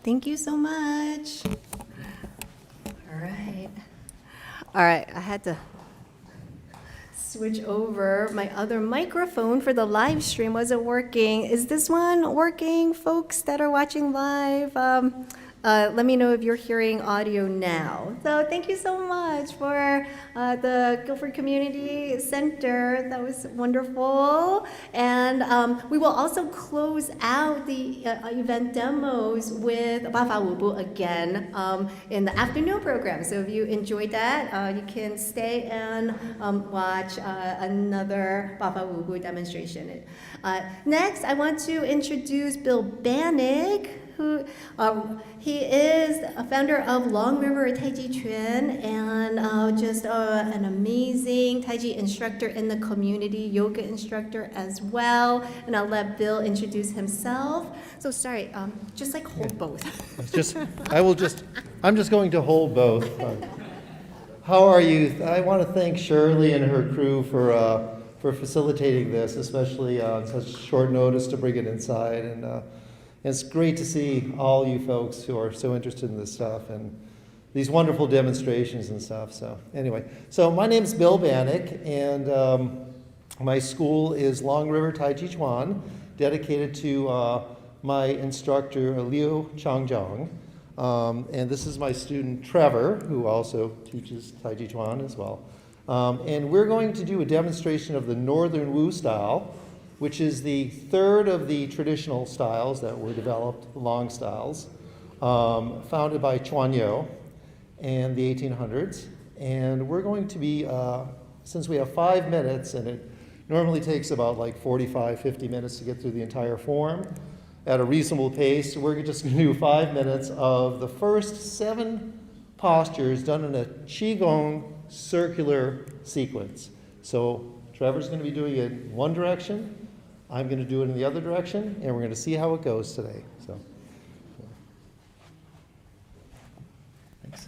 Thank you so much. All right, I had to switch over. My other microphone for the live stream wasn't working. Is this one working, folks that are watching live? Let me know if you're hearing audio now. So thank you so much for the Guilford Community Center. That was wonderful. And we will also close out the event demos with Bafa Wubu again in the afternoon program. So if you enjoyed that, you can stay and watch another Bafa Wubu demonstration. Next, I want to introduce Bill Banick, who he is a founder of Long River Taijiquan and just an amazing Tai Chi instructor in the community, yoga instructor as well. And I'll let Bill introduce himself. So sorry, just like hold both. I'm just going to hold both. How are you? I want to thank Shirley and her crew for facilitating this, especially on such short notice to bring it inside. And it's great to see all you folks who are so interested in this stuff and these wonderful demonstrations and stuff. So anyway, my name's Bill Banick, and my school is Long River Taijiquan, dedicated to my instructor, Liu Changjiang. And this is my student, Trevor, who also teaches Taijiquan as well. And we're going to do a demonstration of the Northern Wu style, which is the third of the traditional styles that were developed, the long styles, founded by Chuan in the 1800s. And we're going to be, since we have 5 minutes, and it normally takes about like 45, 50 minutes to get through the entire form, at a reasonable pace, we're just going to do 5 minutes of the first 7 postures done in a Qigong circular sequence. So Trevor's going to be doing it in one direction, I'm going to do it in the other direction, and we're going to see how it goes today. So, thanks.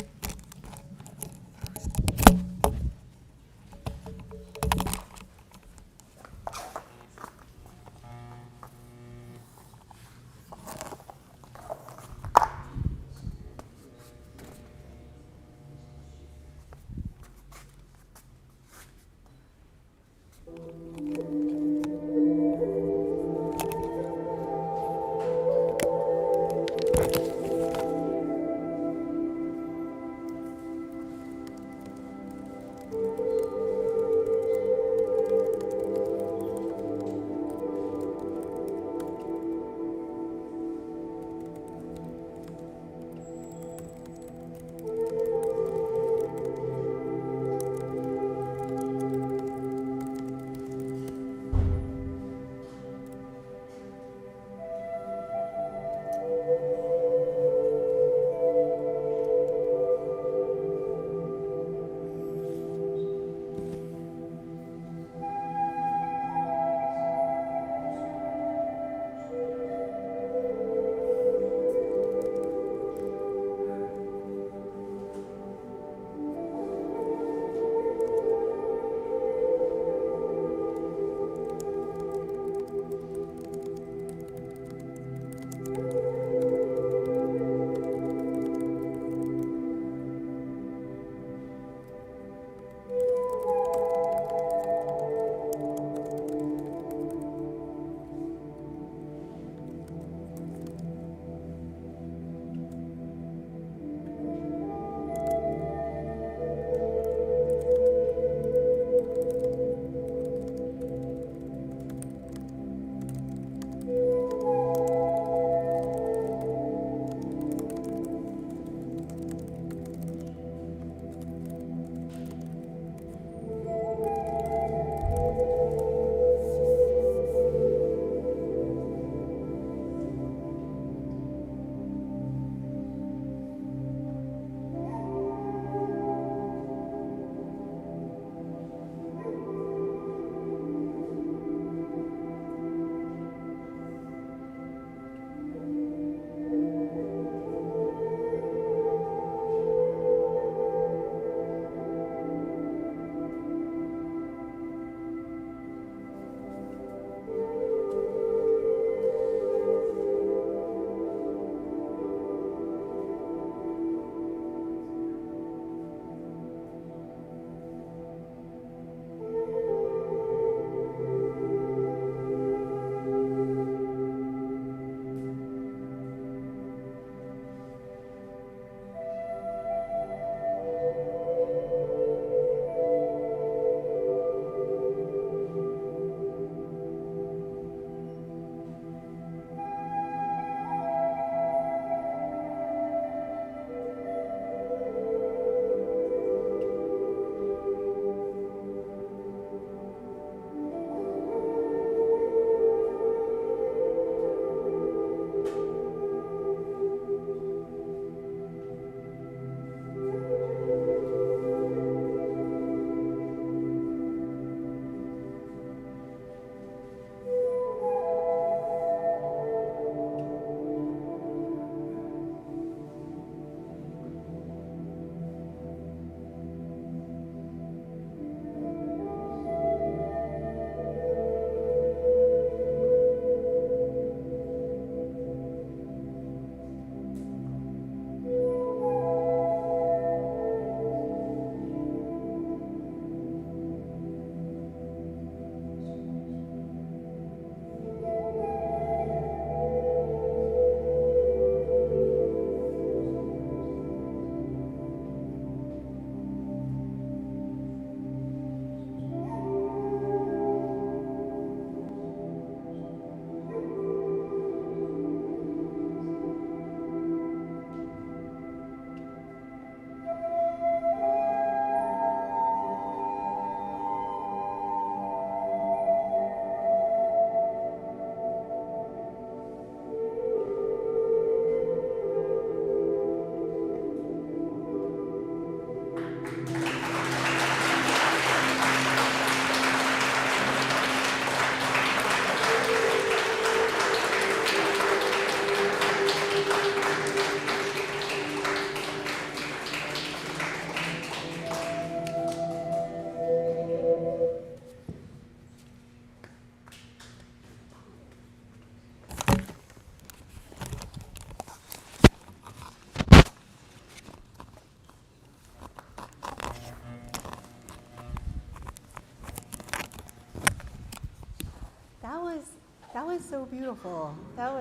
That was so beautiful. That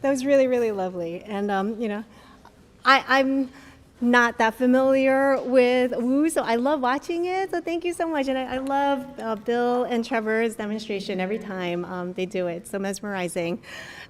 was really, really lovely. And I'm not that familiar with Wu, so I love watching it. So thank you so much. And I love Bill and Trevor's demonstration every time they do it. So mesmerizing.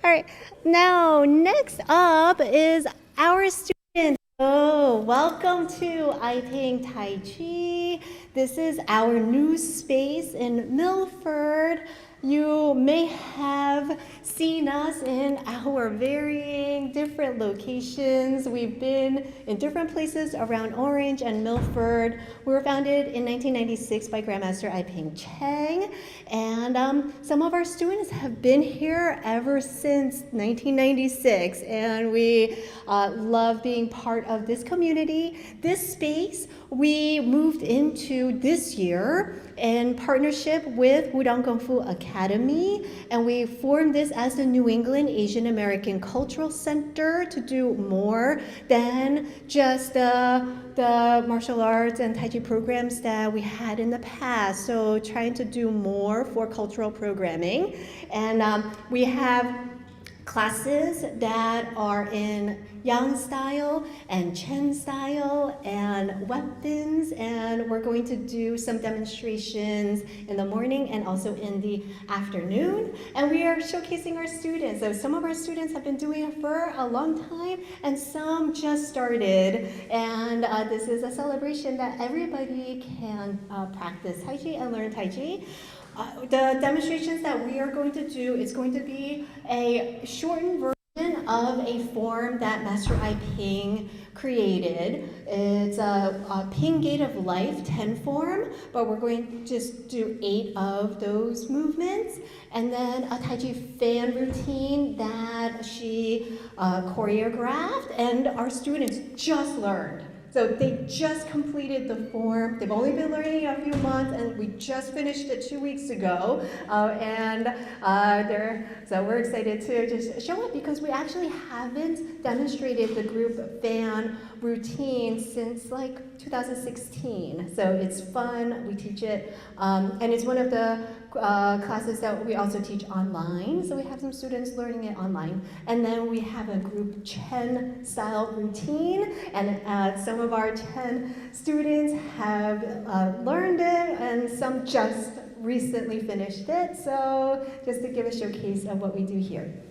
All right, now next up is our student. Oh, welcome to Aiping Tai Chi. This is our new space in Milford. You may have seen us in our varying different locations. We've been in different places around Orange and Milford. We were founded in 1996 by Grandmaster Aiping Chen, and some of our students have been here ever since 1996, and we love being part of this community. This space we moved into this year in partnership with Wudang Kung Fu Academy, and we formed this as the New England Asian American Cultural Center to do more than just the martial arts and Tai Chi programs that we had in the past. So trying to do more for cultural programming. And we have classes that are in Yang style and Chen style and weapons, and we're going to do some demonstrations in the morning and also in the afternoon. And we are showcasing our students. So some of our students have been doing it for a long time and some just started. And this is a celebration that everybody can practice Tai Chi and learn Tai Chi. The demonstrations that we are going to do is going to be a shortened version of a form that Master Aiping created. It's a Ping Gate of Life 10 form, but we're going to just do 8 of those movements. And then a Tai Chi fan routine that she choreographed and our students just learned. So they just completed the form. They've only been learning a few months, and we just finished it 2 weeks ago. So we're excited to just show it because we actually haven't demonstrated the group fan routine since like 2016. So it's fun. We teach it, and it's one of the classes that we also teach online. So we have some students learning it online, and then we have a group Chen style routine, and some of our Chen students have learned it, and some just recently finished it. So just to give a showcase of what we do here.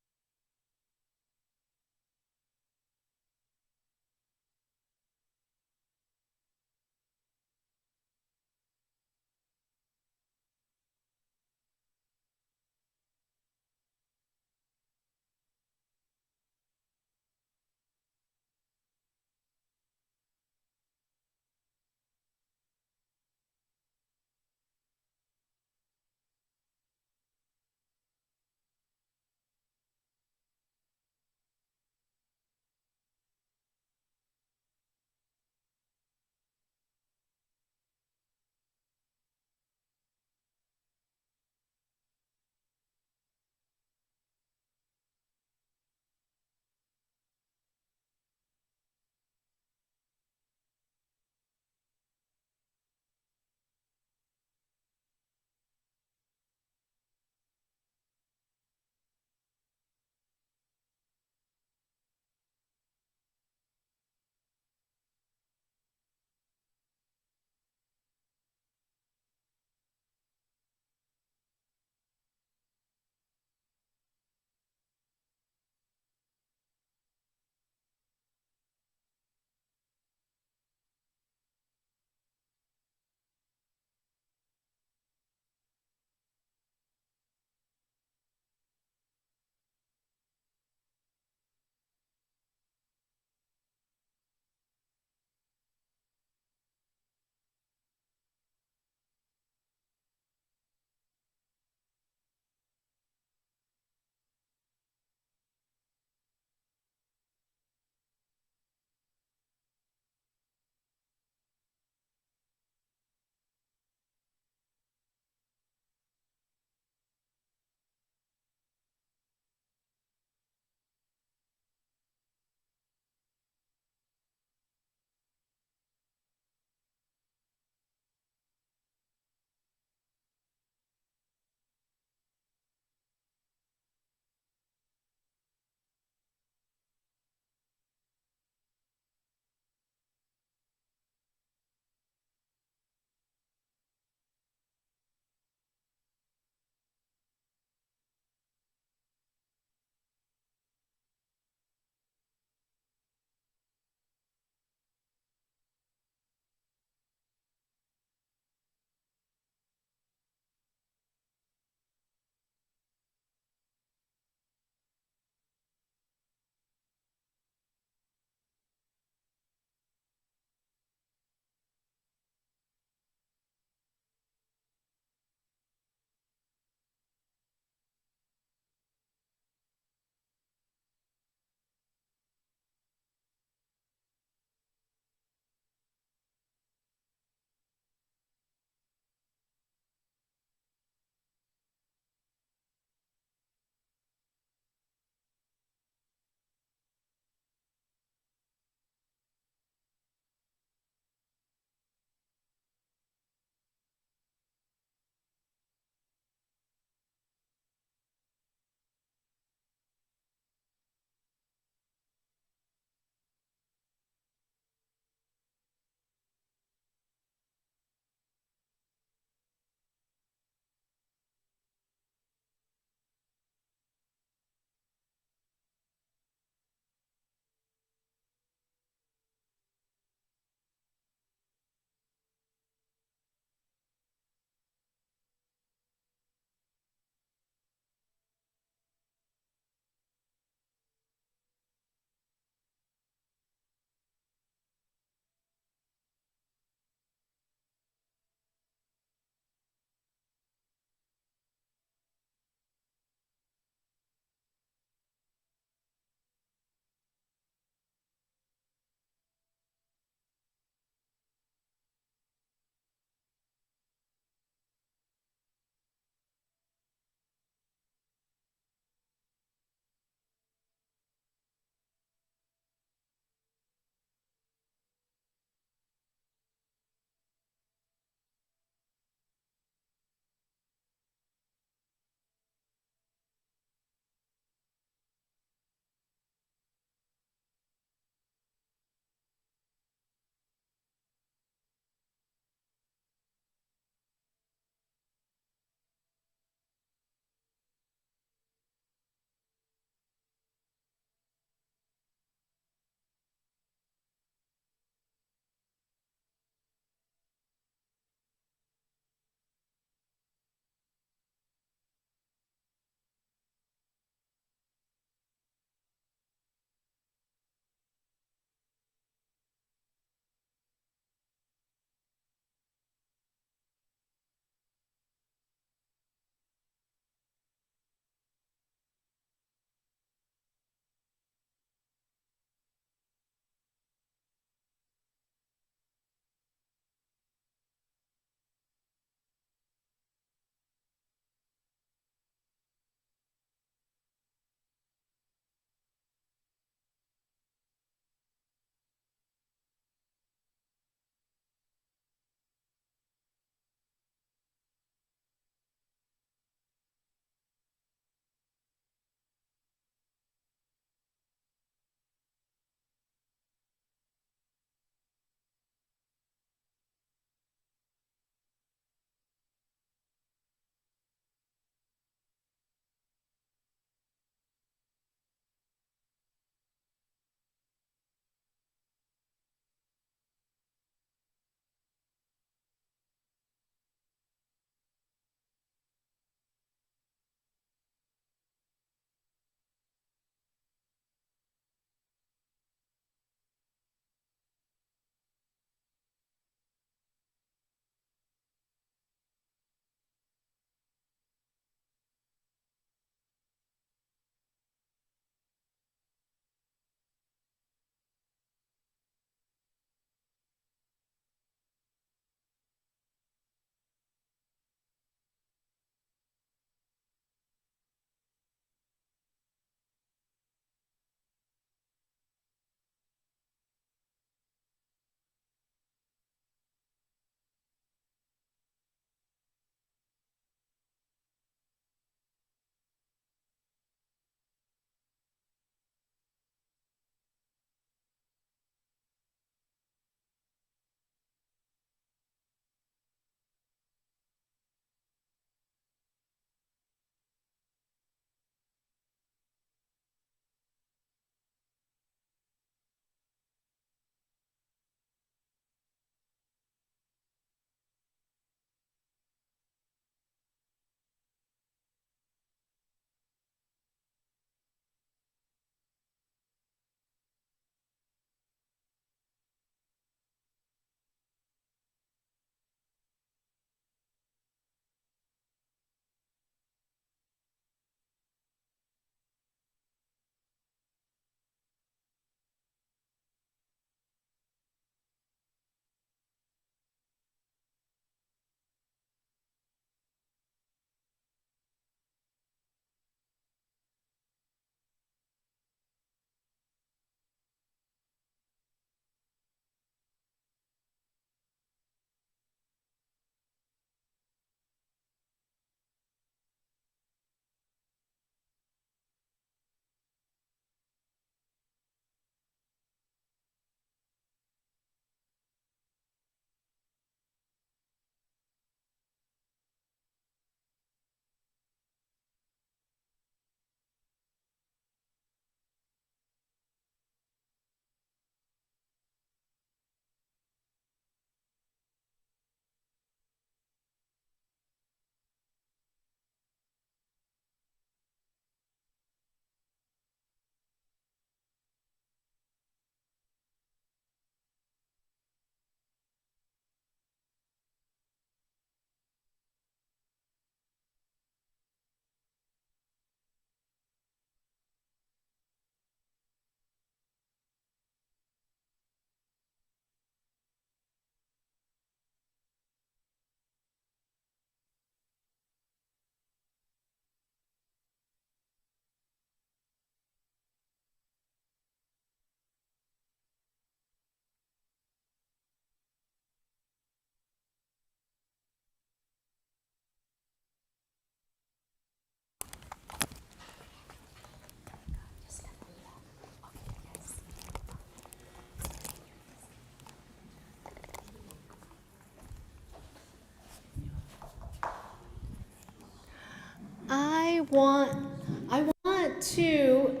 I want to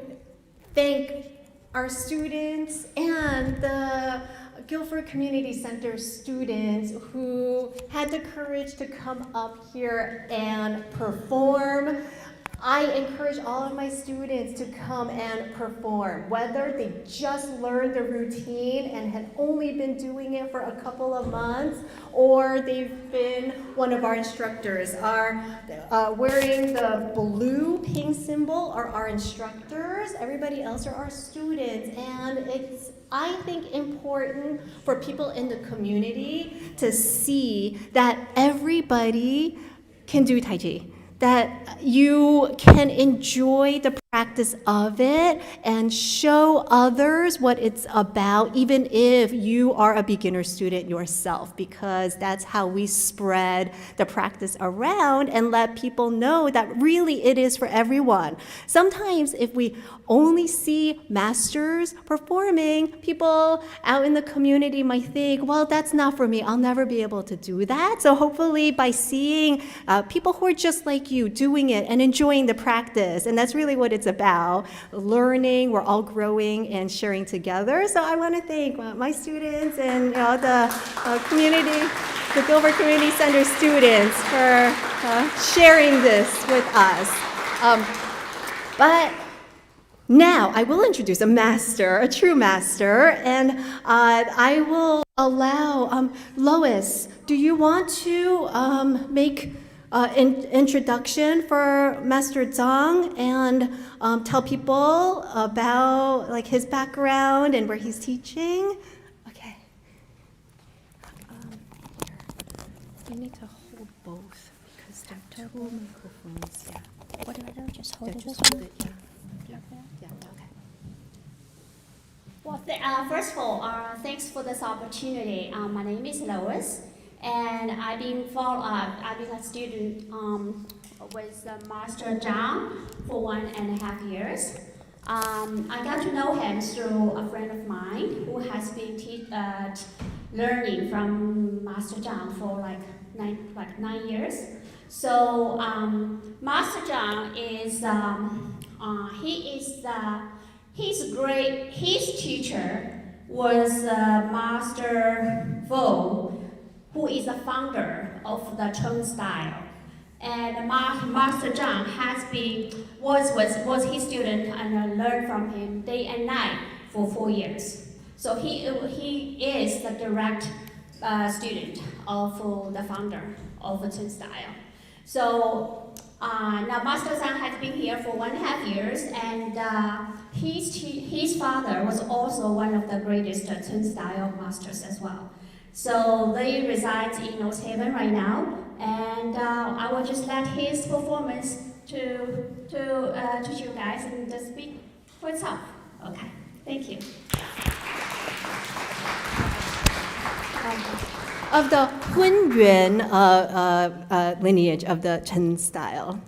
thank our students and the Guilford Community Center students who had the courage to come up here and perform. I encourage all of my students to come and perform, whether they just learned the routine and had only been doing it for a couple of months, or they've been one of our instructors. Wearing the blue pink symbol are our instructors. Everybody else are our students, and it's, I think, important for people in the community to see that everybody can do Tai Chi, that you can enjoy the practice of it and show others what it's about, even if you are a beginner student yourself, because that's how we spread the practice around and let people know that really it is for everyone. Sometimes if we only see masters performing, people out in the community might think, well, that's not for me, I'll never be able to do that. So hopefully by seeing people who are just like you doing it and enjoying the practice, and that's really what it's about, learning, we're all growing and sharing together. So I want to thank my students and the community, the Guilford Community Center students for sharing this with us. But now I will introduce a master, a true master, and I will allow Lois, do you want to make an introduction for Master Zhang and tell people about like his background and where he's teaching? Okay. Here. You need to hold both because they're two microphones. Yeah. What do I do? Just hold it. Just hold it. Yeah. Yeah. Okay. Well, first of all, thanks for this opportunity. My name is Lois, and I've been a student with Master Zhang for 1.5 years. I got to know him through a friend of mine who has been learning from Master Zhang for like nine years. So Master Zhang is he's great. His teacher was Master Vo, who is the founder of the Chen style. And Master Zhang was his student and learned from him day and night for 4 years. So he is the direct student of the founder of the Chen style. So now Master Zhang has been here for 1.5 years, and his father was also one of the greatest Chen style masters as well. So they reside in North Haven right now, and I will just let his performance to you guys and just speak for itself. Okay, thank you. Of the Hunyuan lineage of the Chen style.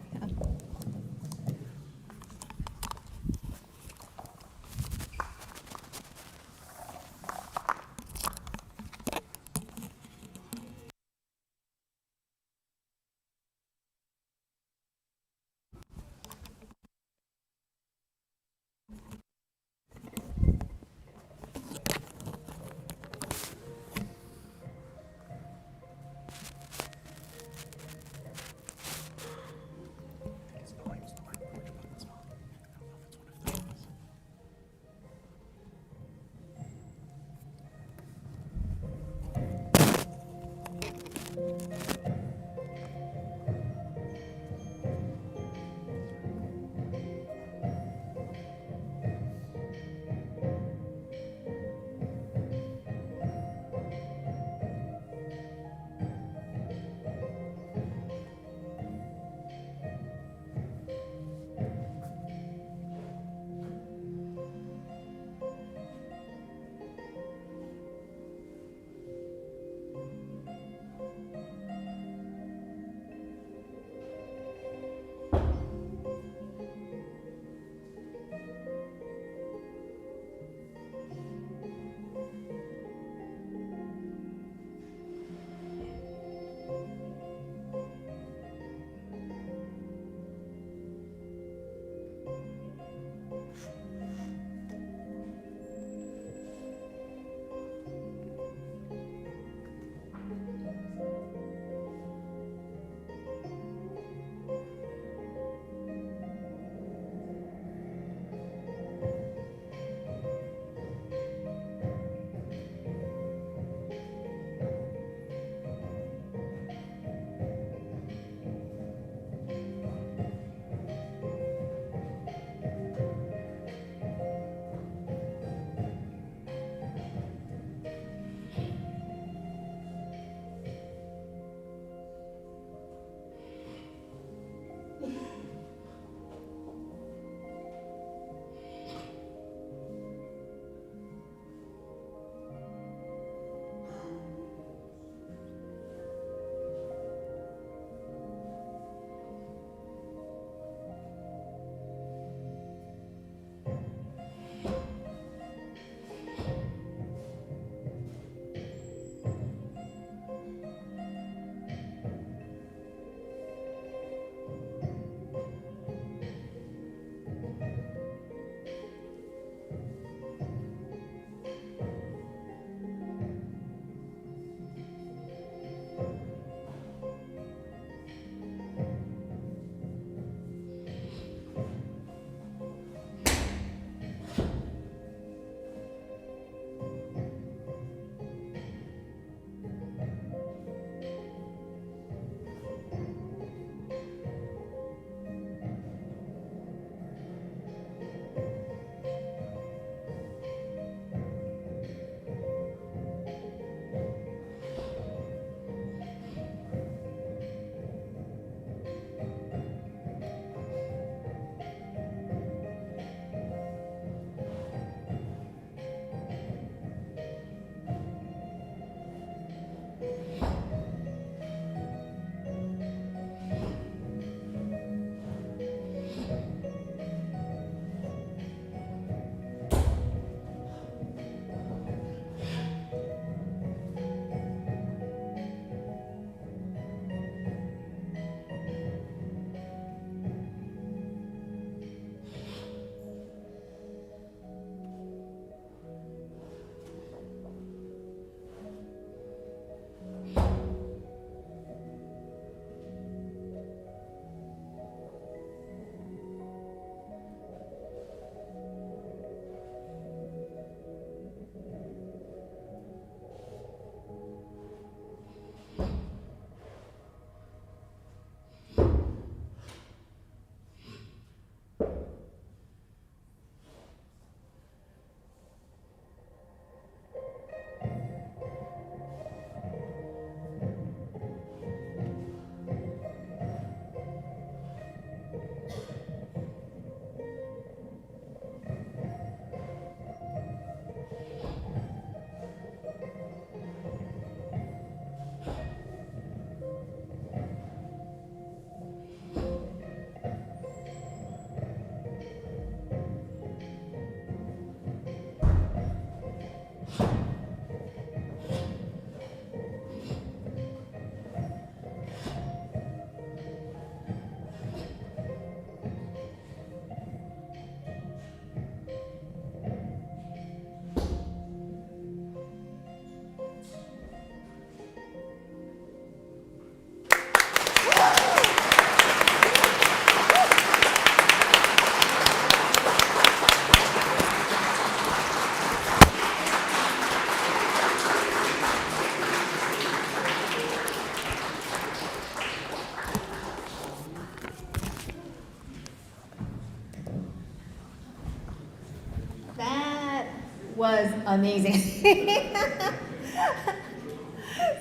was amazing.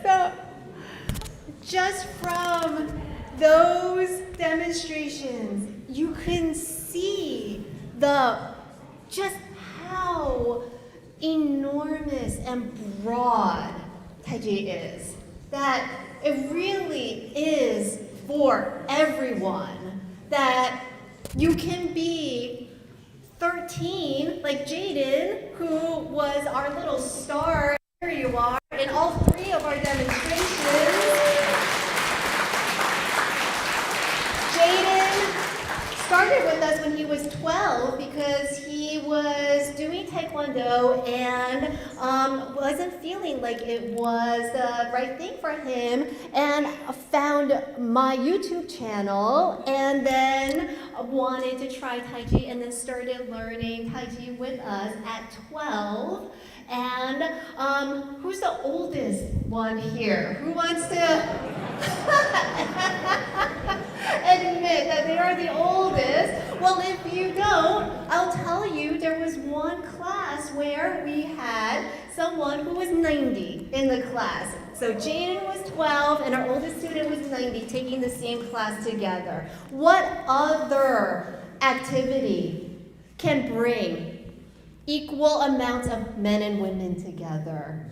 So, just from those demonstrations, you can see just how enormous and broad Tai Chi is. That it really is for everyone. That you can be 13, like Jaden, who was our little star. Here you are in all 3 of our demonstrations. Jaden started with us when he was 12 because he was doing Taekwondo and wasn't feeling like it was the right thing for him, and found my YouTube channel and then wanted to try Tai Chi and then started learning Tai Chi with us at 12. And who's the oldest one here? Who wants to admit that they are the oldest? Well, if you don't, I'll tell you there was one class where we had someone who was 90 in the class. So Jaden was 12 and our oldest student was 90, taking the same class together. What other activity can bring equal amounts of men and women together?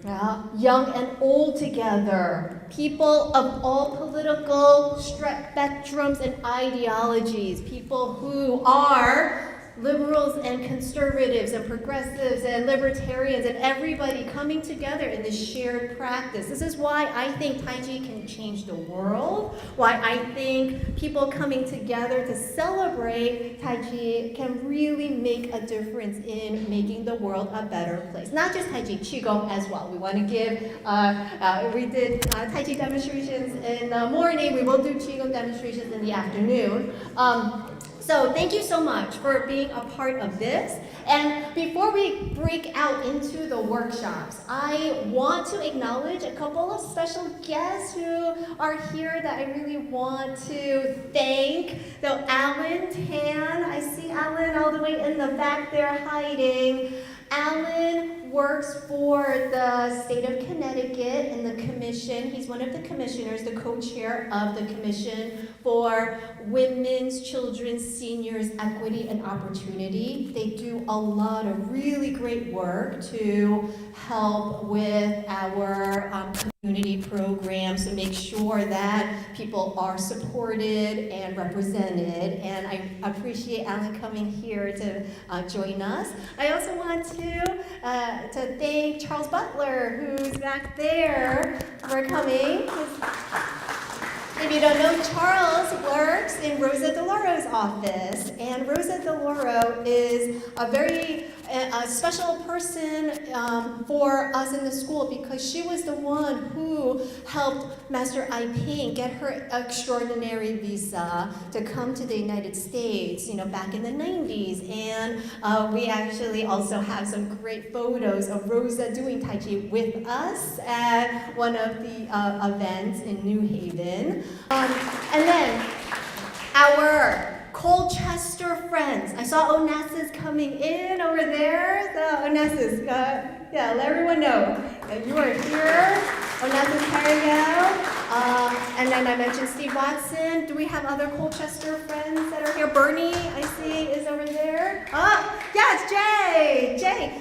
Yeah, young and old together, people of all political spectrums and ideologies, people who are liberals and conservatives and progressives and libertarians and everybody coming together in this shared practice. This is why I think Tai Chi can change the world, why I think people coming together to celebrate Tai Chi can really make a difference in making the world a better place. Not just Tai Chi, Qigong as well. We want to give, we did Tai Chi demonstrations in the morning, we will do Qigong demonstrations in the afternoon. So thank you so much for being a part of this. And before we break out into the workshops, I want to acknowledge a couple of special guests who are here that I really want to thank. So Alan Tan, I see Alan all the way in the back there hiding. Alan works for the state of Connecticut in the commission. He's one of the commissioners, the co-chair of the commission for women's, children's, seniors, equity, and opportunity. They do a lot of really great work to help with our community programs to make sure that people are supported and represented. And I appreciate Alan coming here to join us. I also want to thank Charles Butler, who's back there, for coming. If you don't know, Charles works in Rosa DeLauro's office, and Rosa DeLauro is a very special person for us in the school because she was the one who helped Master Aiping get her extraordinary visa to come to the United States, back in the 90s. And we actually also have some great photos of Rosa doing Tai Chi with us at one of the events in New Haven. And then our Colchester friends. I saw Onassis coming in over there. So Onassis, let everyone know that you are here. Onassis Parungao. And then I mentioned Steve Watson. Do we have other Colchester friends that are here? Bernie, I see, is over there. Yes, Jay.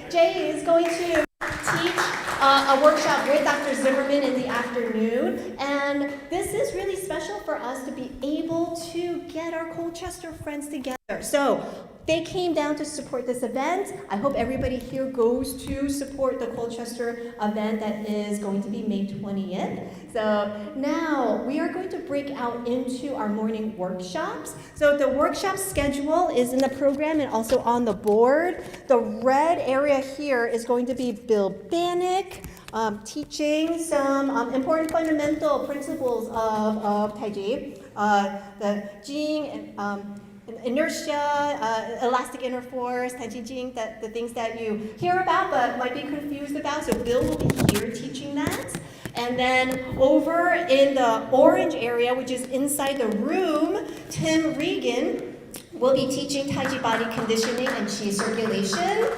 Jay is going to teach a workshop with Dr. Zimmerman in the afternoon, and this is really special for us to be able to get our Colchester friends together. So they came down to support this event. I hope everybody here goes to support the Colchester event that is going to be May 20th. So now we are going to break out into our morning workshops. So the workshop schedule is in the program and also on the board. The red area here is going to be Bill Banick, teaching some important fundamental principles of Tai Chi, the Jing, Inertia, elastic inner force, Tanxing Jin, the things that you hear about but might be confused about. So Bill will be here teaching that. And then over in the orange area, which is inside the room, Regan will be teaching Tai Chi body conditioning and Qi circulation.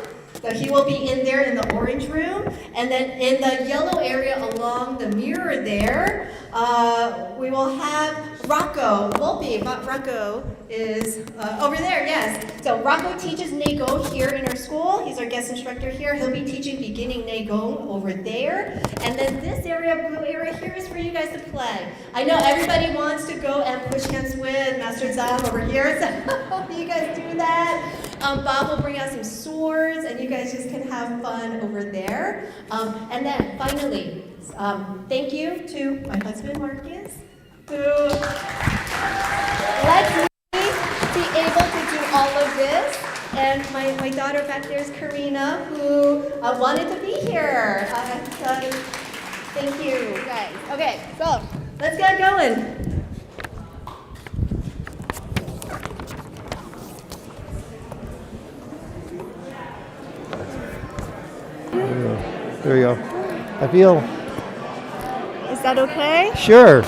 So he will be in there in the orange room. And then in the yellow area along the mirror there, we will have Rocco. Volpe, Rocco is over there, yes. So Rocco teaches Neigong here in our school. He's our guest instructor here. He'll be teaching beginning Neigong over there. And then this area, blue area here, is for you guys to play. I know everybody wants to go and push hands with Master Zhang over here, so you guys do that. Bob will bring out some swords, and you guys just can have fun over there. And then finally, thank you to my husband Marcus, who lets me be able to do all of this. And my daughter back there is Karina, who wanted to be here. Thank you, guys. Okay, so let's get going. There you go. I feel. Is that okay? Sure.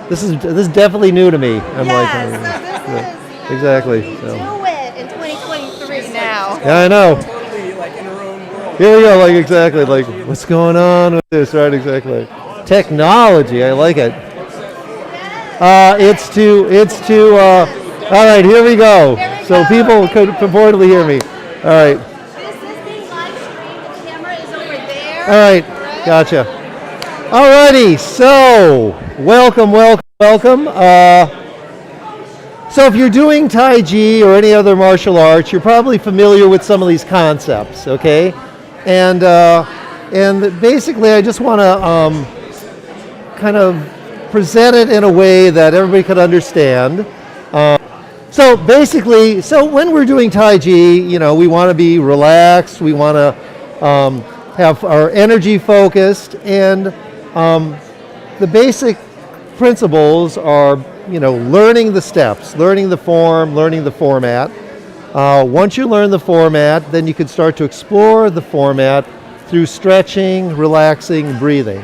This is definitely new to me. I'm Yes, like, so this is exactly. how So. we do it in 2023 now. Yeah, I know. Totally like in her own world. Here we go. Like exactly. Like what's going on with this? Right. Exactly. Technology. I like it. It's to. All right. Here we go. So people could purportedly hear me. All right. This is being live streamed. The camera is over there. All right. Gotcha. Alrighty, so welcome. So if you're doing Tai Chi or any other martial arts, you're probably familiar with some of these concepts, okay? And basically, I just want to kind of present it in a way that everybody could understand. So basically, when we're doing Tai Chi, you know, we want to be relaxed. We want to have our energy focused, and the basic principles are, you know, learning the steps, learning the form, learning the format. Once you learn the format, then you can start to explore the format through stretching, relaxing, breathing.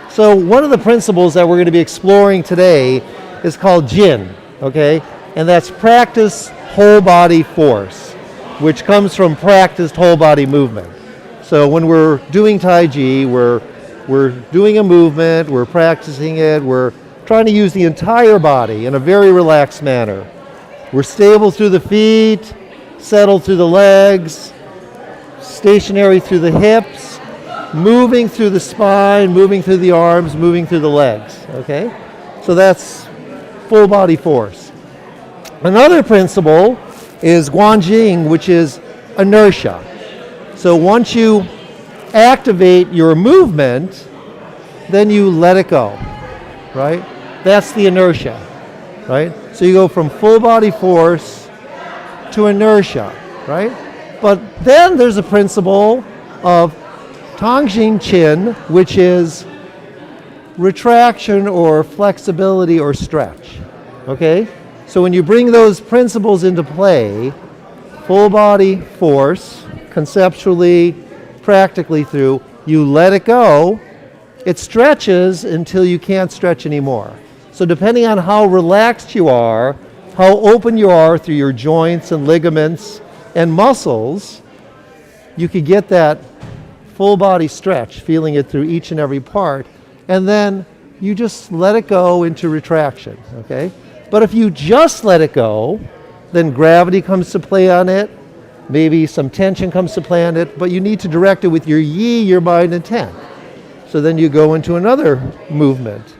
So one of the principles that we're going to be exploring today is called Jin, okay? And that's practice whole body force, which comes from practiced whole body movement. So when we're doing Tai Chi, we're doing a movement, we're practicing it, we're trying to use the entire body in a very relaxed manner. We're stable through the feet, settled through the legs, stationary through the hips, moving through the spine, moving through the arms, moving through the legs, okay? So that's full body force. Another principle is Guanxing, which is inertia. So once you activate your movement, then you let it go, right? That's the inertia, right? So you go from full body force to inertia, right? But then there's a principle of Tanxing Jin, which is retraction or flexibility or stretch, okay? So when you bring those principles into play, full body force, conceptually, practically through, you let it go, it stretches until you can't stretch anymore. So depending on how relaxed you are, how open you are through your joints and ligaments and muscles, you could get that full body stretch, feeling it through each and every part, and then you just let it go into retraction, okay? But if you just let it go, then gravity comes to play on it, maybe some tension comes to play on it, but you need to direct it with your yi, your mind, intent. So then you go into another movement,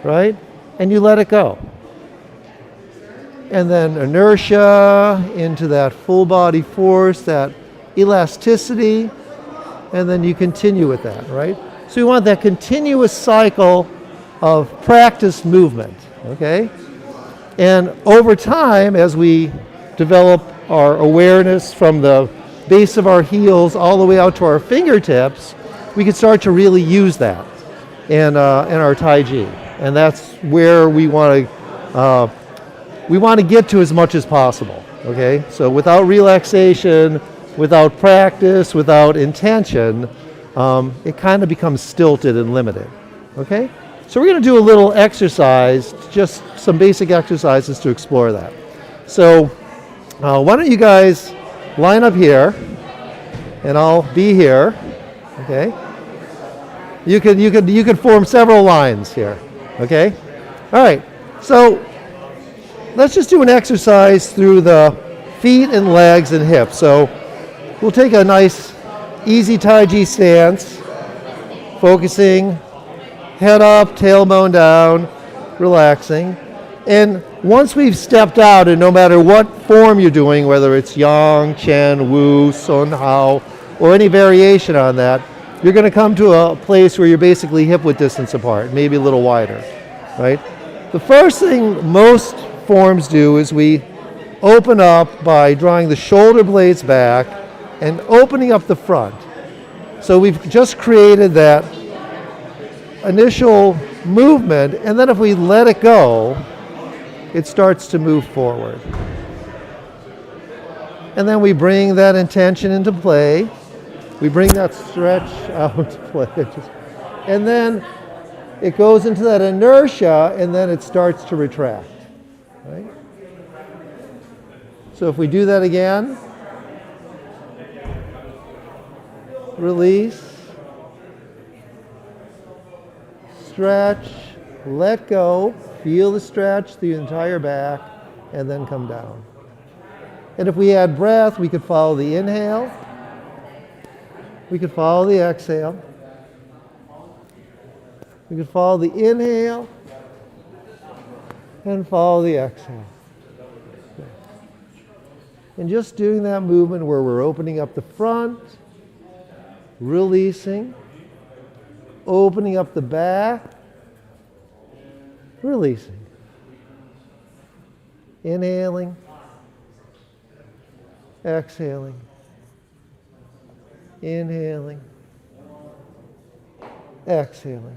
right? And you let it go. And then inertia into that full body force, that elasticity, and then you continue with that, right? So you want that continuous cycle of practice movement, okay? And over time, as we develop our awareness from the base of our heels all the way out to our fingertips, we can start to really use that in our Tai Chi. And that's where we want to get to as much as possible, okay? So without relaxation, without practice, without intention, it kind of becomes stilted and limited, okay? So we're going to do a little exercise, just some basic exercises to explore that. So why don't you guys line up here, and I'll be here. Okay. You could form several lines here. Okay. All right. So let's just do an exercise through the feet and legs and hips. So we'll take a nice, easy Tai Chi stance, focusing, head up, tailbone down, relaxing. And once we've stepped out, and no matter what form you're doing, whether it's Yang, Chen, Wu, Sun, Hao, or any variation on that, you're going to come to a place where you're basically hip-width distance apart, maybe a little wider, right? The first thing most forms do is we open up by drawing the shoulder blades back and opening up the front. So we've just created that initial movement, and then if we let it go, it starts to move forward. And then we bring that intention into play. We bring that stretch out to play. And then it goes into that inertia, and then it starts to retract. Right? So if we do that again, release, stretch, let go, feel the stretch through the entire back, and then come down. And if we had breath, we could follow the inhale, we could follow the exhale, we could follow the inhale, and follow the exhale. And just doing that movement where we're opening up the front, releasing, opening up the back, releasing, inhaling, exhaling, inhaling, exhaling.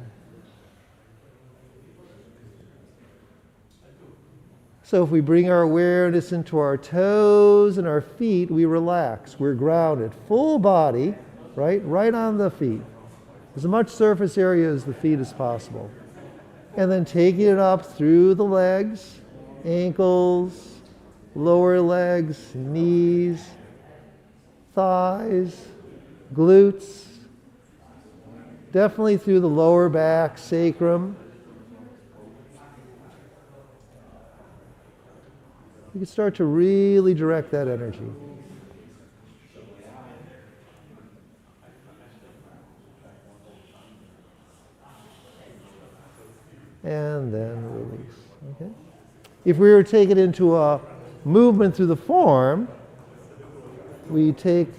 So if we bring our awareness into our toes and our feet, we relax. We're grounded. Full body, right on the feet. As much surface area as the feet as possible. And then taking it up through the legs, ankles, lower legs, knees, thighs, glutes, definitely through the lower back, sacrum. You can start to really direct that energy. And then release. Okay? If we were to take it into a movement through the form, we take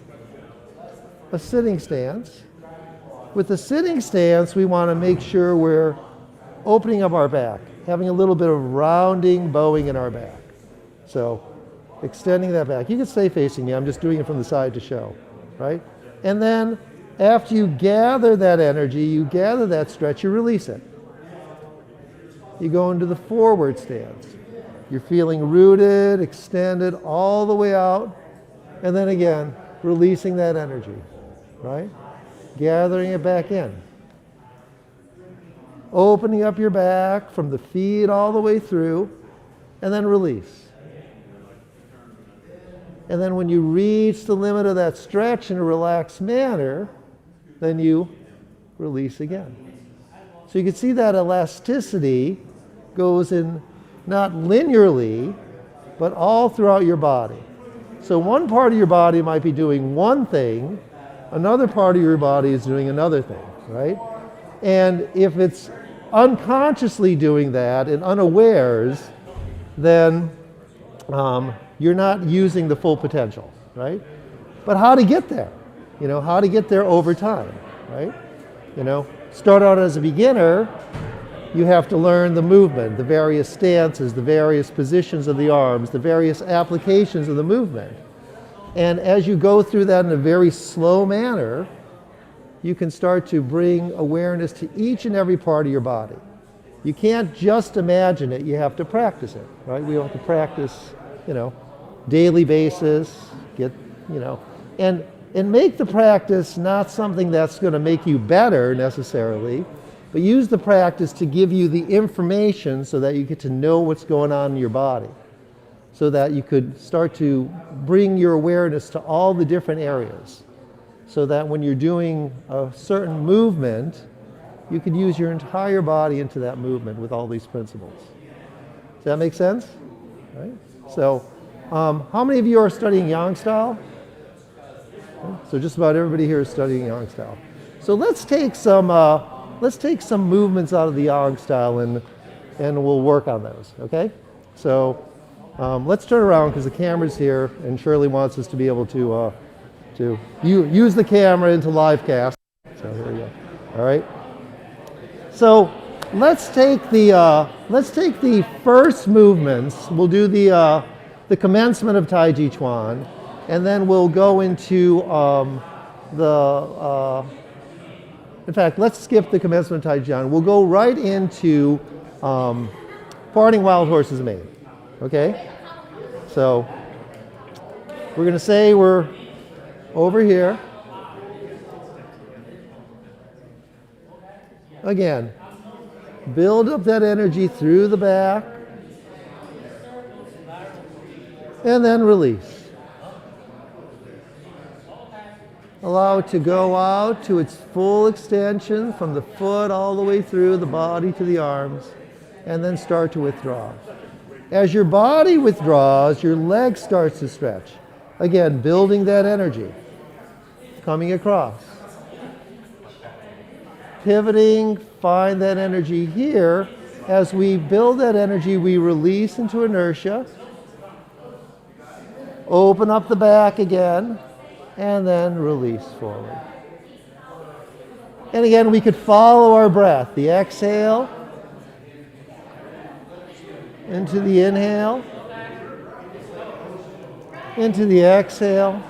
a sitting stance. With the sitting stance, we want to make sure we're opening up our back, having a little bit of rounding, bowing in our back. So extending that back. You can stay facing me. I'm just doing it from the side to show, right? And then after you gather that energy, you gather that stretch, you release it. You go into the forward stance. You're feeling rooted, extended all the way out, and then again, releasing that energy, right? Gathering it back in. Opening up your back from the feet all the way through, and then release. And then when you reach the limit of that stretch in a relaxed manner, then you release again. So you can see that elasticity goes in not linearly, but all throughout your body. So one part of your body might be doing one thing, another part of your body is doing another thing, right? And if it's unconsciously doing that and unawares, then you're not using the full potential, right? But how to get there? How to get there over time, right? Start out as a beginner, you have to learn the movement, the various stances, the various positions of the arms, the various applications of the movement. And as you go through that in a very slow manner, you can start to bring awareness to each and every part of your body. You can't just imagine it, you have to practice it, right? We have to practice, daily basis, and make the practice not something that's going to make you better necessarily, but use the practice to give you the information so that you get to know what's going on in your body, so that you could start to bring your awareness to all the different areas. so that when you're doing a certain movement, you can use your entire body into that movement with all these principles. Does that make sense? Right? So, how many of you are studying Yang style? Okay. So just about everybody here is studying Yang style. So let's take some movements out of the Yang style and we'll work on those. Okay? So let's turn around because the camera's here and Shirley wants us to be able to use the camera into live cast. So here we go. All right. So let's take the first movements. We'll do the commencement of Taijiquan, and then we'll go into in fact, let's skip the commencement of Taijiquan. We'll go right into parting wild horse's mane. Okay? So we're going to say we're over here. Again, build up that energy through the back, and then release. Allow it to go out to its full extension from the foot all the way through the body to the arms, and then start to withdraw. As your body withdraws, your leg starts to stretch. Again, building that energy, coming across. Pivoting, find that energy here. As we build that energy, we release into inertia. Open up the back again, and then release forward. And again, we could follow our breath. The exhale, into the inhale, into the exhale,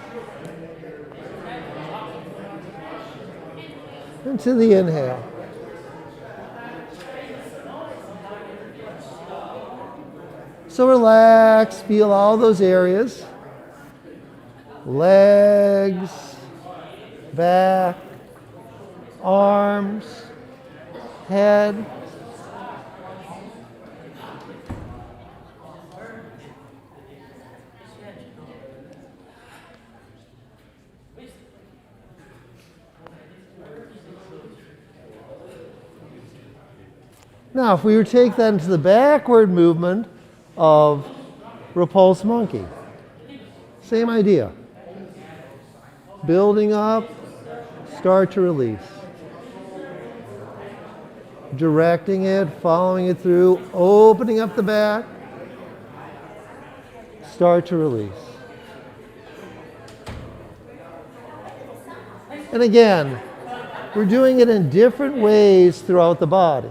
into the inhale. So relax, feel all those areas. Legs, back, arms, head. Now, if we were to take that into the backward movement of repulse monkey, same idea. Building up, start to release. Directing it, following it through, opening up the back, start to release. And again, we're doing it in different ways throughout the body.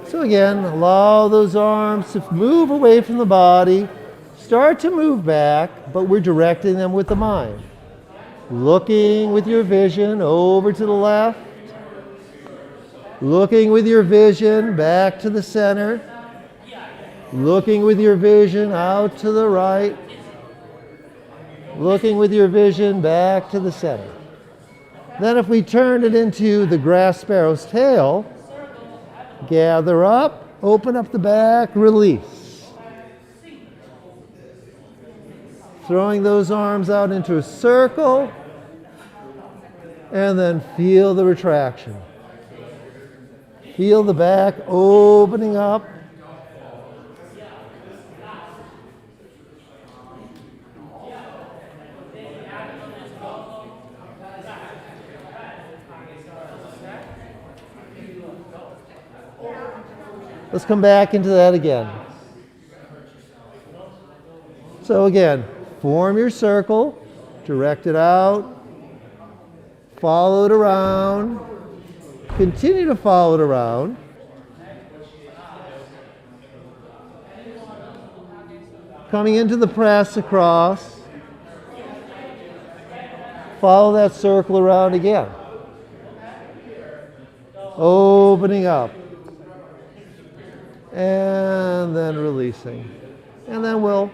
So again, allow those arms to move away from the body. Start to move back, but we're directing them with the mind. Looking with your vision over to the left. Looking with your vision back to the center. Looking with your vision out to the right. Looking with your vision back to the center. Then if we turn it into the grass sparrow's tail, gather up, open up the back, release. Throwing those arms out into a circle, and then feel the retraction. Feel the back opening up. Let's come back into that again. So again, form your circle, direct it out, follow it around, continue to follow it around. Coming into the press across, follow that circle around again. Opening up. And then releasing. And then we'll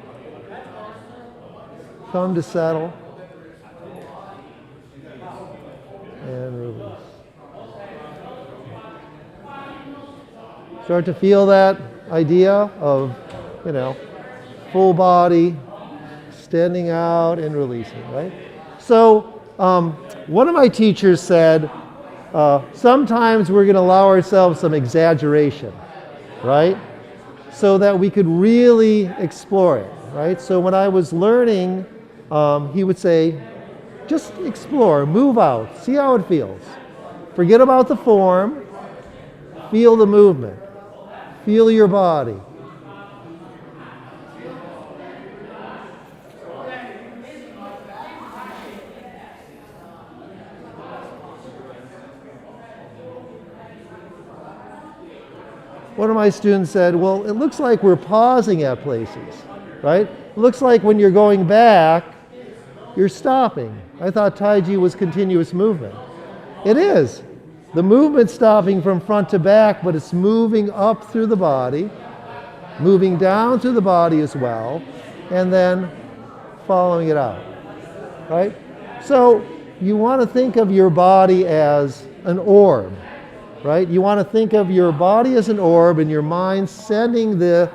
come to settle and release. Start to feel that idea of, you know, full body, extending out and releasing, right? So one of my teachers said, sometimes we're going to allow ourselves some exaggeration, right? So that we could really explore it, right? So when I was learning, he would say, just explore, move out, see how it feels. Forget about the form, feel the movement, feel your body. One of my students said, well, it looks like we're pausing at places, right? It looks like when you're going back, you're stopping. I thought Tai Chi was continuous movement. It is. The movement's stopping from front to back, but it's moving up through the body, moving down through the body as well, and then following it out, right? So you want to think of your body as an orb, right? You want to think of your body as an orb and your mind sending the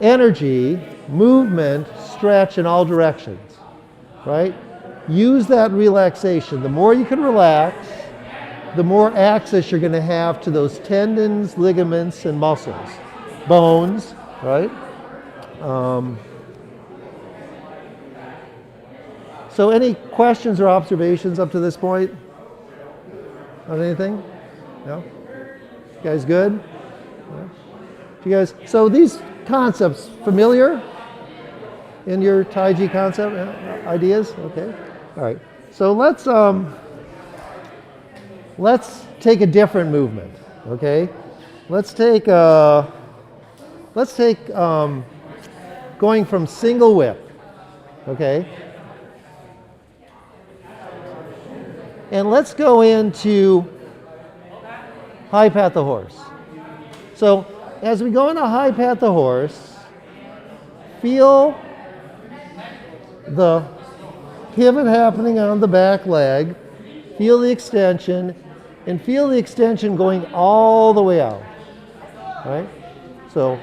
energy, movement, stretch in all directions, right? Use that relaxation. The more you can relax, the more access you're going to have to those tendons, ligaments, and muscles, bones, right? So any questions or observations up to this point on anything? No? You guys good? No? You guys, so these concepts familiar in your Tai Chi concept ideas? Okay. All right. So let's take a different movement. Okay. Let's take going from single whip. Okay. And let's go into high pat the horse. So as we go into high pat the horse, feel the pivot happening on the back leg, feel the extension, and feel the extension going all the way out, right? So,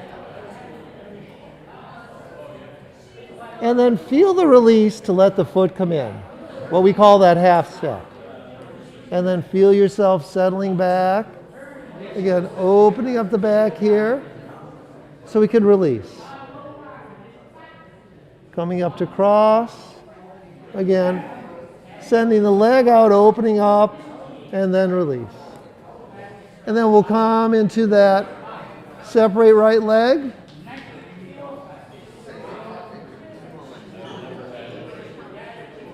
and then feel the release to let the foot come in, what we call that half step. And then feel yourself settling back. Again, opening up the back here so we can release. Coming up to cross. Again, sending the leg out, opening up, and then release. And then we'll come into that separate right leg.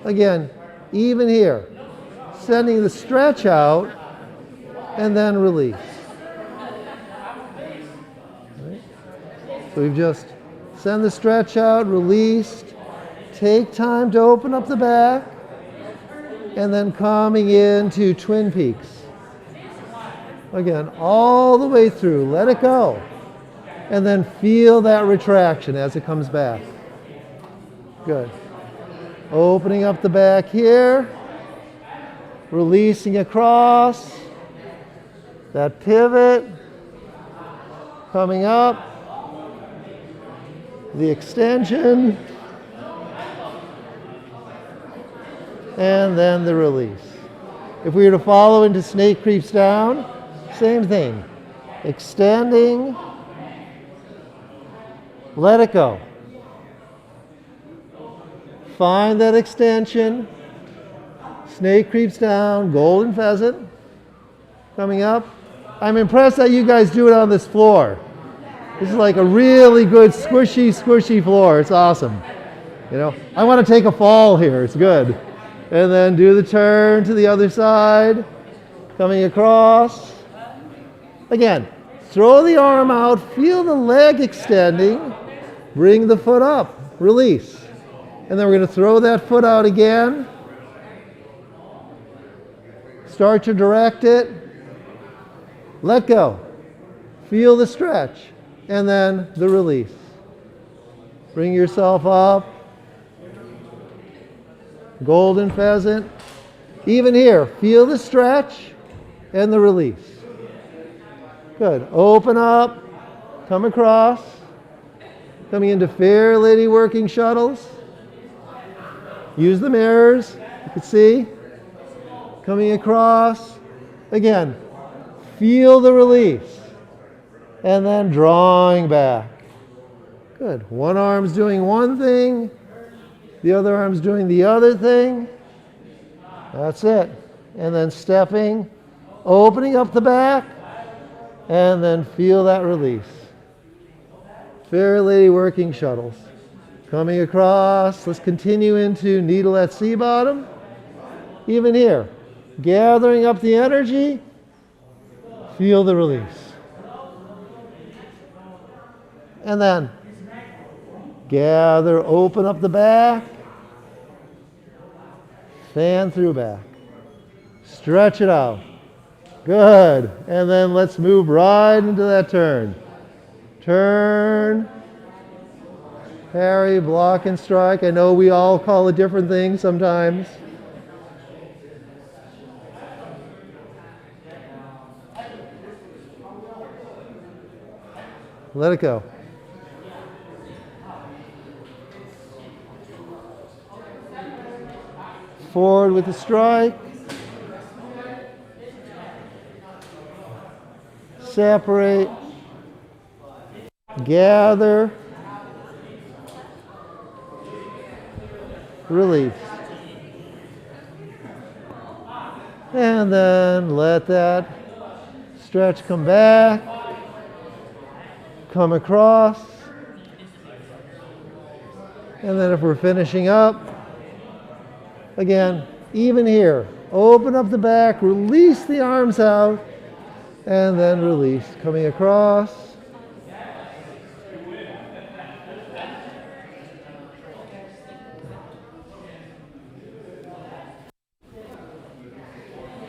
Again, even here. Sending the stretch out, and then release. Right. So we've just send the stretch out, released, take time to open up the back, and then coming into Twin Peaks. Again, all the way through, let it go. And then feel that retraction as it comes back. Good. Opening up the back here, releasing across, that pivot, coming up, the extension, and then the release. If we were to follow into snake creeps down, same thing. Extending, let it go. Find that extension, snake creeps down, golden pheasant, coming up. I'm impressed that you guys do it on this floor. This is like a really good squishy floor. It's awesome. You know, I want to take a fall here. It's good. And then do the turn to the other side, coming across. Again, throw the arm out, feel the leg extending, bring the foot up, release. And then we're going to throw that foot out again. Start to direct it. Let go. Feel the stretch. And then the release. Bring yourself up. Golden pheasant. Even here, feel the stretch and the release. Good. Open up, come across, coming into Fair Lady working shuttles. Use the mirrors, you can see. Coming across. Again, feel the release. And then drawing back. Good. One arm's doing one thing, the other arm's doing the other thing. That's it. And then stepping, opening up the back, and then feel that release. Fair Lady working shuttles. Coming across, let's continue into needle at sea bottom. Even here, gathering up the energy, feel the release. And then gather, open up the back, fan through back. Stretch it out. Good. And then let's move right into that turn. Turn. Parry, block, and strike. I know we all call it different things sometimes. Let it go. Forward with the strike. Separate. Gather. Release. And then let that stretch come back. Come across. And then if we're finishing up, again, even here, open up the back, release the arms out, and then release. Coming across.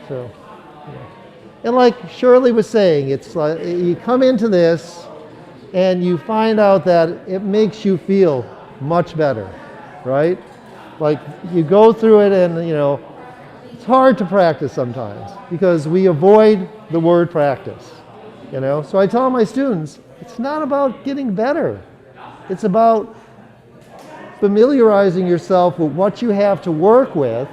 So, and like Shirley was saying, it's like you come into this and you find out that it makes you feel much better, right? Like you go through it and, it's hard to practice sometimes because we avoid the word practice, So I tell my students, it's not about getting better. It's about familiarizing yourself with what you have to work with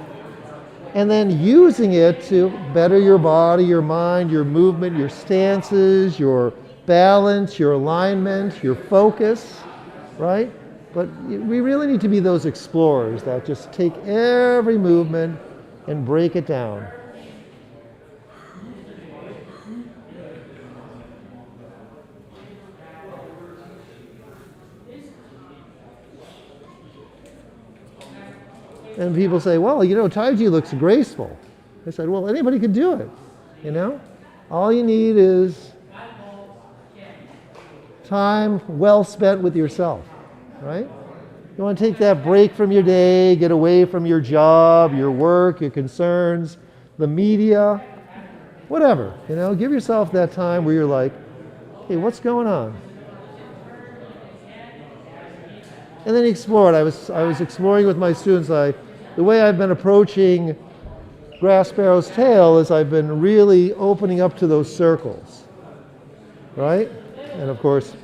and then using it to better your body, your mind, your movement, your stances, your balance, your alignment, your focus, right? But we really need to be those explorers that just take every movement and break it down. And people say, well, Tai Chi looks graceful. I said, well, anybody could do it, All you need is time well spent with yourself, right? You want to take that break from your day, get away from your job, your work, your concerns, the media, whatever, Give yourself that time where you're like, hey, what's going on? And then you explore it. I was exploring with my students. The way I've been approaching Grass Sparrow's tail is I've been really opening up to those circles, right? And of course,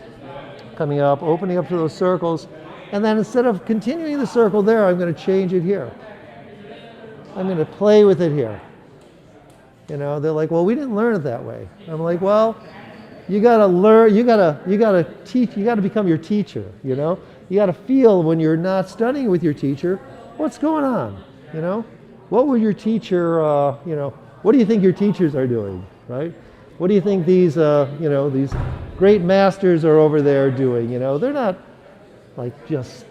coming up, opening up to those circles. And then instead of continuing the circle there, I'm going to change it here. I'm going to play with it here. They're like, well, we didn't learn it that way. I'm like, well, you got to learn, you got to teach, you got to become your teacher, You got to feel when you're not studying with your teacher, what's going on, What would your teacher, what do you think your teachers are doing, right? What do you think these, these great masters are over there doing, They're not like just,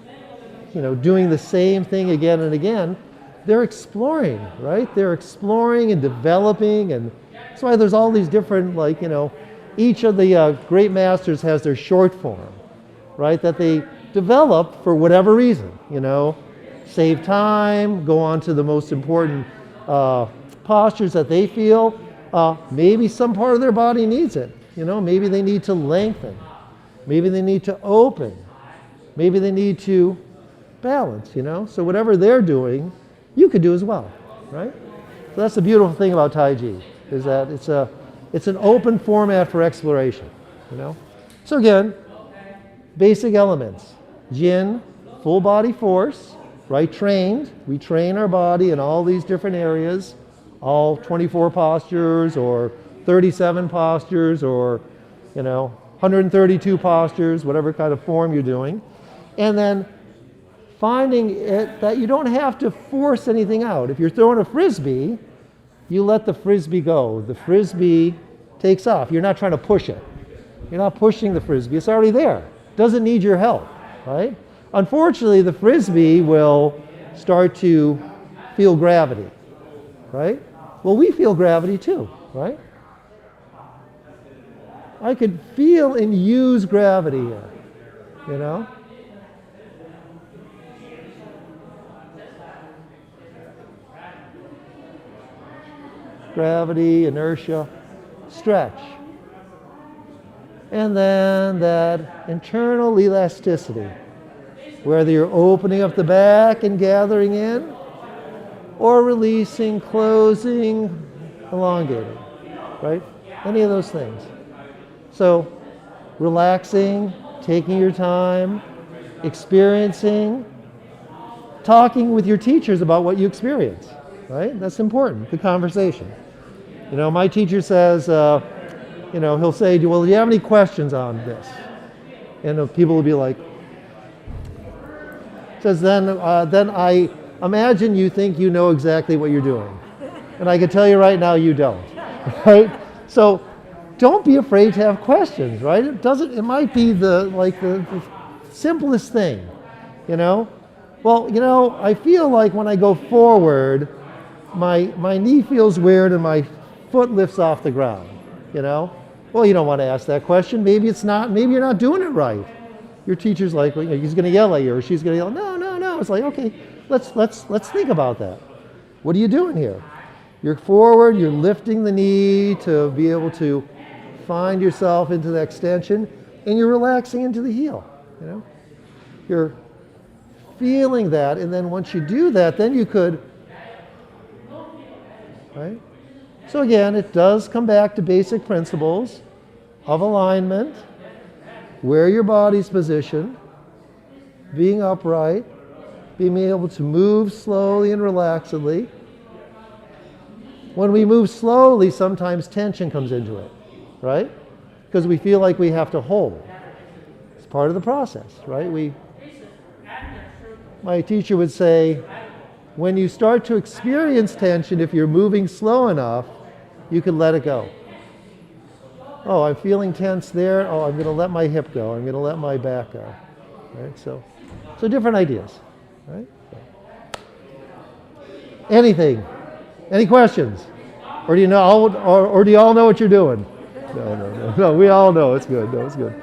doing the same thing again and again. They're exploring, right? They're exploring and developing, and that's why there's all these different, each of the great masters has their short form, right? That they develop for whatever reason, save time, go on to the most important postures that they feel. Maybe some part of their body needs it, maybe they need to lengthen, maybe they need to open, maybe they need to balance, So whatever they're doing, you could do as well, right? So that's the beautiful thing about Tai Chi, is that It's an open format for exploration, you know? So again, basic elements. Jin, full body force, right? Trained. We train our body in all these different areas, all 24 postures or 37 postures or, 132 postures, whatever kind of form you're doing. And then finding it that you don't have to force anything out. If you're throwing a frisbee, you let the frisbee go. The frisbee takes off. You're not trying to push it. You're not pushing the frisbee. It's already there. Doesn't need your help, right? Unfortunately, the frisbee will start to feel gravity, right? Well, we feel gravity too, right? I could feel and use gravity here, you know? Gravity, inertia, stretch. And then that internal elasticity, whether you're opening up the back and gathering in, or releasing, closing, elongating, right? Any of those things. So relaxing, taking your time, experiencing, talking with your teachers about what you experience, right? That's important, the conversation. My teacher says, he'll say, well, do you have any questions on this? And people will be like, says, then I imagine you think you know exactly what you're doing. And I can tell you right now, you don't, right? So don't be afraid to have questions, right? It might be the simplest thing, Well, I feel like when I go forward, my knee feels weird and my foot lifts off the ground, Well, you don't want to ask that question. Maybe it's not, maybe you're not doing it right. Your teacher's like, he's going to yell at you or she's going to yell, no. It's like, okay, let's think about that. What are you doing here? You're forward, you're lifting the knee to be able to find yourself into the extension, and you're relaxing into the heel, You're feeling that, and then once you do that, then you could, right? So again, it does come back to basic principles of alignment, where your body's positioned, being upright, being able to move slowly and relaxedly. When we move slowly, sometimes tension comes into it, right? Because we feel like we have to hold. It's part of the process, right? My teacher would say, when you start to experience tension, if you're moving slow enough, you can let it go. Oh, I'm feeling tense there. Oh, I'm going to let my hip go. I'm going to let my back go. Right? So different ideas. Right? Anything? Any questions? Or do you know? Or do you all know what you're doing? No. We all know it's good. No, it's good.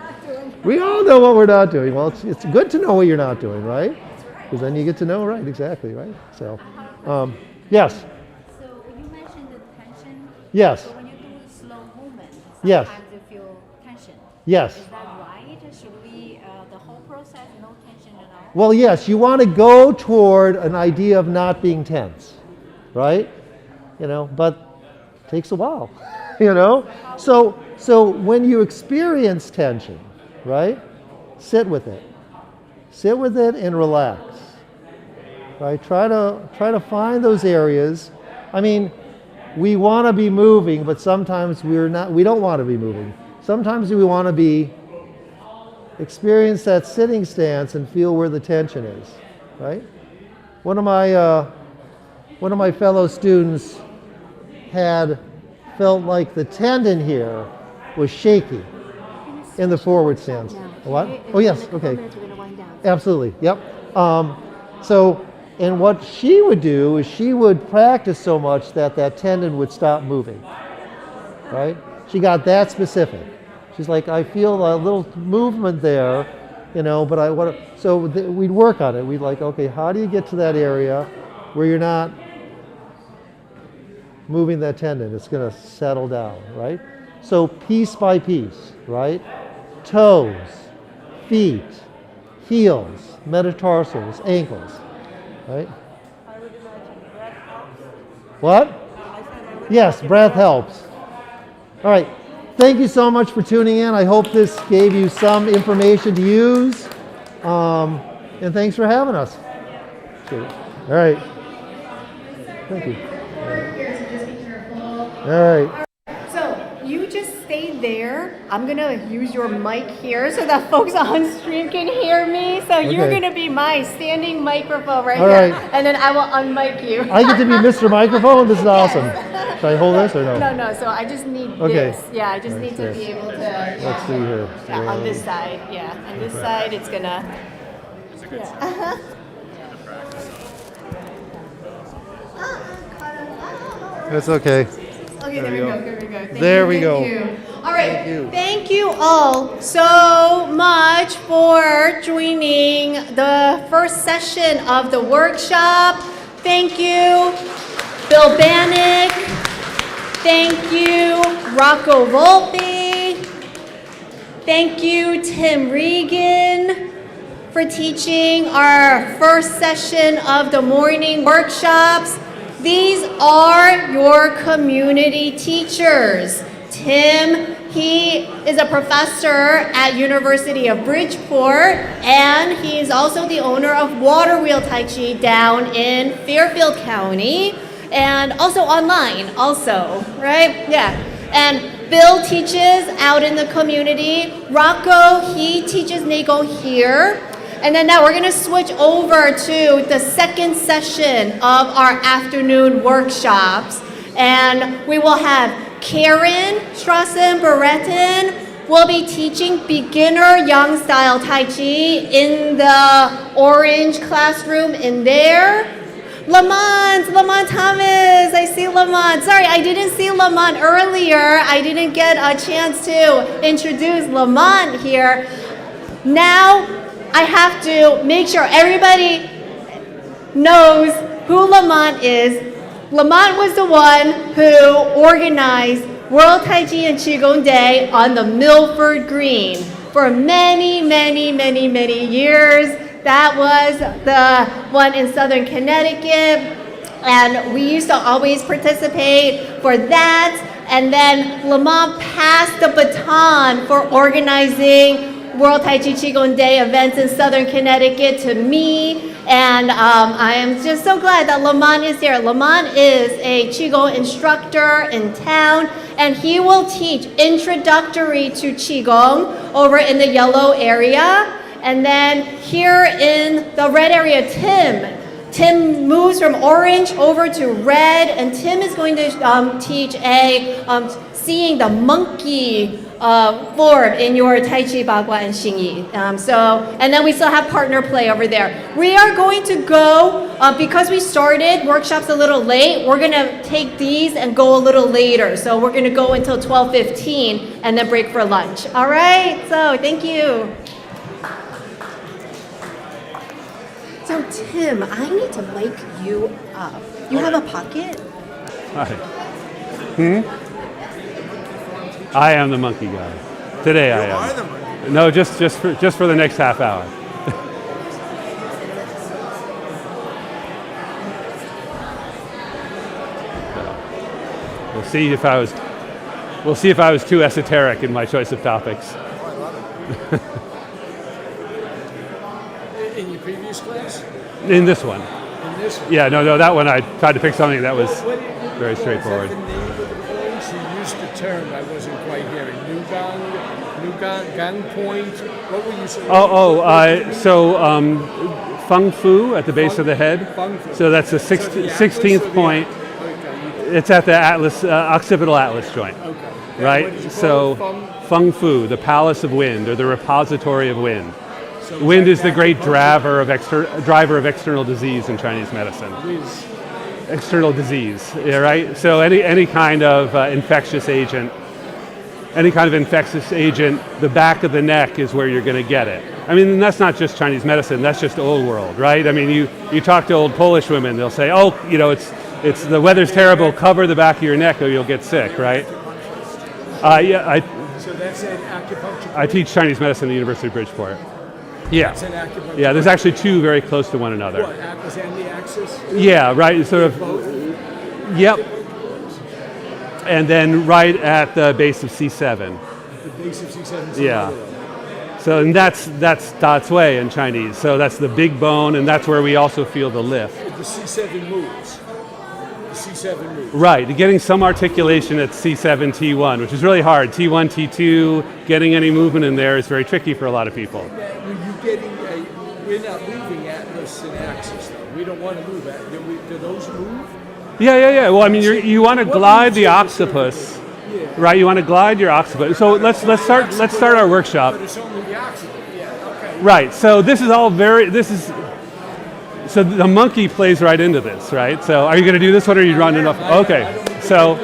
We all know what we're not doing. Well, it's good to know what you're not doing, right? Because then you get to know, right? Exactly, right? So, yes. So you mentioned the tension. Yes. So when you do slow movement, Yes. sometimes you feel tension. Yes. Is that right? Should we, the whole process, no tension at all? Well, yes, you want to go toward an idea of not being tense, right? But it takes a while, So when you experience tension, right, sit with it. Sit with it and relax, right? Try to find those areas. I mean, we want to be moving, but sometimes we don't want to be moving. Sometimes we want to experience that sitting stance and feel where the tension is, right? One of my fellow students felt like the tendon here was shaky in the forward stance. What? Oh yes, okay. Absolutely, yep. And what she would do is she would practice so much that tendon would stop moving, right? She got that specific. She's like, I feel a little movement there, but we'd work on it. We'd like, okay, how do you get to that area where you're not moving that tendon? It's going to settle down, right? So piece by piece, right? Toes, feet, heels, metatarsals, ankles, right? I would imagine breath helps. What? Yes, breath helps. All right. Thank you so much for tuning in. I hope this gave you some information to use. And thanks for having us. All right. Thank you. All right. So you just stay there. I'm going to use your mic here so that folks on stream can hear me. So you're Okay. going to be my standing microphone right All here. right. And then I will unmic you. I get to be Mr. Microphone? This is awesome. Should I hold this or no? No, so I just need Okay. this. Yeah, I just Nice, need to be yes. able to. Let's see here. Yeah, on this side. Yeah, on this side it's going to. Yeah. That's okay. Okay, there we go. There we go. Thank There you, we go. thank you. All right. Thank you. Thank you all so much for joining the first session of the workshop. Thank you, Bill Banick. Thank you, Rocco Volpe. Thank you, Tim Regan, for teaching our first session of the morning workshops. These are your community teachers. Tim, he is a professor at University of Bridgeport, and he is also the owner of Water Wheel Tai Chi down in Fairfield County, and also online also, right? Yeah. And Bill teaches out in the community. Rocco, he teaches Qigong here. And then now we're going to switch over to the second session of our afternoon workshops. And we will have Karen Strawson-Brereton will be teaching beginner young style Tai Chi in the orange classroom in there. Lamont Thomas, I see Lamont. Sorry, I didn't see Lamont earlier. I didn't get a chance to introduce Lamont here. Now, I have to make sure everybody knows who Lamont is. Lamont was the one who organized World Tai Chi and Qigong Day on the Milford Green for many, many, many, many years. That was the one in Southern Connecticut, and we used to always participate for that. And then Lamont passed the baton for organizing World Tai Chi Qigong Day events in Southern Connecticut to me, and I am just so glad that Lamont is here. Lamont is a Qigong instructor in town, and he will teach introductory to Qigong over in the yellow area. And then here in the red area, Tim moves from orange over to red, and Tim is going to teach seeing the monkey form in your Tai Chi, Bagua, and Xingyi. And then we still have partner play over there. We are going to go, because we started workshops a little late, we're going to take these and go a little later. So we're going to go until 12:15 and then break for lunch. All right? So thank you. So Tim, I need to mic you up. You have a pocket? Hi. I am the monkey guy. Today I am. You are the monkey. No, just for the next half hour. So, we'll see if I was too esoteric in my choice of topics. In your previous class? In this one. In this one? Yeah, no, that one I tried to pick something that was very straightforward. Is that the name of the place? You used the term I wasn't quite hearing. Gun point? What were you saying? So Feng Fu at the base of the head. Feng Fu. So that's the That's the 16th atlas point. Okay. It's at the atlas, occipital atlas joint, Okay. right? What did you So call it? Feng Fu, the palace of wind, or the repository of wind. So Wind that is the great acupuncture? driver of external disease in Chinese medicine. Whiz. External disease, yeah, right? So any kind of infectious agent, the back of the neck is where you're going to get it. I mean, that's not just Chinese medicine, that's just old world, right? I mean, you talk to old Polish women, they'll say, oh, it's the weather's terrible, cover the back of your neck or you'll get sick, right? So that's an acupuncture? I teach Chinese medicine at the University of Bridgeport. Yeah. That's an acupuncture? Yeah, there's actually two very close to one another. What, atlas and the axis? Yeah, right, sort of, Both? yep. and then right at the base of C7. The base of C7. Yeah. So and that's Da Cui in Chinese. So that's the big bone, and that's where we also feel the lift. The C7 moves. The C7 moves. Right, getting some articulation at C7, T1, which is really hard. T1, T2, getting any movement in there is very tricky for a lot of people. We're not moving atlas and axis, though. We don't want to move at. Do those move? Yeah. Well, I mean, you want to glide the octopus, right? You want to glide your octopus. So let's start our workshop. But it's only the oxygen. Yeah. Okay. Right. So this is all so the monkey plays right into this, right? So are you going to do this one, or are you running enough? Okay. So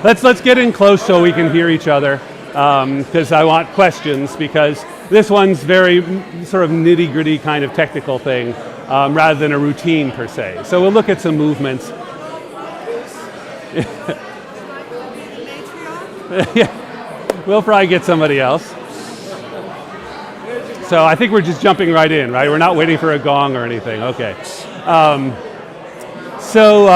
let's get in close so we can hear each other, because I want questions, because this one's very sort of nitty-gritty kind of technical thing, rather than a routine per se. So we'll look at some movements. Yeah, we'll probably get somebody else. So I think we're just jumping right in, right? We're not waiting for a gong or anything. Okay. So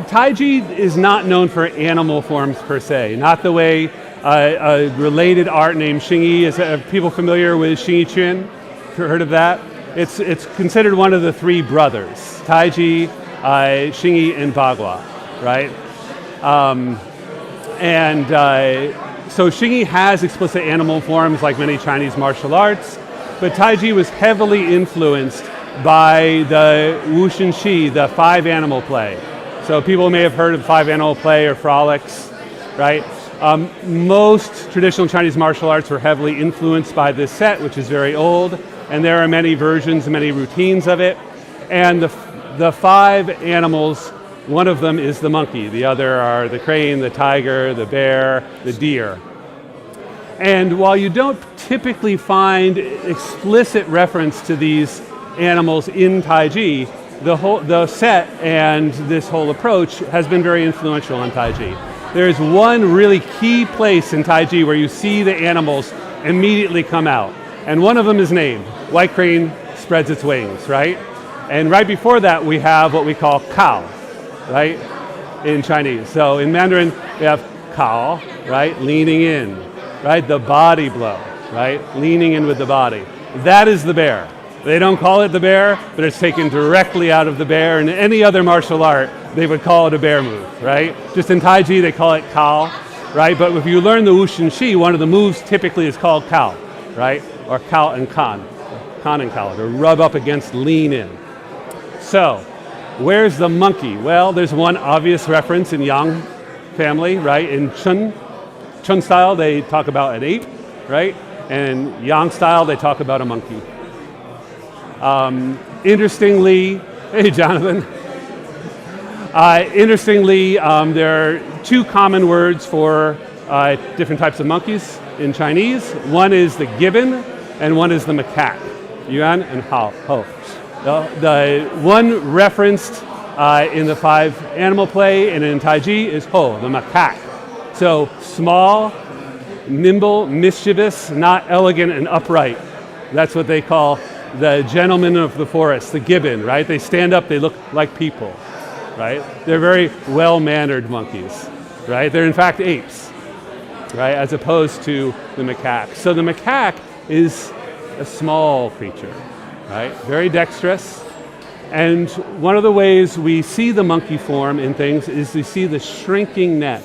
Tai Chi is not known for animal forms per se. Not the way a related art named Xingyi is. People familiar with Xingyi Chuan? Heard of that? It's considered one of the three brothers: Tai Chi, Xingyi, and Bagua, right? So Xingyi has explicit animal forms like many Chinese martial arts, but Tai Chi was heavily influenced by the Wushen Shi, the five animal play. So people may have heard of five animal play or frolics, right? Most traditional Chinese martial arts were heavily influenced by this set, which is very old, and there are many versions, many routines of it. And the five animals, one of them is the monkey. The other are the crane, the tiger, the bear, the deer. And while you don't typically find explicit reference to these animals in Tai Chi, the set and this whole approach has been very influential on Tai Chi. There's one really key place in Tai Chi where you see the animals immediately come out. And one of them is named. White crane spreads its wings, right? And right before that, we have what we call kao, right, in Chinese. So in Mandarin, we have kao, right, leaning in, right, the body blow, right, leaning in with the body. That is the bear. They don't call it the bear, but it's taken directly out of the bear. In any other martial art, they would call it a bear move, right? Just in Tai Chi, they call it kao, right? But if you learn the Wushen Shi, one of the moves typically is called kao, right? Or kao and kan and kao, to rub up against, lean in. So, where's the monkey? Well, there's one obvious reference in Yang family, right? In Chen style, they talk about an ape, right? And Yang style, they talk about a monkey. Interestingly, hey Jonathan. There are two common words for different types of monkeys in Chinese. One is the gibbon, and one is the macaque. Yuan and Ho. The one referenced in the five animal play and in Tai Chi is Ho, the macaque. So small, nimble, mischievous, not elegant and upright. That's what they call the gentlemen of the forest, the gibbon, right? They stand up, they look like people, right? They're very well-mannered monkeys, right? They're in fact apes, right? As opposed to the macaque. So the macaque is a small creature, right? Very dexterous. And one of the ways we see the monkey form in things is we see the shrinking neck.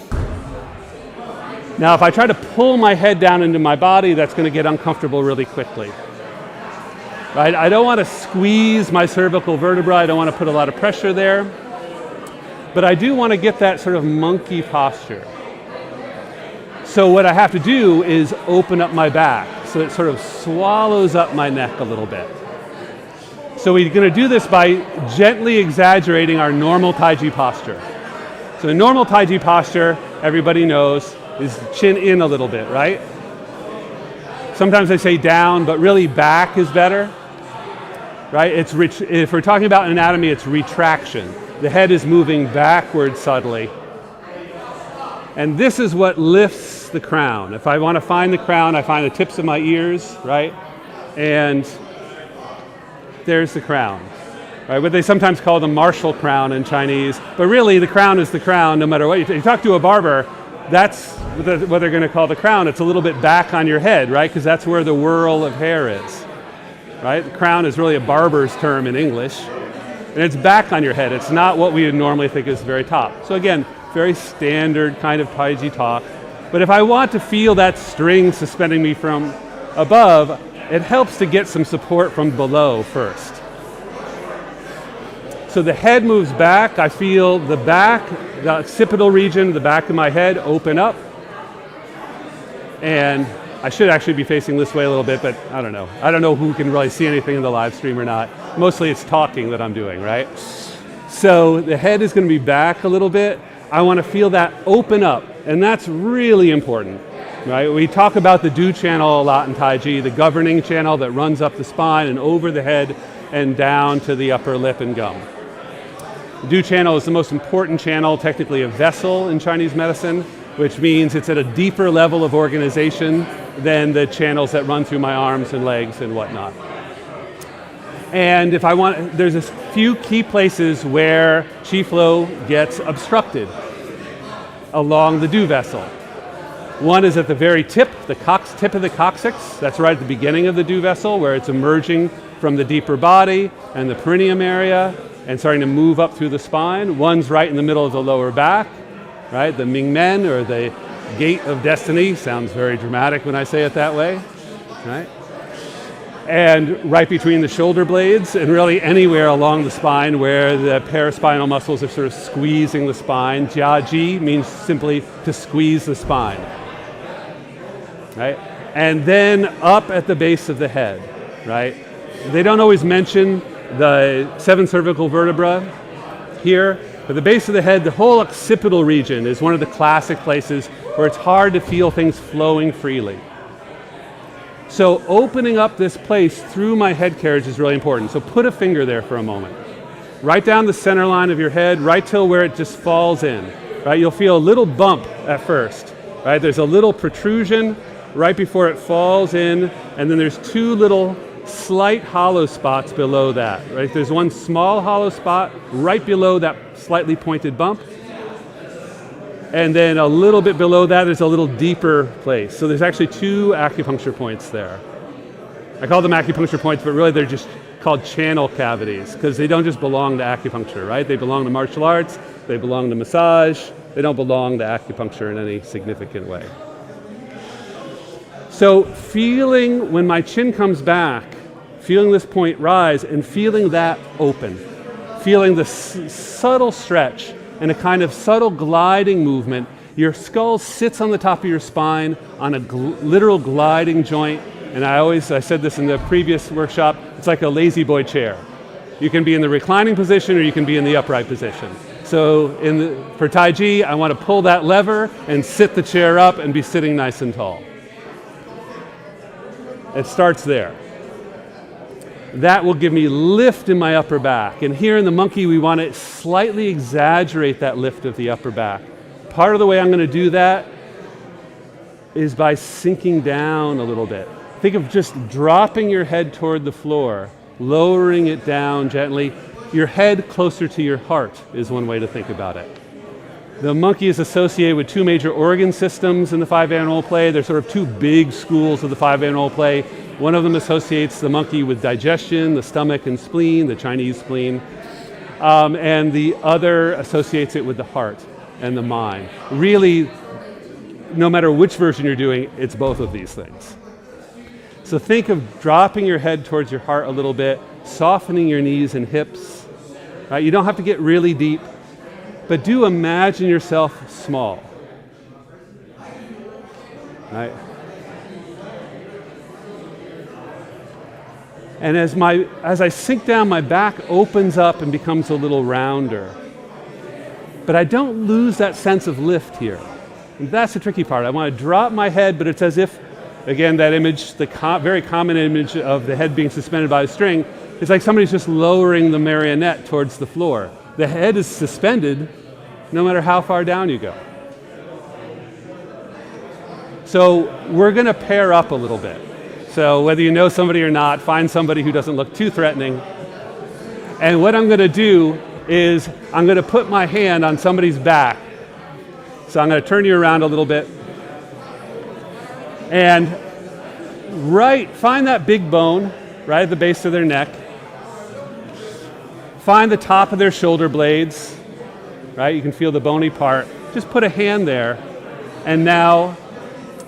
Now, if I try to pull my head down into my body, that's going to get uncomfortable really quickly. Right? I don't want to squeeze my cervical vertebra. I don't want to put a lot of pressure there. But I do want to get that sort of monkey posture. So what I have to do is open up my back so it sort of swallows up my neck a little bit. So we're going to do this by gently exaggerating our normal Tai Chi posture. So the normal Tai Chi posture, everybody knows, is chin in a little bit, right? Sometimes I say down, but really back is better, right? If we're talking about anatomy, it's retraction. The head is moving backward subtly. And this is what lifts the crown. If I want to find the crown, I find the tips of my ears, right? And there's the crown, right? What they sometimes call the martial crown in Chinese, but really the crown is the crown no matter what. You talk to a barber, that's what they're going to call the crown. It's a little bit back on your head, right? Because that's where the whirl of hair is, right? The crown is really a barber's term in English, and it's back on your head. It's not what we would normally think is the very top. So again, very standard kind of Taiji talk. But if I want to feel that string suspending me from above, it helps to get some support from below first. So the head moves back. I feel the back, the occipital region, the back of my head open up. And I should actually be facing this way a little bit, but I don't know. I don't know who can really see anything in the live stream or not. Mostly it's talking that I'm doing, right? So the head is going to be back a little bit. I want to feel that open up, and that's really important, right? We talk about the Du channel a lot in Tai Chi, the governing channel that runs up the spine and over the head and down to the upper lip and gum. The Du channel is the most important channel, technically a vessel in Chinese medicine, which means it's at a deeper level of organization than the channels that run through my arms and legs and whatnot. And if I want, there's a few key places where qi flow gets obstructed along the Du vessel. One is at the very tip, the tip of the coccyx. That's right at the beginning of the Du vessel, where it's emerging from the deeper body and the perineum area and starting to move up through the spine. One's right in the middle of the lower back, right? The Ming Men, or the Gate of Destiny. Sounds very dramatic when I say it that way, right? And right between the shoulder blades, and really anywhere along the spine where the paraspinal muscles are sort of squeezing the spine. Jia Ji means simply to squeeze the spine, right? And then up at the base of the head, right? They don't always mention the 7 cervical vertebra here, but the base of the head, the whole occipital region is one of the classic places where it's hard to feel things flowing freely. So opening up this place through my head carriage is really important. So put a finger there for a moment. Right down the center line of your head, right till where it just falls in. Right? You'll feel a little bump at first. Right? There's a little protrusion right before it falls in, and then there's 2 little slight hollow spots below that. Right? There's one small hollow spot right below that slightly pointed bump. And then a little bit below that is a little deeper place. So there's actually 2 acupuncture points there. I call them acupuncture points, but really they're just called channel cavities because they don't just belong to acupuncture, right? They belong to martial arts, they belong to massage, they don't belong to acupuncture in any significant way. So feeling when my chin comes back, feeling this point rise and feeling that open, feeling the subtle stretch, and a kind of subtle gliding movement. Your skull sits on the top of your spine on a literal gliding joint. And I said this in the previous workshop, it's like a lazy boy chair. You can be in the reclining position or you can be in the upright position. So for Tai Chi, I want to pull that lever and sit the chair up and be sitting nice and tall. It starts there. That will give me lift in my upper back. And here in the monkey, we want to slightly exaggerate that lift of the upper back. Part of the way I'm going to do that is by sinking down a little bit. Think of just dropping your head toward the floor, lowering it down gently. Your head closer to your heart is one way to think about it. The monkey is associated with 2 major organ systems in the 5-animal play. There's sort of 2 big schools of the 5-animal play. One of them associates the monkey with digestion, the stomach and spleen, the Chinese spleen, and the other associates it with the heart and the mind. Really, no matter which version you're doing, it's both of these things. So think of dropping your head towards your heart a little bit, softening your knees and hips. Right? You don't have to get really deep, but do imagine yourself small. Right? And as I sink down, my back opens up and becomes a little rounder. But I don't lose that sense of lift here. And that's the tricky part. I want to drop my head, but it's as if, again, that image, the very common image of the head being suspended by a string, it's like somebody's just lowering the marionette towards the floor. The head is suspended no matter how far down you go. So we're going to pair up a little bit. So whether you know somebody or not, find somebody who doesn't look too threatening. And what I'm going to do is I'm going to put my hand on somebody's back. So I'm going to turn you around a little bit. And find that big bone right at the base of their neck. Find the top of their shoulder blades, right? You can feel the bony part. Just put a hand there. And now,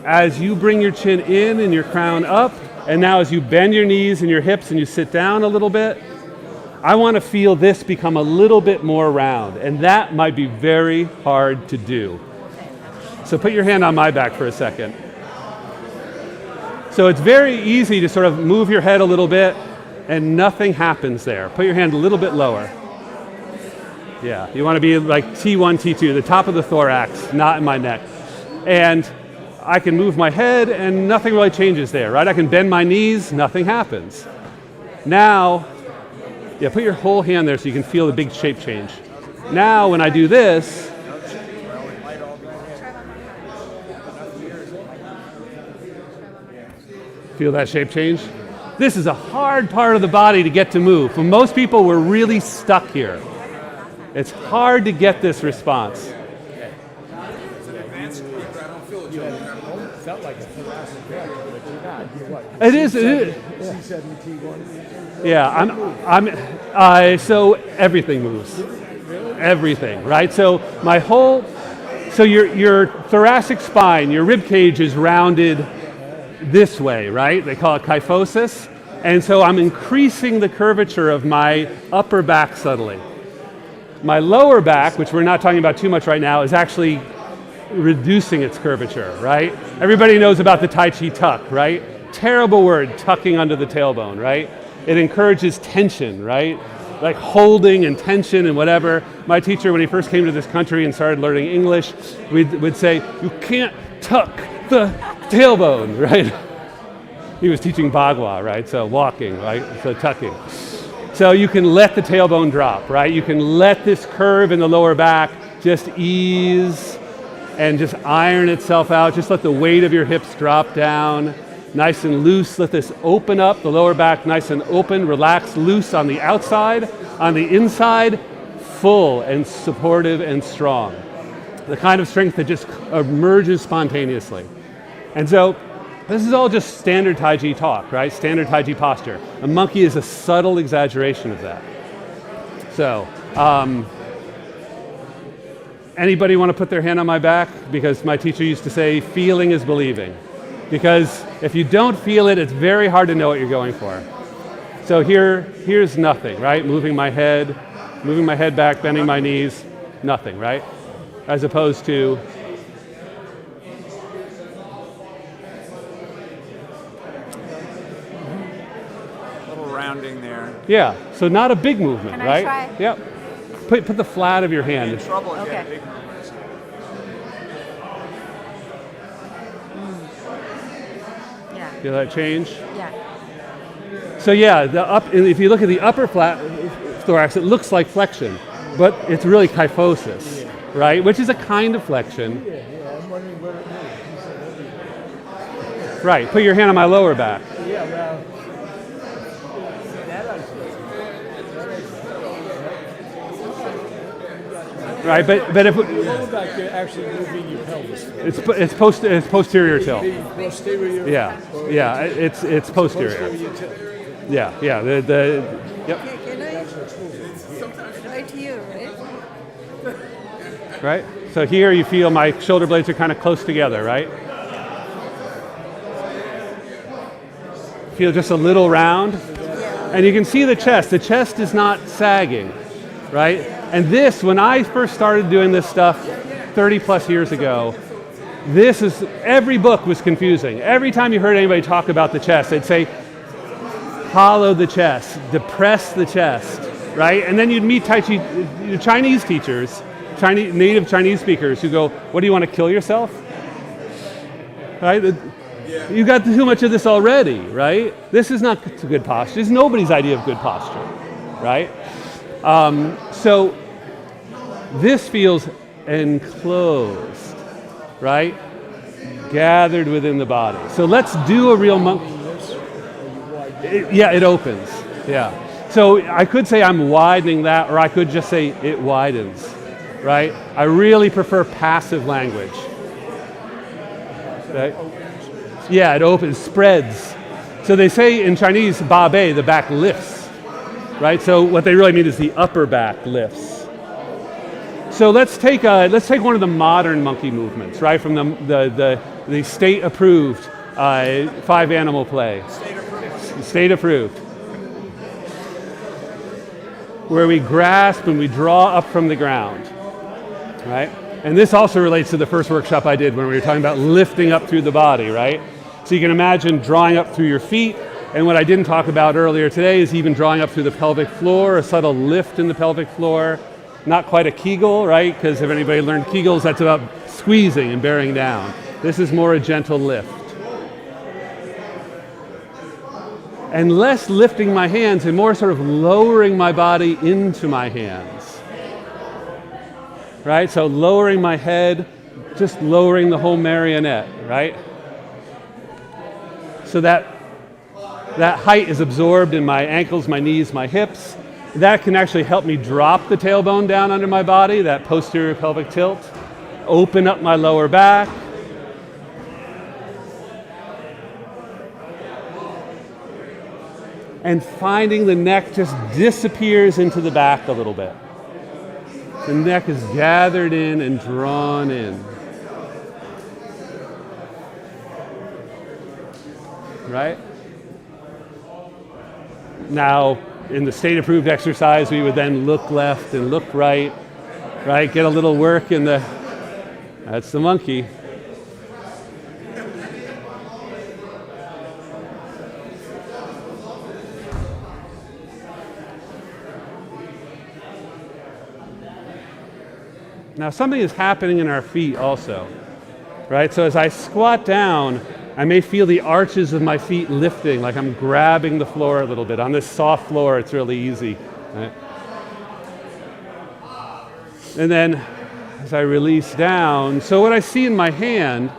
as you bring your chin in and your crown up, and now as you bend your knees and your hips and you sit down a little bit, I want to feel this become a little bit more round. And that might be very hard to do. So put your hand on my back for a second. So it's very easy to sort of move your head a little bit and nothing happens there. Put your hand a little bit lower. Yeah, you want to be like T1, T2, the top of the thorax, not in my neck. And I can move my head and nothing really changes there, right? I can bend my knees, nothing happens. Now, yeah, put your whole hand there so you can feel the big shape change. Now, when I do this, feel that shape change? This is a hard part of the body to get to move. For most people, we're really stuck here. It's hard to get this response. Felt like a thoracic back, but you're not. You're what? It is. C7T1. Yeah, so everything moves. Everything, right? So your thoracic spine, your rib cage is rounded this way, right? They call it kyphosis. And so I'm increasing the curvature of my upper back subtly. My lower back, which we're not talking about too much right now, is actually reducing its curvature, right? Everybody knows about the Tai Chi tuck, right? Terrible word, tucking under the tailbone, right? It encourages tension, right? Like holding and tension and whatever. My teacher, when he first came to this country and started learning English, would say, you can't tuck the tailbone, right? He was teaching Bagua, right? So walking, right? So tucking. So you can let the tailbone drop, right? You can let this curve in the lower back just ease and just iron itself out. Just let the weight of your hips drop down. Nice and loose. Let this open up, the lower back nice and open, relaxed, loose on the outside. On the inside, full and supportive and strong. The kind of strength that just emerges spontaneously. And so this is all just standard Tai Chi talk, right? Standard Tai Chi posture. A monkey is a subtle exaggeration of that. So, anybody want to put their hand on my back? Because my teacher used to say, feeling is believing. Because if you don't feel it, it's very hard to know what you're going for. So here's nothing, right? Moving my head back, bending my knees, nothing, right? As opposed to rounding there. yeah, so not a big movement, Can I right? try? Yep. Put the flat of your hand. Trouble if you had Okay. big movements. Yeah. Feel that change? Yeah. So yeah, if you look at the upper flat thorax, it looks like flexion, but it's really kyphosis, right? Which is a kind of flexion. Yeah, I'm wondering where it moves. Right, put your hand on my lower back. Yeah, well, Right, but if lower back, you're actually moving your pelvis. it's posterior tilt. The posterior. Yeah, it's posterior. Posterior tilt. Yeah, yep. Can I to you, right? Right. So here you feel my shoulder blades are kind of close together, right? Feel just a little round, and you can see the chest. The chest is not sagging, right? And this, when I first started doing this stuff 30 plus years ago, every book was confusing. Every time you heard anybody talk about the chest, they'd say, hollow the chest, depress the chest, right? And then you'd meet Tai Chi Chinese teachers, native Chinese speakers who go, what do you want to kill yourself? Right? You got too much of this already, right? This is not good posture. This is nobody's idea of good posture, right? So this feels enclosed, right? Gathered within the body. So let's do a real monkey. It opens, yeah. So I could say I'm widening that, or I could just say it widens, right? I really prefer passive language. Right? Yeah, it opens, spreads. So they say in Chinese, ba bei, the back lifts, right? So what they really mean is the upper back lifts. So let's take one of the modern monkey movements, right? From the state-approved 5-animal play. State-approved. Where we grasp and we draw up from the ground, right? And this also relates to the first workshop I did when we were talking about lifting up through the body, right? So you can imagine drawing up through your feet, and what I didn't talk about earlier today is even drawing up through the pelvic floor, a subtle lift in the pelvic floor. Not quite a Kegel, right? Because if anybody learned Kegels, that's about squeezing and bearing down. This is more a gentle lift. And less lifting my hands and more sort of lowering my body into my hands. Right? So lowering my head, just lowering the whole marionette, right? So that height is absorbed in my ankles, my knees, my hips. That can actually help me drop the tailbone down under my body, that posterior pelvic tilt, open up my lower back. And finding the neck just disappears into the back a little bit. The neck is gathered in and drawn in. Right? Now, in the state-approved exercise, we would then look left and look right, right? Get a little work in the, that's the monkey. Now, something is happening in our feet also, right? So as I squat down, I may feel the arches of my feet lifting, like I'm grabbing the floor a little bit. On this soft floor, it's really easy. Right? And then, as I release down, so what I see in my hand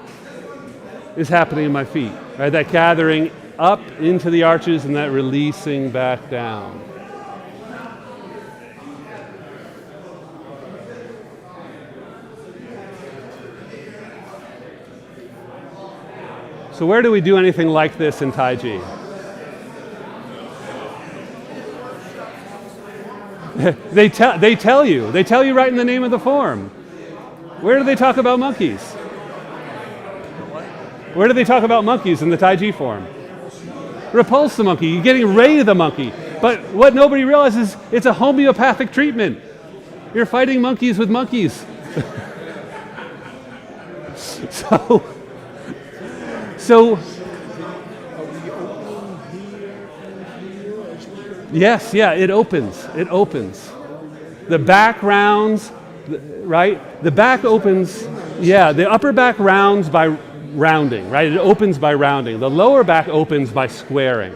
is happening in my feet, right? That gathering up into the arches and that releasing back down. So where do we do anything like this in Tai Chi? They tell you right in the name of the form. Where do they talk about monkeys? Where do they talk about monkeys in the Tai Chi form? Repulse the monkey, you're getting rid of the monkey. But what nobody realizes, it's a homeopathic treatment. You're fighting monkeys with monkeys. So, yes, yeah, it opens. It opens. The back rounds, right? The back opens, yeah, the upper back rounds by rounding, right? It opens by rounding. The lower back opens by squaring,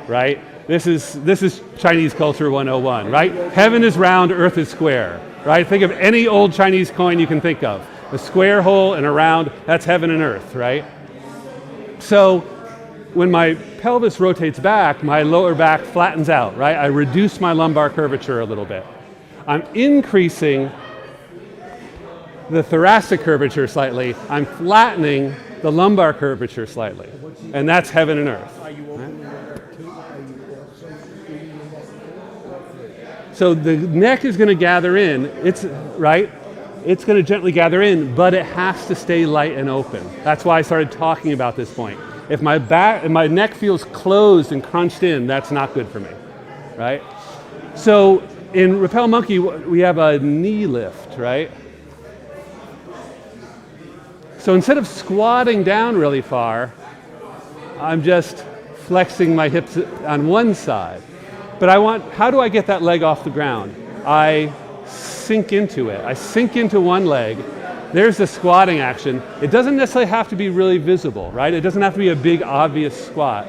right? This is Chinese culture 101, right? Heaven is round, earth is square, right? Think of any old Chinese coin you can think of. A square hole and a round, that's heaven and earth, right? So when my pelvis rotates back, my lower back flattens out, right? I reduce my lumbar curvature a little bit. I'm increasing the thoracic curvature slightly. I'm flattening the lumbar curvature slightly. And that's heaven and earth. So the neck is going to gather in, it's right? It's going to gently gather in, but it has to stay light and open. That's why I started talking about this point. If my neck feels closed and crunched in, that's not good for me, right? So in Repel Monkey, we have a knee lift, right? So instead of squatting down really far, I'm just flexing my hips on one side. But how do I get that leg off the ground? I sink into it. I sink into one leg. There's the squatting action. It doesn't necessarily have to be really visible, right? It doesn't have to be a big, obvious squat.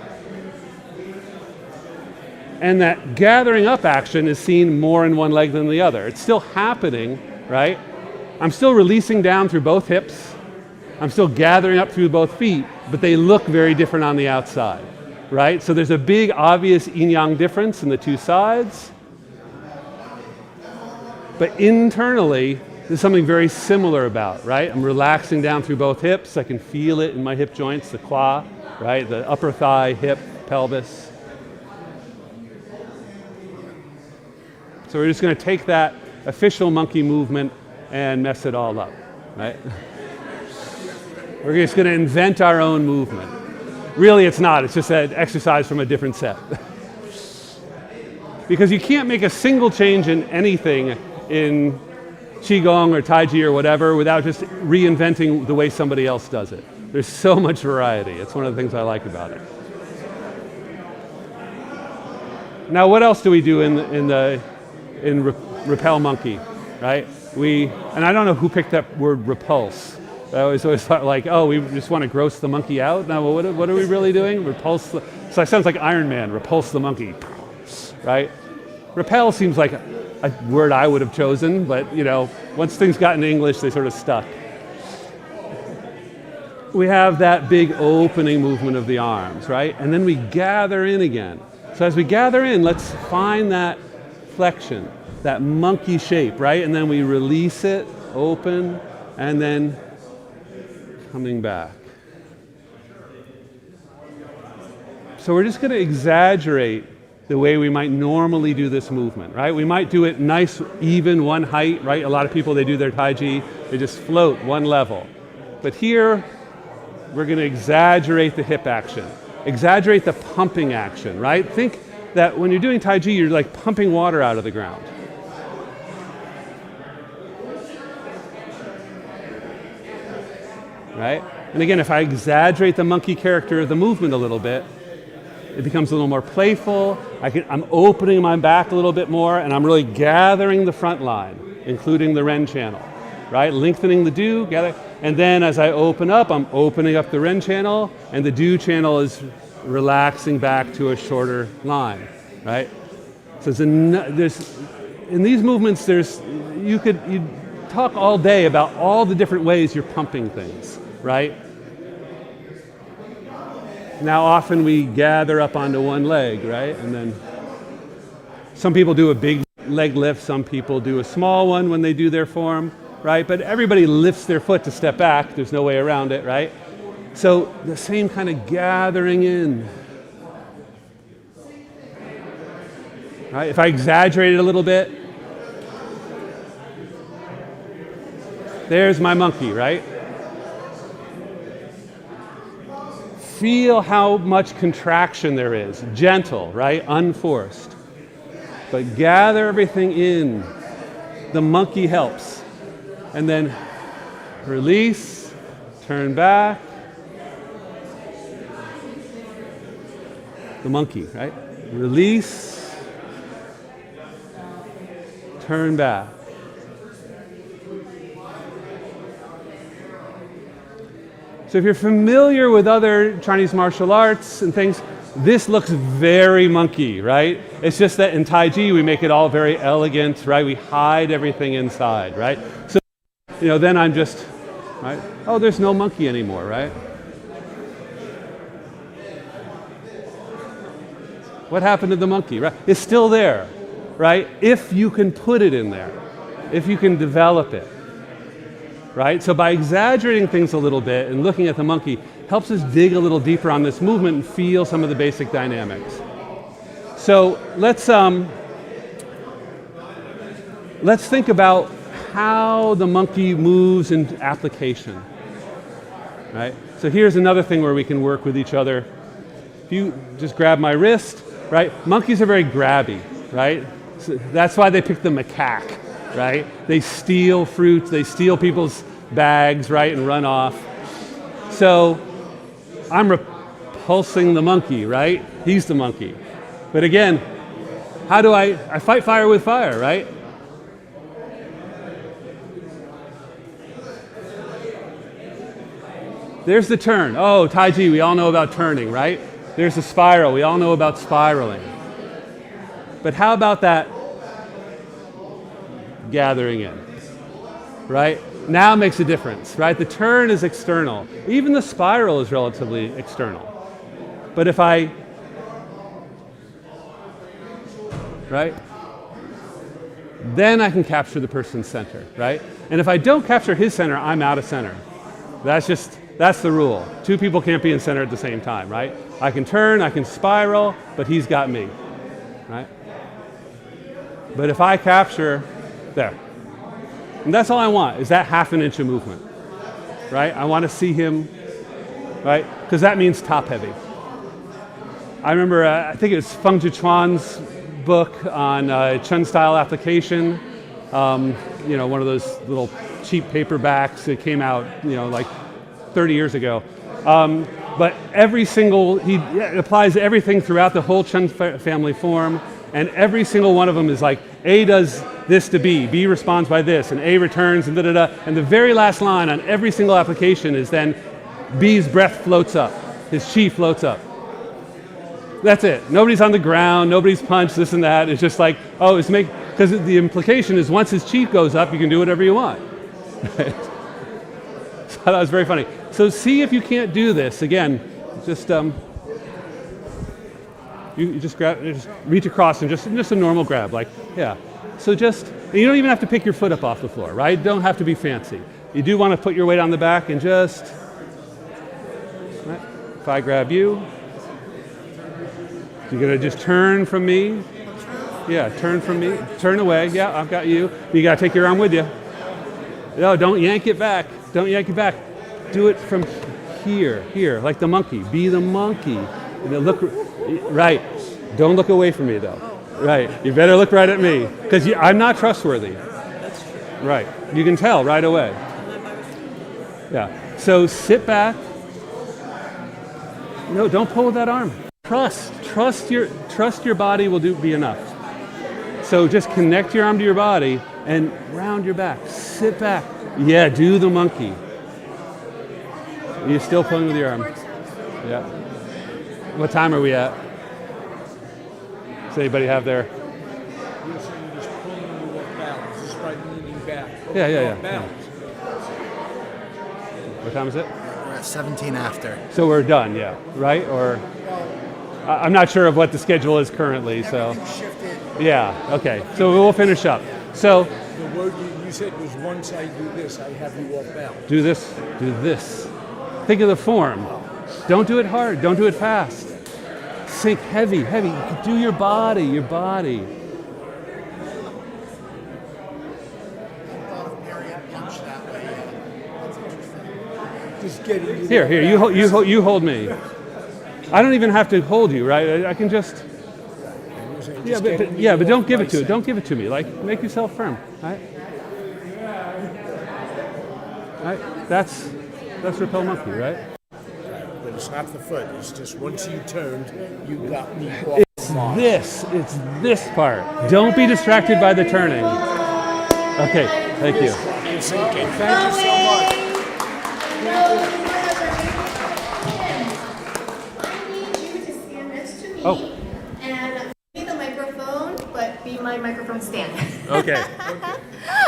And that gathering up action is seen more in one leg than the other. It's still happening, right? I'm still releasing down through both hips. I'm still gathering up through both feet, but they look very different on the outside. right? So there's a big obvious yin-yang difference in the two sides. But internally, there's something very similar about, right? I'm relaxing down through both hips. I can feel it in my hip joints, the qua, right? The upper thigh, hip, pelvis. So we're just going to take that official monkey movement and mess it all up, right? We're just going to invent our own movement. Really, it's not. It's just an exercise from a different set. Because you can't make a single change in anything in Qigong or Tai Chi or whatever without just reinventing the way somebody else does it. There's so much variety. It's one of the things I like about it. Now, what else do we do in repel monkey, right? And I don't know who picked that word repulse. I always thought like, oh, we just want to gross the monkey out. Now, what are we really doing? Repulse. So it sounds like Iron Man, repulse the monkey, right? Repel seems like a word I would have chosen, but you know, once things got into English, they sort of stuck. We have that big opening movement of the arms, right? And then we gather in again. So as we gather in, let's find that flexion, that monkey shape, right? And then we release it, open, and then coming back. So we're just going to exaggerate the way we might normally do this movement, right? We might do it nice, even, one height, right? A lot of people, they do their Tai Chi, they just float one level. But here, we're going to exaggerate the hip action, exaggerate the pumping action, right? Think that when you're doing Tai Chi, you're like pumping water out of the ground. Right? And again, if I exaggerate the monkey character of the movement a little bit, it becomes a little more playful. I'm opening my back a little bit more, and I'm really gathering the front line, including the Ren channel, right? Lengthening the Do, gather. And then as I open up, I'm opening up the Ren channel, and the Do channel is relaxing back to a shorter line, right? So in these movements, you talk all day about all the different ways you're pumping things, right? Now often we gather up onto one leg, right? And then some people do a big leg lift, some people do a small one when they do their form, right? But everybody lifts their foot to step back. There's no way around it, right? So the same kind of gathering in. Right? If I exaggerate it a little bit, there's my monkey, right? Feel how much contraction there is. Gentle, right? Unforced. But gather everything in. The monkey helps. And then release, turn back. The monkey, right? Release, turn back. So if you're familiar with other Chinese martial arts and things, this looks very monkey, right? It's just that in Tai Chi we make it all very elegant, right? We hide everything inside, right? So, then I'm just, right? Oh, there's no monkey anymore, right? What happened to the monkey, right? It's still there, right? If you can put it in there, if you can develop it. Right? So by exaggerating things a little bit and looking at the monkey helps us dig a little deeper on this movement and feel some of the basic dynamics. So let's think about how the monkey moves in application. Right? So here's another thing where we can work with each other. If you just grab my wrist, right? Monkeys are very grabby, right? So that's why they pick the macaque. Right? They steal fruits, they steal people's bags, right, and run off. So I'm repulsing the monkey, right? He's the monkey. But again, how do I fight fire with fire, right? There's the turn. Oh, Tai Chi, we all know about turning, right? There's the spiral. We all know about spiraling. But how about that gathering in, right? Now makes a difference, right? The turn is external. Even the spiral is relatively external. But if I right? Then I can capture the person's center, right? And if I don't capture his center, I'm out of center. That's the rule. Two people can't be in center at the same time, right? I can turn, I can spiral, but he's got me, right? But if I capture, there. And that's all I want, is that half an inch of movement, right? I want to see him, right? Because that means top heavy. I remember, I think it was Feng Chuan's book on Chen style application. You know, one of those little cheap paperbacks that came out, you know, like 30 years ago. But he applies everything throughout the whole Chen family form, and every single one of them is like, A does this to B responds by this, and A returns, and da-da-da. And the very last line on every single application is then B's breath floats up, his chi floats up. That's it. Nobody's on the ground, nobody's punched, this and that. It's just like, oh, because the implication is once his chi goes up, you can do whatever you want. Right? So that was very funny. So see if you can't do this. Again, just you just grab, just reach across and just a normal grab, like, yeah. So you don't even have to pick your foot up off the floor, right? Don't have to be fancy. You do want to put your weight on the back and just, right? If I grab you, you're gonna just turn from me. Yeah, turn from me, turn away. Yeah, I've got you. You gotta take your arm with you. No, don't yank it back. Don't yank it back. Do it from here, like the monkey. Be the monkey. And then look, right. Don't look away from me though. Right, you better look right at me, because I'm not trustworthy. That's true. Right, you can tell right away. Yeah, so sit back. No, don't pull with that arm. Trust your body will be enough. So just connect your arm to your body and round your back. Sit back. Yeah, do the monkey. You're still pulling with your arm. Yeah. What time are we at? Does anybody have their? You're saying just pulling you off balance, just right leaning back. Yeah. Balance. What time is it? We're at 17 after. So we're done, yeah, right? Or I'm not sure of what the schedule is currently, so. Shifted. Yeah, okay, so we'll finish up. So. The word you said was once I do this, I have you off balance. Do this. Think of the form. Don't do it hard, don't do it fast. Sink heavy. Do your body. Just getting you. Here, you hold me. I don't even have to hold you, right? I can just. But don't give it to it. Don't give it to me. Like, make yourself firm, right? Right. That's repel monkey, right? But it's not the foot. It's just once you turned, you got me off. It's this part. Don't be distracted by the turning. Okay, thank you. Thank you so much. I need you to stand next to me. Oh. And be the microphone, but be my microphone stand. Okay.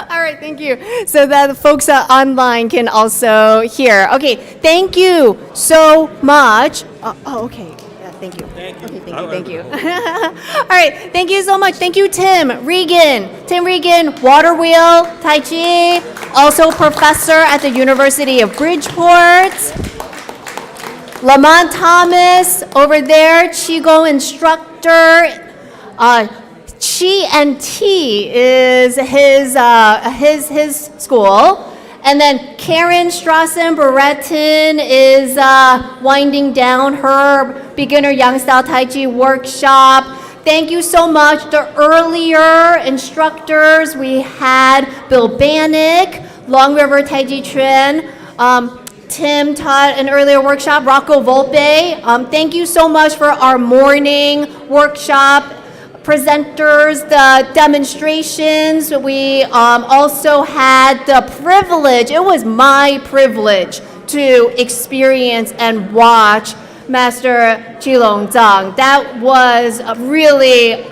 All right, thank you. So that the folks online can also hear. Okay, thank you so much. Okay. Yeah, thank you. Thank you. All right, thank you so much. Thank you, Tim Regan, water wheel, Tai Chi, also professor at the University of Bridgeport. Lamont Thomas over there, Qigong instructor. Chi and T is his school. And then Karen Strawson-Brereton is winding down her beginner young style Tai Chi workshop. Thank you so much. The earlier instructors, we had Bill Banick, Long River Taijiquan. Tim taught an earlier workshop, Rocco Volpe. Thank you so much for our morning workshop presenters, the demonstrations. We also had the privilege, it was my privilege to experience and watch Master Qilong Zhang. That was really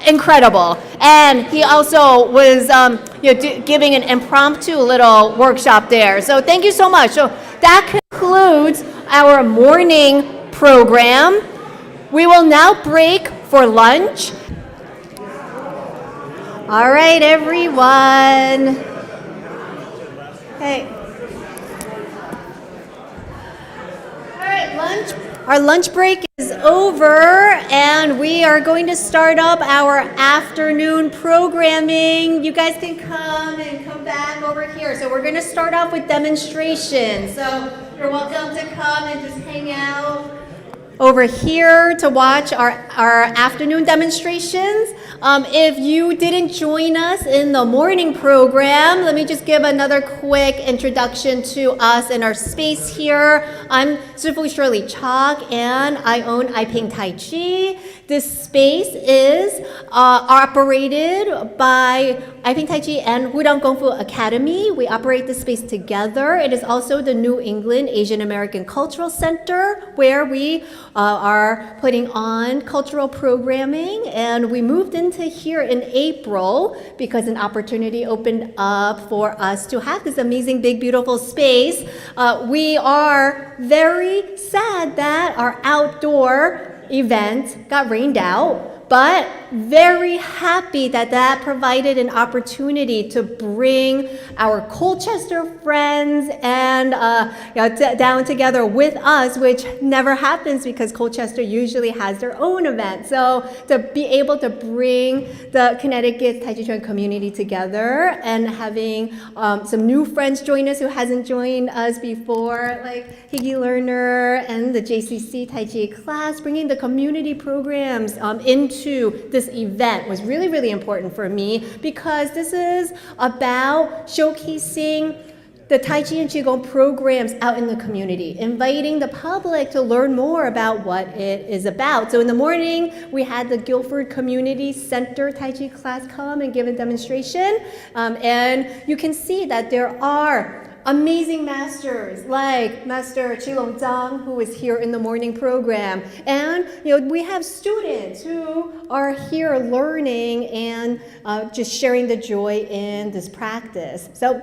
incredible. And he also was giving an impromptu little workshop there. So thank you so much. So that concludes our morning program. We will now break for lunch. All right, everyone. Hey. All right, lunch. Our lunch break is over, and we are going to start up our afternoon programming. You guys can come back over here. So we're going to start off with demonstrations. So you're welcome to come and just hang out over here to watch our afternoon demonstrations. If you didn't join us in the morning program, let me just give another quick introduction to us and our space here. I'm Sifu Shirley Chalk, and I own Aiping Tai Chi. This space is operated by Aiping Tai Chi and Hudang Kung Fu Academy. We operate this space together. It is also the New England Asian American Cultural Center, where we are putting on cultural programming, and we moved into here in April because an opportunity opened up for us to have this amazing, big, beautiful space. We are very sad that our outdoor event got rained out, but very happy that that provided an opportunity to bring our Colchester friends and down together with us, which never happens because Colchester usually has their own event. So to be able to bring the Connecticut Taijiquan community together and having some new friends join us who hasn't joined us before, like Higgy, Lerner, and the JCC Tai Chi class, bringing the community programs into this event was really, really important for me, because this is about showcasing the Tai Chi and Qigong programs out in the community, inviting the public to learn more about what it is about. So in the morning, we had the Guilford Community Center Tai Chi class come and give a demonstration, and you can see that there are amazing masters like Master Qilong Zhang, who is here in the morning program. And we have students who are here learning and just sharing the joy in this practice. So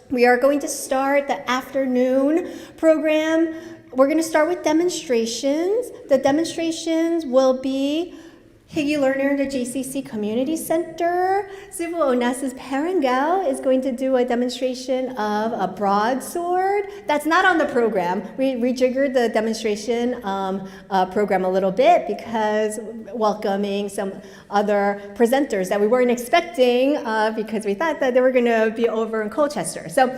we are going to start the afternoon program. We're going to start with demonstrations. The demonstrations will be Higgy Lerner in the JCC Community Center. Sifu Onassis Parungao is going to do a demonstration of a broadsword. That's not on the program. We rejiggered the demonstration program a little bit because welcoming some other presenters that we weren't expecting because we thought that they were going to be over in Colchester. So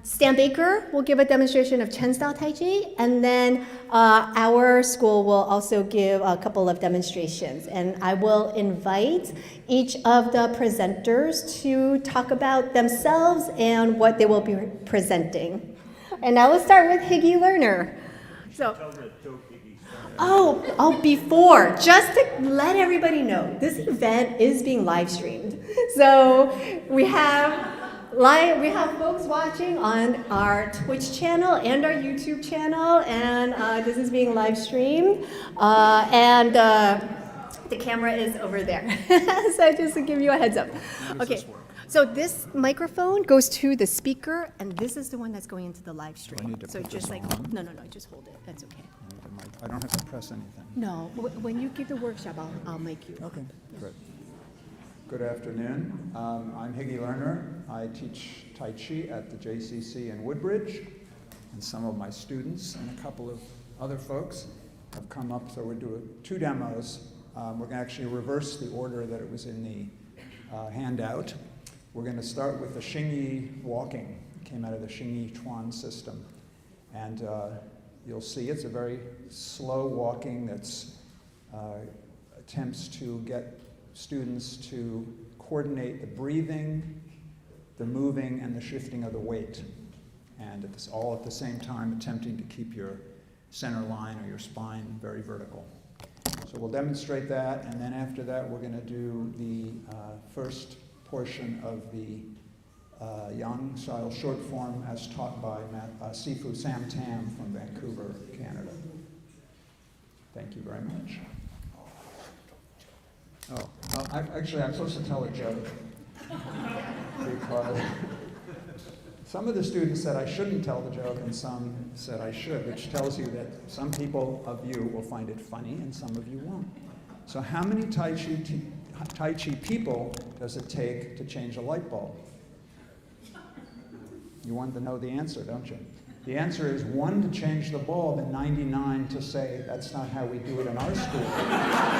Stan Baker will give a demonstration of Chen style Tai Chi, and then our school will also give a couple of demonstrations. And I will invite each of the presenters to talk about themselves and what they will be presenting. And I will start with Higgy Lerner. So, before, just to let everybody know, this event is being live streamed. So we have folks watching on our Twitch channel and our YouTube channel, and this is being live streamed. And the camera is over there. So just to give you a heads up. Okay. So this microphone goes to the speaker, and this is the one that's going into the live stream. So just like, no, just hold it. That's okay. I don't have to press anything. No, when you give the workshop, I'll make you. Okay, great. Good afternoon. I'm Higgy Lerner. I teach Tai Chi at the JCC in Woodbridge, and some of my students and a couple of other folks have come up, so we're doing 2 demos. We're going to actually reverse the order that it was in the handout. We're going to start with the Xingyi walking. It came out of the Xingyi Chuan system. And you'll see it's a very slow walking that's attempts to get students to coordinate the breathing, the moving, and the shifting of the weight. And it's all at the same time attempting to keep your center line or your spine very vertical. So we'll demonstrate that, and then after that we're going to do the first portion of the Yang style short form as taught by Sifu Sam Tam from Vancouver, Canada. Thank you very much. Actually, I'm supposed to tell a joke because some of the students said I shouldn't tell the joke and some said I should, which tells you that some people of you will find it funny and some of you won't. So how many Tai Chi Tai Chi people does it take to change a light bulb? You wanted to know the answer, don't you? The answer is 1 to change the bulb and 99 to say, that's not how we do it in our school.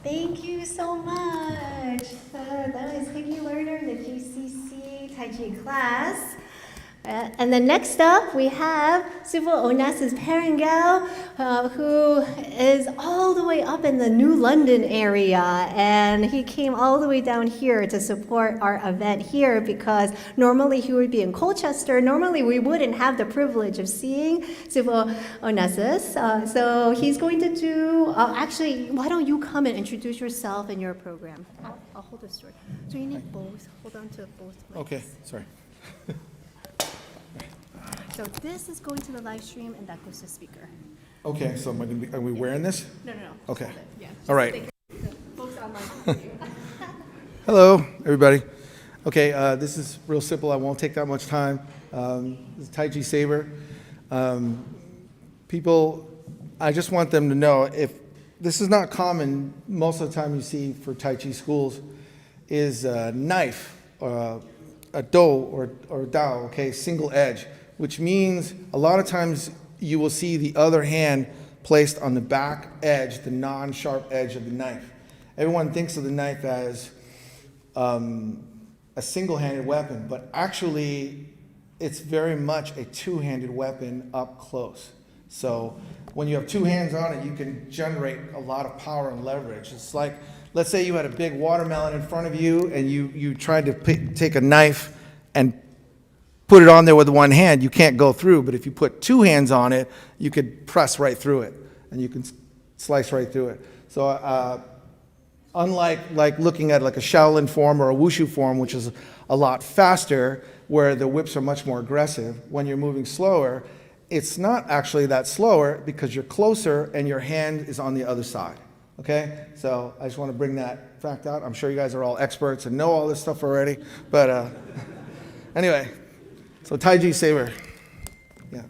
Thank you so much. That was Higgy Lerner in the GCC Tai Chi class. And then next up, we have Sifu Onassis Parungao, who is all the way up in the New London area. And he came all the way down here to support our event here because normally he would be in Colchester. Normally we wouldn't have the privilege of seeing Sifu Onassis. So he's going to do, actually, why don't you come and introduce yourself and your program? I'll hold the sword. So you need both. Hold on to both mics. Okay, sorry. So this is going to the live stream, and that goes to speaker. Okay, so am I gonna be, are we wearing this? No. Okay. Hold it. Yeah. All right. Folks online can see you. Hello, everybody. Okay, this is real simple. I won't take that much time. This is Tai Chi Saber. People, I just want them to know, if this is not common, most of the time you see for Tai Chi schools is a knife, or a do or dao, okay, single edge, which means a lot of times you will see the other hand placed on the back edge, the non-sharp edge of the knife. Everyone thinks of the knife as a single-handed weapon, but actually it's very much a two-handed weapon up close. So when you have two hands on it, you can generate a lot of power and leverage. It's like, let's say you had a big watermelon in front of you and you tried to take a knife and put it on there with one hand, you can't go through, but if you put two hands on it, you could press right through it, and you can slice right through it. So unlike looking at like a Shaolin form or a Wushu form, which is a lot faster, where the whips are much more aggressive, when you're moving slower, it's not actually that slower because you're closer and your hand is on the other side, okay? So I just want to bring that fact out. I'm sure you guys are all experts and know all this stuff already, but anyway. So Tai Chi Saber, yeah.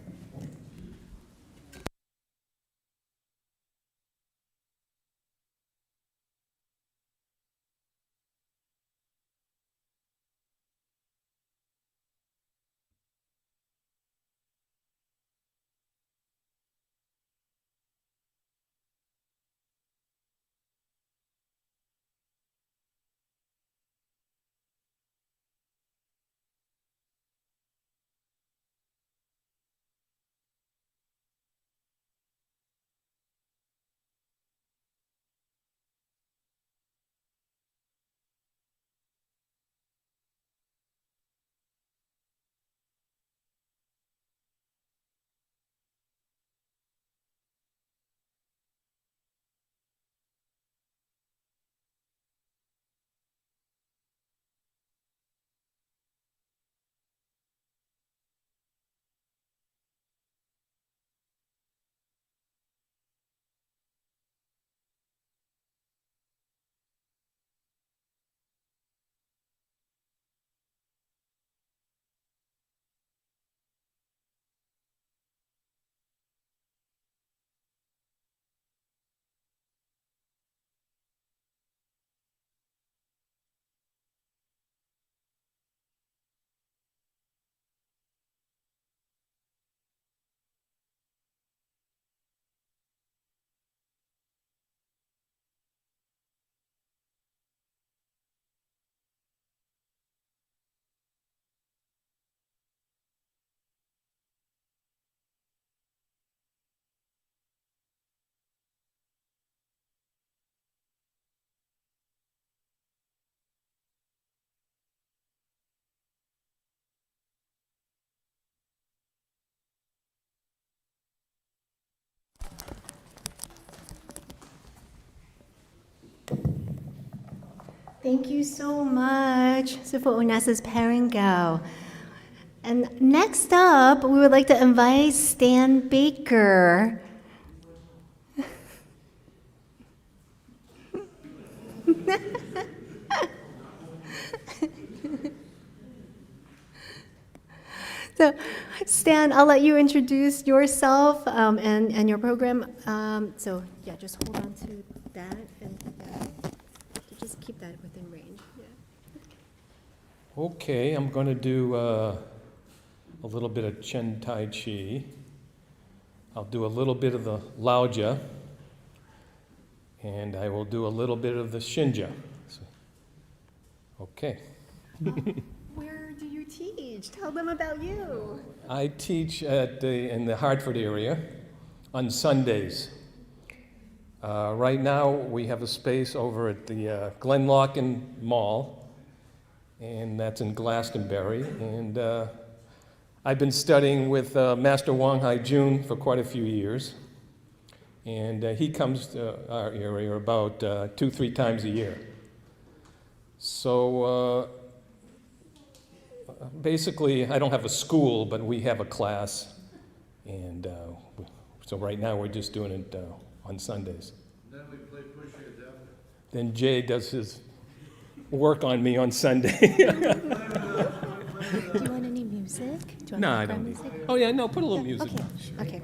Thank you so much, Sifu Onassis Parungao. And next up, we would like to invite Stan Baker. So, Stan, I'll let you introduce yourself and your program. So, yeah, just hold on to that and just keep that within range. Yeah. Okay, I'm going to do a little bit of Chen Tai Chi. I'll do a little bit of the Laoja, and I will do a little bit of the Xingyi. So, okay. Where do you teach? Tell them about you. I teach in the Hartford area on Sundays. Right now, we have a space over at the Glenlockin Mall, and that's in Glastonbury. And I've been studying with Master Wang Hai Jun for quite a few years. And he comes to our area about 2-3 times a year. So basically, I don't have a school, but we have a class. And so right now, we're just doing it on Sundays. Then we play push your devil. Then Jay does his work on me on Sunday. Do you want any music? Do you want No, I background don't need. music? Oh yeah, no, put a little music. Okay. on. Sure. Okay.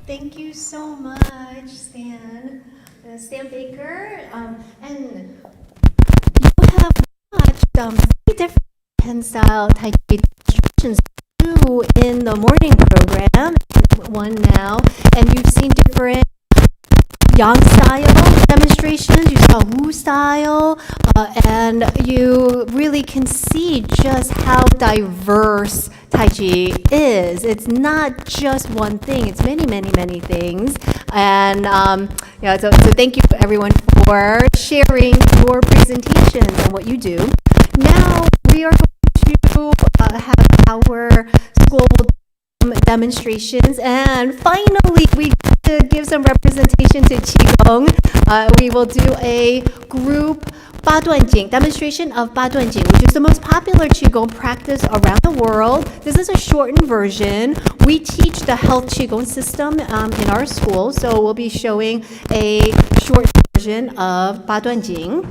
Thank you so much, Stan. Stan Baker. And you have watched three different Pen style Tai Chi demonstrations, two in the morning program, one now, and you've seen different Yang style demonstrations, you saw Wu style, and you really can see just how diverse Tai Chi is. It's not just one thing, it's many, many, many things. And so thank you everyone for sharing your presentations and what you do. Now we are going to have our school demonstrations, and finally we get to give some representation to Qigong. We will do a group Baduanjing demonstration of Baduanjing, which is the most popular Qigong practice around the world. This is a shortened version. We teach the health Qigong system in our school, so we'll be showing a short version of Baduanjing.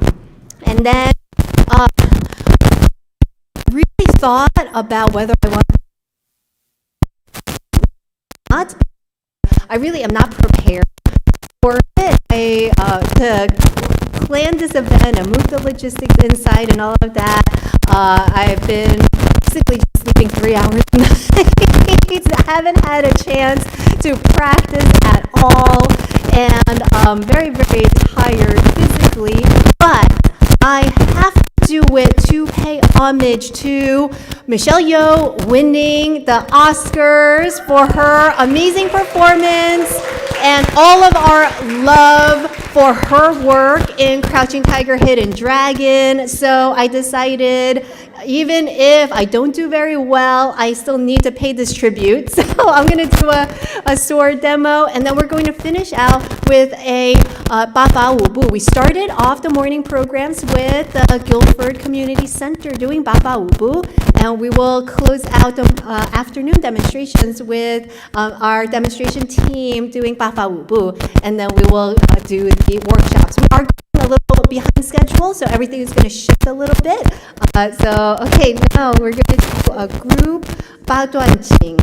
And then really thought about whether I want not. I really am not prepared for it. To plan this event and move the logistics inside and all of that, I've been basically just sleeping 3 hours a night. I haven't had a chance to practice at all, and I'm very, very tired physically, but I have to do it to pay homage to Michelle Yeoh winning the Oscars for her amazing performance and all of our love for her work in Crouching Tiger, Hidden Dragon. So I decided, even if I don't do very well, I still need to pay this tribute. So I'm going to do a sword demo, and then we're going to finish out with a Ba Ba Wu Bu. We started off the morning programs with the Guilford Community Center doing Ba Ba Wu Bu, and we will close out the afternoon demonstrations with our demonstration team doing Ba Ba Wu Bu, and then we will do the workshops. We are going a little behind schedule, so everything is going to shift a little bit. Okay, now we're going to do a group Baduanjing.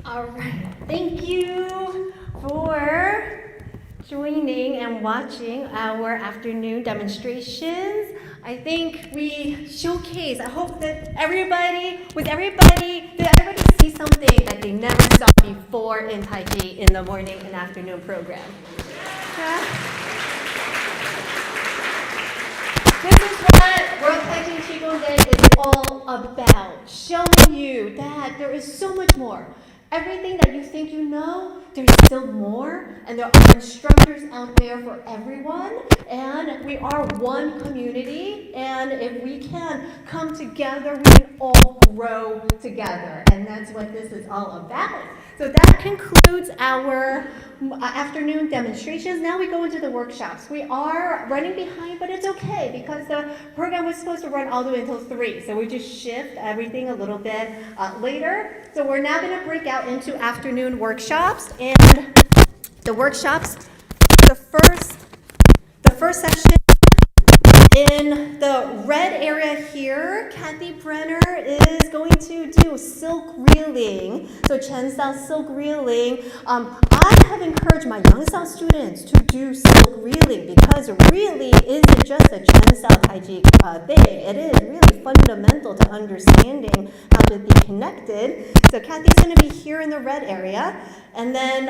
All right, thank you for joining and watching our afternoon demonstrations. I think we showcased, I hope that did everybody see something that they never saw before in Tai Chi in the morning and afternoon program? Yeah. This is what World Tai Chi Qigong Day is all about, showing you that there is so much more. Everything that you think you know, there's still more, and there are instructors out there for everyone, and we are one community, and if we can come together, we can all grow together, and that's what this is all about. So that concludes our afternoon demonstrations. Now we go into the workshops. We are running behind, but it's okay because the program was supposed to run all the way until 3. So we just shift everything a little bit later. So we're now going to break out into afternoon workshops. And the workshops, the first session in the red area here, Kathy Brenner is going to do silk reeling. So Chen style silk reeling. I have encouraged my young style students to do silk reeling because it really isn't just a Chen style Tai Chi thing. It is really fundamental to understanding how to be connected. So Kathy's going to be here in the red area. And then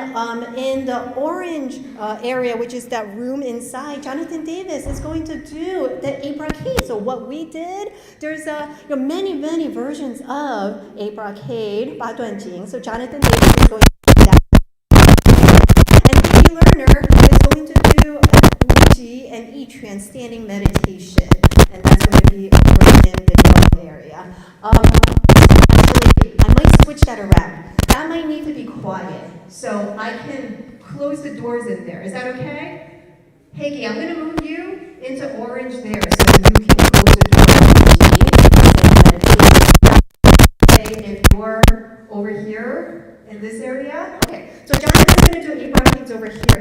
in the orange area, which is that room inside, Jonathan Davis is going to do the abracade. So what we did, there's many versions of abracade, Ba Duan Jing. So Jonathan Davis is going to do that. And Higgy Lerner is going to do Wu Ji and Yi Chuan standing meditation. And that's going to be over in the yellow area. Actually, I might switch that around. That might need to be quiet, so I can close the doors in there. Is that okay? Higgy, I'm going to move you into orange there so you can close the door. Okay, if you're over here in this area. Okay, so Jonathan's going to do 8 rockings over here.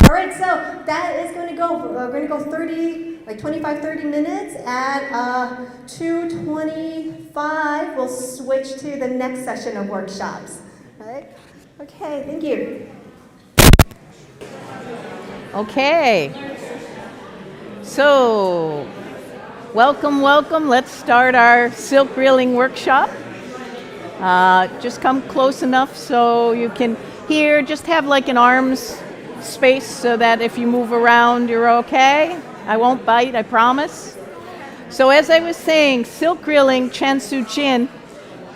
All right, so that is going to go, we're going to go 25-30 minutes. At 2:25, we'll switch to the next session of workshops. All right? Okay, thank you. Okay. So, welcome. Let's start our silk reeling workshop. Just come close enough so you can hear. Just have like an arm's space so that if you move around, you're okay. I won't bite, I promise. So as I was saying, silk reeling, Tanxing Jin,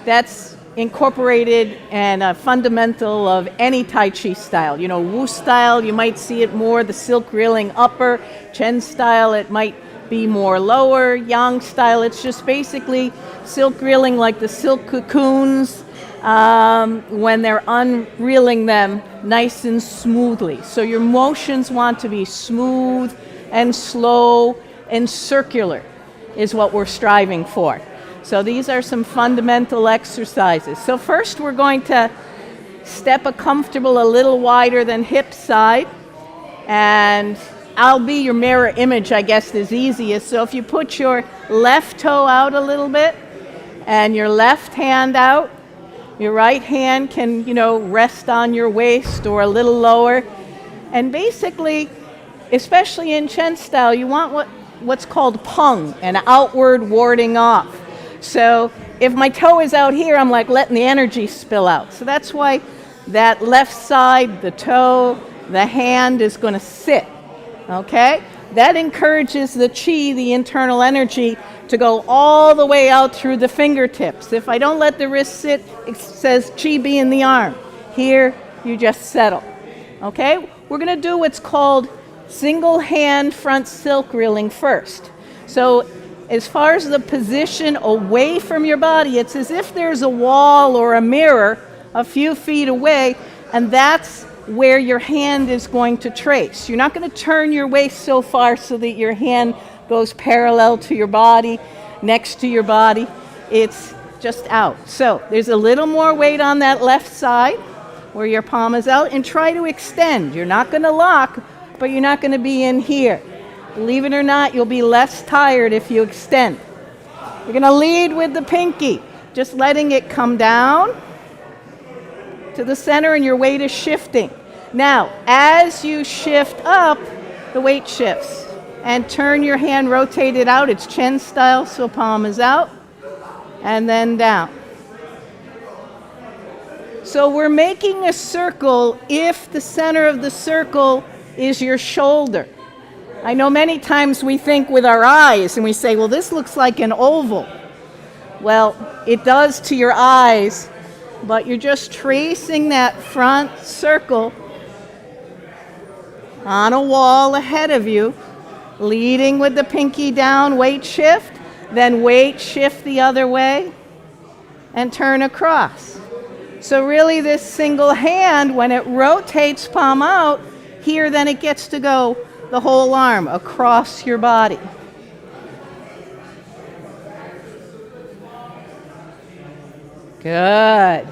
that's incorporated and a fundamental of any Tai Chi style. You know, Wu style, you might see it more, the silk reeling upper. Chen style, it might be more lower. Yang style, it's just basically silk reeling like the silk cocoons when they're unreeling them nice and smoothly. So your motions want to be smooth and slow and circular is what we're striving for. So these are some fundamental exercises. So first we're going to step a comfortable, a little wider than hip side, and I'll be your mirror image, I guess, is easiest. So if you put your left toe out a little bit and your left hand out, your right hand can, rest on your waist or a little lower. And basically, especially in Chen style, you want what's called pung, an outward warding off. So if my toe is out here, I'm like letting the energy spill out. So that's why that left side, the toe, the hand is going to sit, okay? That encourages the chi, the internal energy, to go all the way out through the fingertips. If I don't let the wrist sit, it says chi be in the arm. Here, you just settle, okay? We're going to do what's called single hand front silk reeling first. So as far as the position away from your body, it's as if there's a wall or a mirror a few feet away, and that's where your hand is going to trace. You're not going to turn your waist so far so that your hand goes parallel to your body, next to your body. It's just out. So there's a little more weight on that left side where your palm is out, and try to extend. You're not going to lock, but you're not going to be in here. Believe it or not, you'll be less tired if you extend. You're going to lead with the pinky, just letting it come down to the center, and your weight is shifting. Now, as you shift up, the weight shifts. And turn your hand, rotate it out. It's Chen style, so palm is out. And then down. So we're making a circle if the center of the circle is your shoulder. I know many times we think with our eyes and we say, well, this looks like an oval. Well, it does to your eyes, but you're just tracing that front circle on a wall ahead of you, leading with the pinky down, weight shift, then weight shift the other way, and turn across. So really this single hand, when it rotates palm out, here then it gets to go the whole arm across your body. Good.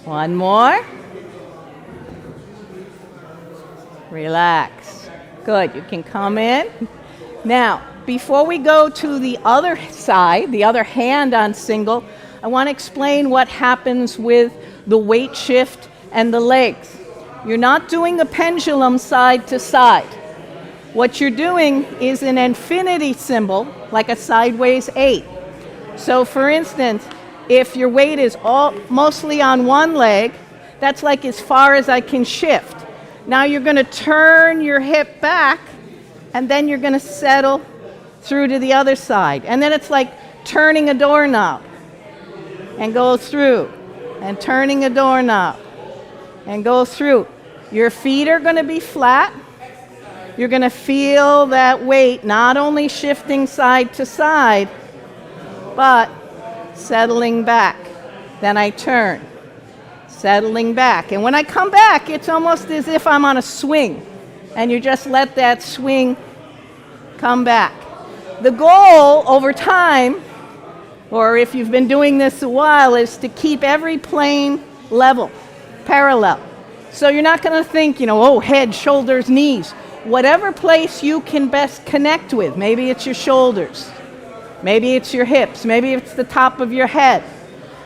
One more. Relax. Good. You can come in. Now, before we go to the other side, the other hand on single, I want to explain what happens with the weight shift and the legs. You're not doing a pendulum side to side. What you're doing is an infinity symbol, like a sideways 8. So for instance, if your weight is mostly on one leg, that's like as far as I can shift. Now you're going to turn your hip back, and then you're going to settle through to the other side. And then it's like turning a doorknob and go through, and turning a doorknob and go through. Your feet are going to be flat. You're going to feel that weight not only shifting side to side, but settling back. Then I turn, settling back. And when I come back, it's almost as if I'm on a swing, and you just let that swing come back. The goal over time, or if you've been doing this a while, is to keep every plane level, parallel. So you're not going to think, oh, head, shoulders, knees. Whatever place you can best connect with. Maybe it's your shoulders. Maybe it's your hips. Maybe it's the top of your head.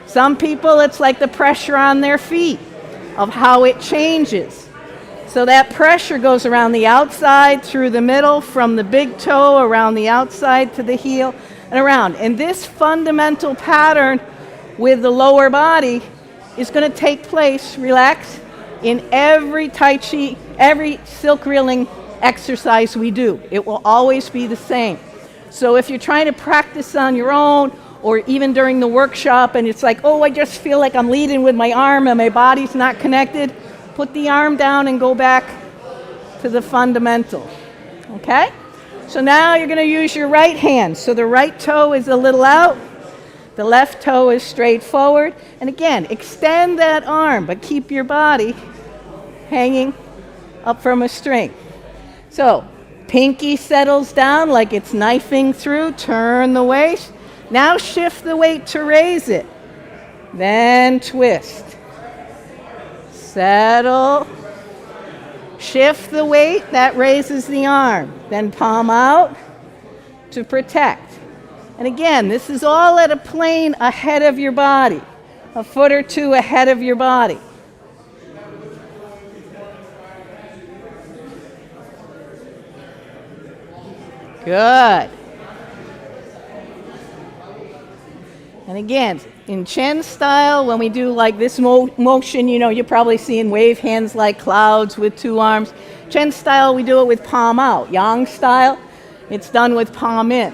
Some people, it's like the pressure on their feet of how it changes. So that pressure goes around the outside, through the middle, from the big toe, around the outside to the heel, and around. And this fundamental pattern with the lower body is going to take place, relax, in every Tai Chi, every silk reeling exercise we do. It will always be the same. So if you're trying to practice on your own, or even during the workshop, and it's like, oh, I just feel like I'm leading with my arm and my body's not connected, put the arm down and go back to the fundamental. Okay? So now you're going to use your right hand. So the right toe is a little out. The left toe is straight forward. And again, extend that arm, but keep your body hanging up from a string. So pinky settles down like it's knifing through. Turn the waist. Now shift the weight to raise it. Then twist. Settle. Shift the weight. That raises the arm. Then palm out to protect. And again, this is all at a plane ahead of your body, a foot or two ahead of your body. Good. And again, in Chen style, when we do like this motion, you're probably seeing wave hands like clouds with two arms. Chen style, we do it with palm out. Yang style, it's done with palm in.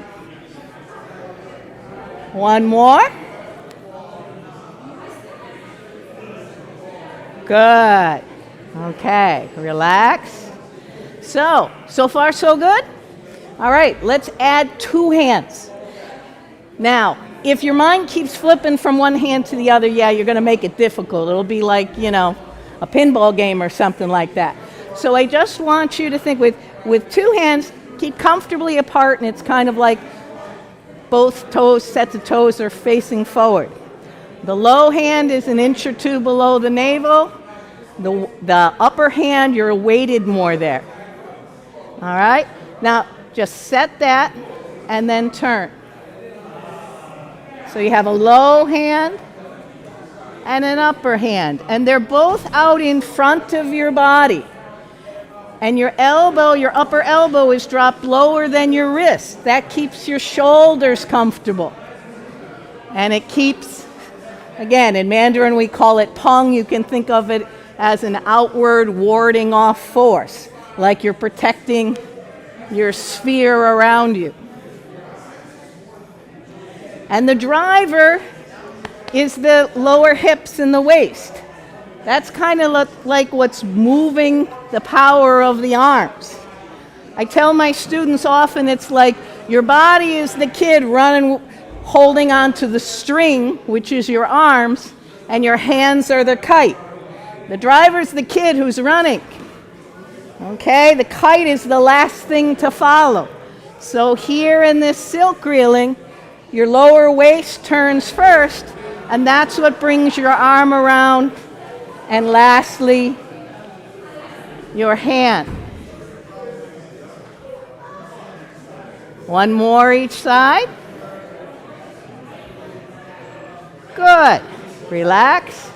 One more. Good. Okay, relax. So far so good? All right, let's add two hands. Now, if your mind keeps flipping from one hand to the other, you're going to make it difficult. It'll be like, a pinball game or something like that. So I just want you to think with two hands, keep comfortably apart, and it's kind of like both toes, sets of toes are facing forward. The low hand is an inch or two below the navel. The upper hand, you're weighted more there. All right? Now, Just set that and then turn. So you have a low hand and an upper hand, and they're both out in front of your body. And your elbow, your upper elbow is dropped lower than your wrist. That keeps your shoulders comfortable. And it keeps, again, in Mandarin we call it peng. You can think of it as an outward warding off force, like you're protecting your sphere around you. And the driver is the lower hips and the waist. That's kind of like what's moving the power of the arms. I tell my students often it's like your body is the kid running, holding onto the string, which is your arms, and your hands are the kite. The driver's the kid who's running. Okay, the kite is the last thing to follow. So here in this silk reeling, your lower waist turns first, and that's what brings your arm around. And lastly, your hand. One more each side. Good. Relax.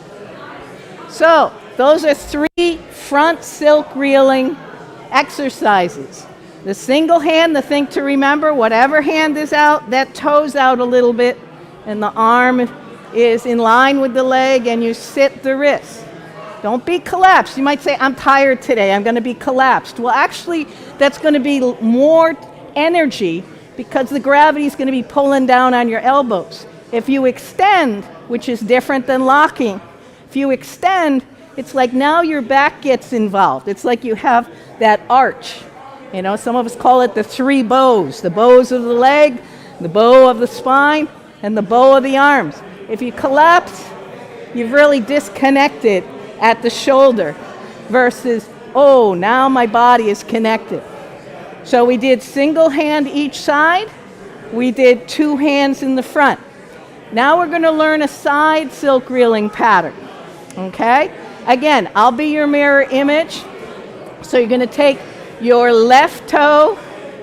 So, those are 3 front silk reeling exercises. The single hand, the thing to remember, whatever hand is out, that toe's out a little bit, and the arm is in line with the leg, and you sit the wrist. Don't be collapsed. You might say, I'm tired today, I'm going to be collapsed. Well, actually, that's going to be more energy because the gravity is going to be pulling down on your elbows. If you extend, which is different than locking, if you extend, it's like now your back gets involved. It's like you have that arch. You know, some of us call it the 3 bows. The bows of the leg, the bow of the spine, and the bow of the arms. If you collapse, you've really disconnected at the shoulder versus, oh, now my body is connected. So we did single hand each side. We did 2 hands in the front. Now we're going to learn a side silk reeling pattern. Okay? Again, I'll be your mirror image. So you're going to take your left toe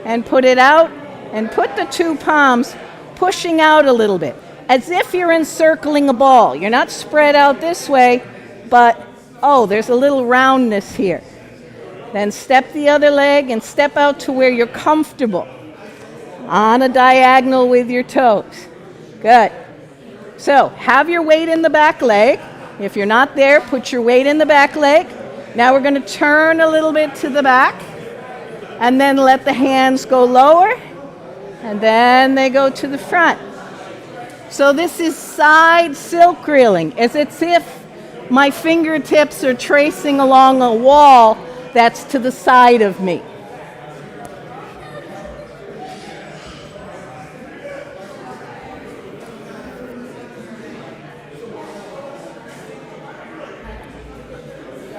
and put it out and put the 2 palms pushing out a little bit, as if you're encircling a ball. You're not spread out this way, but, oh, there's a little roundness here. Then step the other leg and step out to where you're comfortable, on a diagonal with your toes. Good. So have your weight in the back leg. If you're not there, put your weight in the back leg. Now we're going to turn a little bit to the back, and then let the hands go lower, and then they go to the front. So this is side silk reeling. It's as if my fingertips are tracing along a wall that's to the side of me.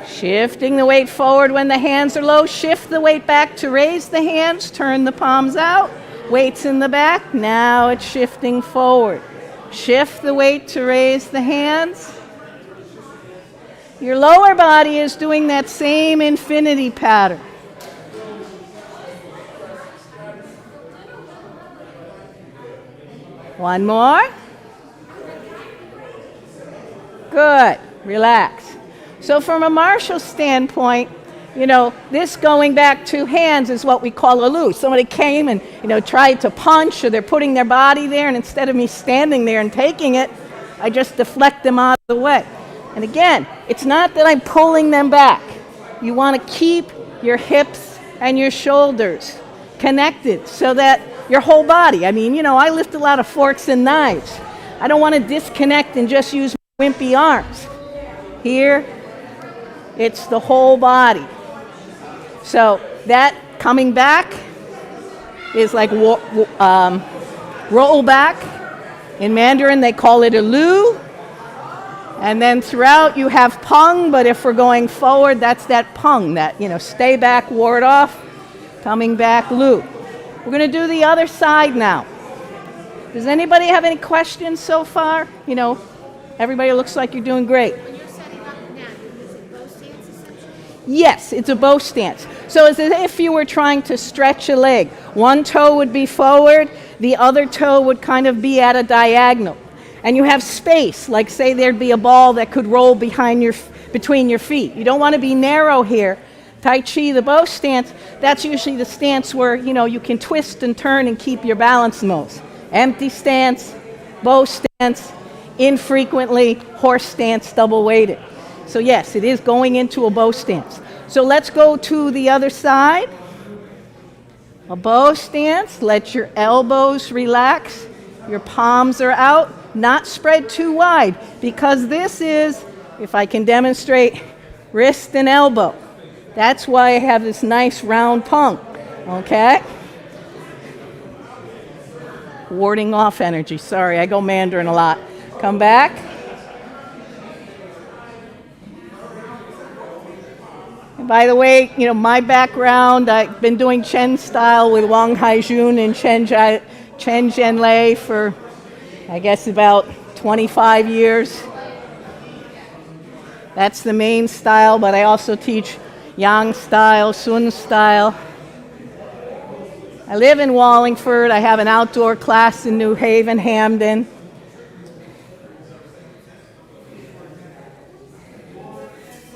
Shifting the weight forward when the hands are low. Shift the weight back to raise the hands. Turn the palms out. Weight's in the back. Now it's shifting forward. Shift the weight to raise the hands. Your lower body is doing that same infinity pattern. One more. Good. Relax. So from a martial standpoint, you know, this going back 2 hands is what we call a loose. Somebody came and, you know, tried to punch, or they're putting their body there, and instead of me standing there and taking it, I just deflect them out of the way. And again, it's not that I'm pulling them back. You want to keep your hips and your shoulders connected so that your whole body, I mean, you know, I lift a lot of forks and knives. I don't want to disconnect and just use my wimpy arms. Here, it's the whole body. So that coming back is like roll back. In Mandarin, they call it a lu. And then throughout, you have peng, but if we're going forward, that's that peng, that, you know, stay back, ward off, coming back, lu. We're going to do the other side now. Does anybody have any questions so far? You know, everybody looks like you're doing great. Yes, it's a bow stance. So it's as if you were trying to stretch a leg. One toe would be forward, the other toe would kind of be at a diagonal. And you have space, like say there'd be a ball that could roll between your feet. You don't want to be narrow here. Tai Chi, the bow stance, that's usually the stance where, you can twist and turn and keep your balance the most. Empty stance, bow stance, infrequently horse stance, double weighted. So yes, it is going into a bow stance. So let's go to the other side. A bow stance, let your elbows relax. Your palms are out, not spread too wide, because this is, if I can demonstrate, wrist and elbow. That's why I have this nice round palm, okay? Warding off energy, sorry, I go Mandarin a lot. Come back. And by the way, my background, I've been doing Chen style with Wang Haijun and Chen Zhenlei for, I guess, about 25 years. That's the main style, but I also teach Yang style, Sun style. I live in Wallingford. I have an outdoor class in New Haven, Hamden.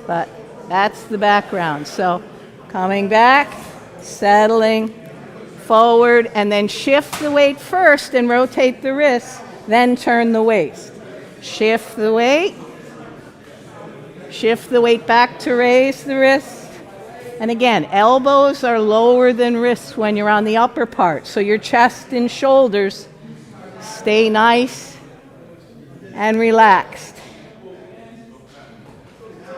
But that's the background. So coming back, settling, forward, and then shift the weight first and rotate the wrists, then turn the waist. Shift the weight back to raise the wrist. And again, elbows are lower than wrists when you're on the upper part, so your chest and shoulders stay nice and relaxed.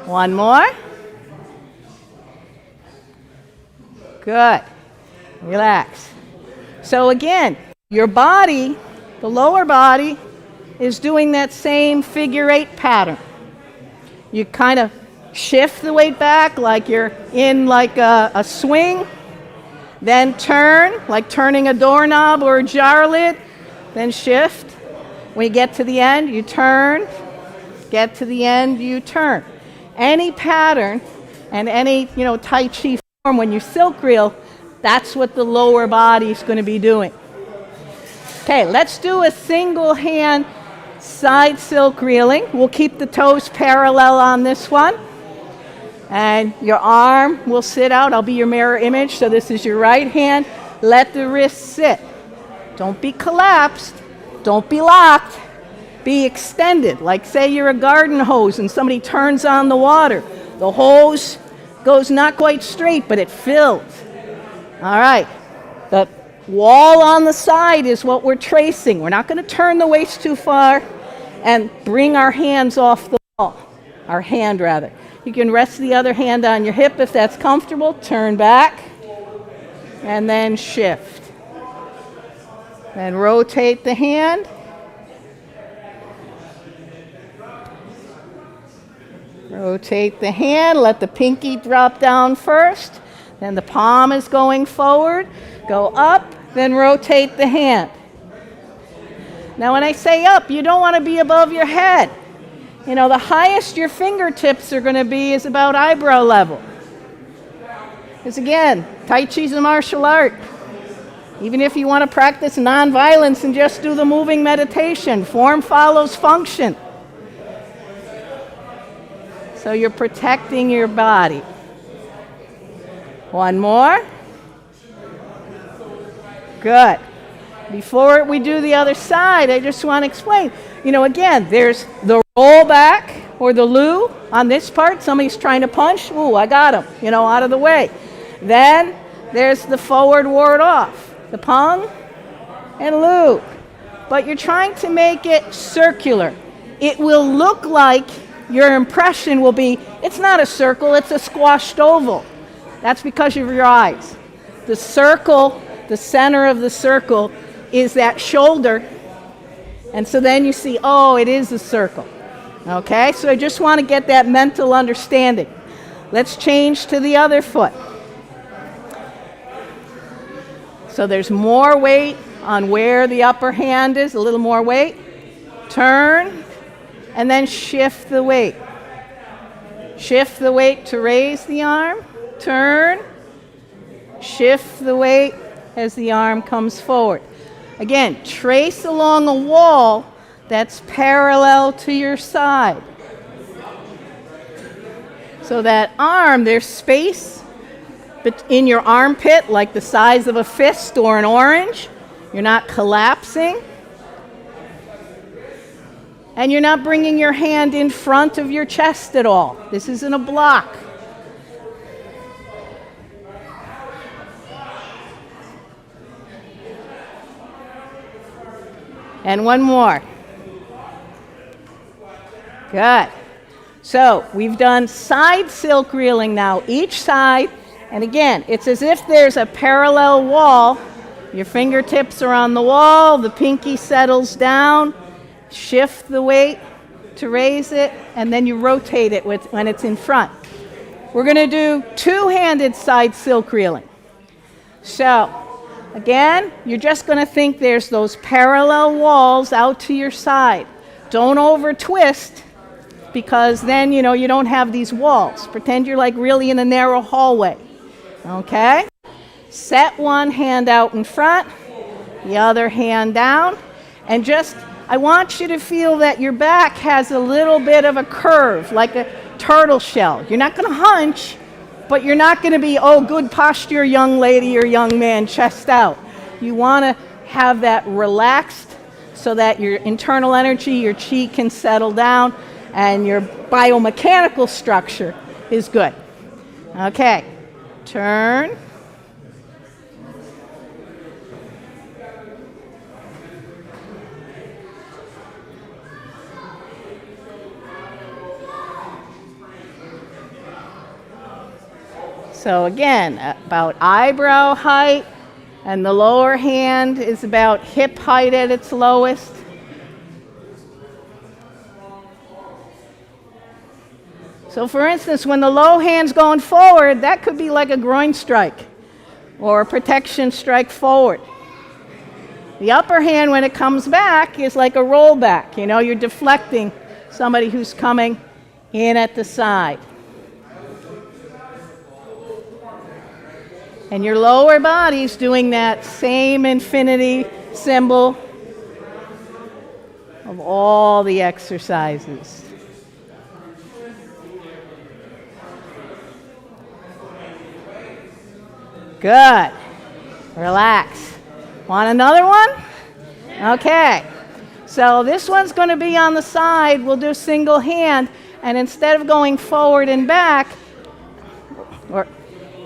One more. Good. Relax. So again, your body, the lower body, is doing that same figure 8 pattern. You kind of shift the weight back like you're in like a swing, then turn, like turning a doorknob or a jar lid, then shift. When you get to the end, you turn. Get to the end, you turn. Any pattern and any, Tai Chi form, when you silk reel, that's what the lower body is going to be doing. Okay, let's do a single hand side silk reeling. We'll keep the toes parallel on this one. And your arm will sit out. I'll be your mirror image. So this is your right hand. Let the wrist sit. Don't be collapsed. Don't be locked. Be extended. Like say you're a garden hose and somebody turns on the water. The hose goes not quite straight, but it fills. All right. The wall on the side is what we're tracing. We're not going to turn the waist too far and bring our hands off the wall. Our hand, rather. You can rest the other hand on your hip if that's comfortable. Turn back and then shift. Then rotate the hand. Rotate the hand. Let the pinky drop down first. Then the palm is going forward. Go up, then rotate the hand. Now when I say up, you don't want to be above your head. The highest your fingertips are going to be is about eyebrow level. Because again, Tai Chi is a martial art. Even if you want to practice nonviolence and just do the moving meditation, form follows function. So you're protecting your body. One more. Good. Before we do the other side, I just want to explain. Again, there's the roll back or the loo on this part. Somebody's trying to punch. Ooh, I got him, out of the way. Then there's the forward ward off, the pung and loo. But you're trying to make it circular. It will look like your impression will be, it's not a circle, it's a squashed oval. That's because of your eyes. The circle, the center of the circle is that shoulder. And so then you see, oh, it is a circle. Okay, so I just want to get that mental understanding. Let's change to the other foot. So there's more weight on where the upper hand is, a little more weight. Turn, and then shift the weight. Shift the weight to raise the arm. Turn, Shift the weight as the arm comes forward. Again, trace along a wall that's parallel to your side. So that arm, there's space in your armpit, like the size of a fist or an orange. You're not collapsing. And you're not bringing your hand in front of your chest at all. This isn't a block. And one more. Good. So we've done side silk reeling now, each side. And again, it's as if there's a parallel wall. Your fingertips are on the wall, the pinky settles down. Shift the weight to raise it, and then you rotate it when it's in front. We're going to do two-handed side silk reeling. So, again, you're just going to think there's those parallel walls out to your side. Don't over-twist, because then, you don't have these walls. Pretend you're like really in a narrow hallway. Okay? Set one hand out in front, the other hand down, and I want you to feel that your back has a little bit of a curve, like a turtle shell. You're not going to hunch, but you're not going to be, good posture, young lady or young man, chest out. You want to have that relaxed so that your internal energy, your chi can settle down, and your biomechanical structure is good. Okay, turn. So again, about eyebrow height, and the lower hand is about hip height at its lowest. So for instance, when the low hand's going forward, that could be like a groin strike or a protection strike forward. The upper hand, when it comes back, is like a rollback. You're deflecting somebody who's coming in at the side. And your lower body's doing that same infinity symbol of all the exercises. Good. Relax. Want another one? Okay. So this one's going to be on the side. We'll do single hand. And instead of going forward and back,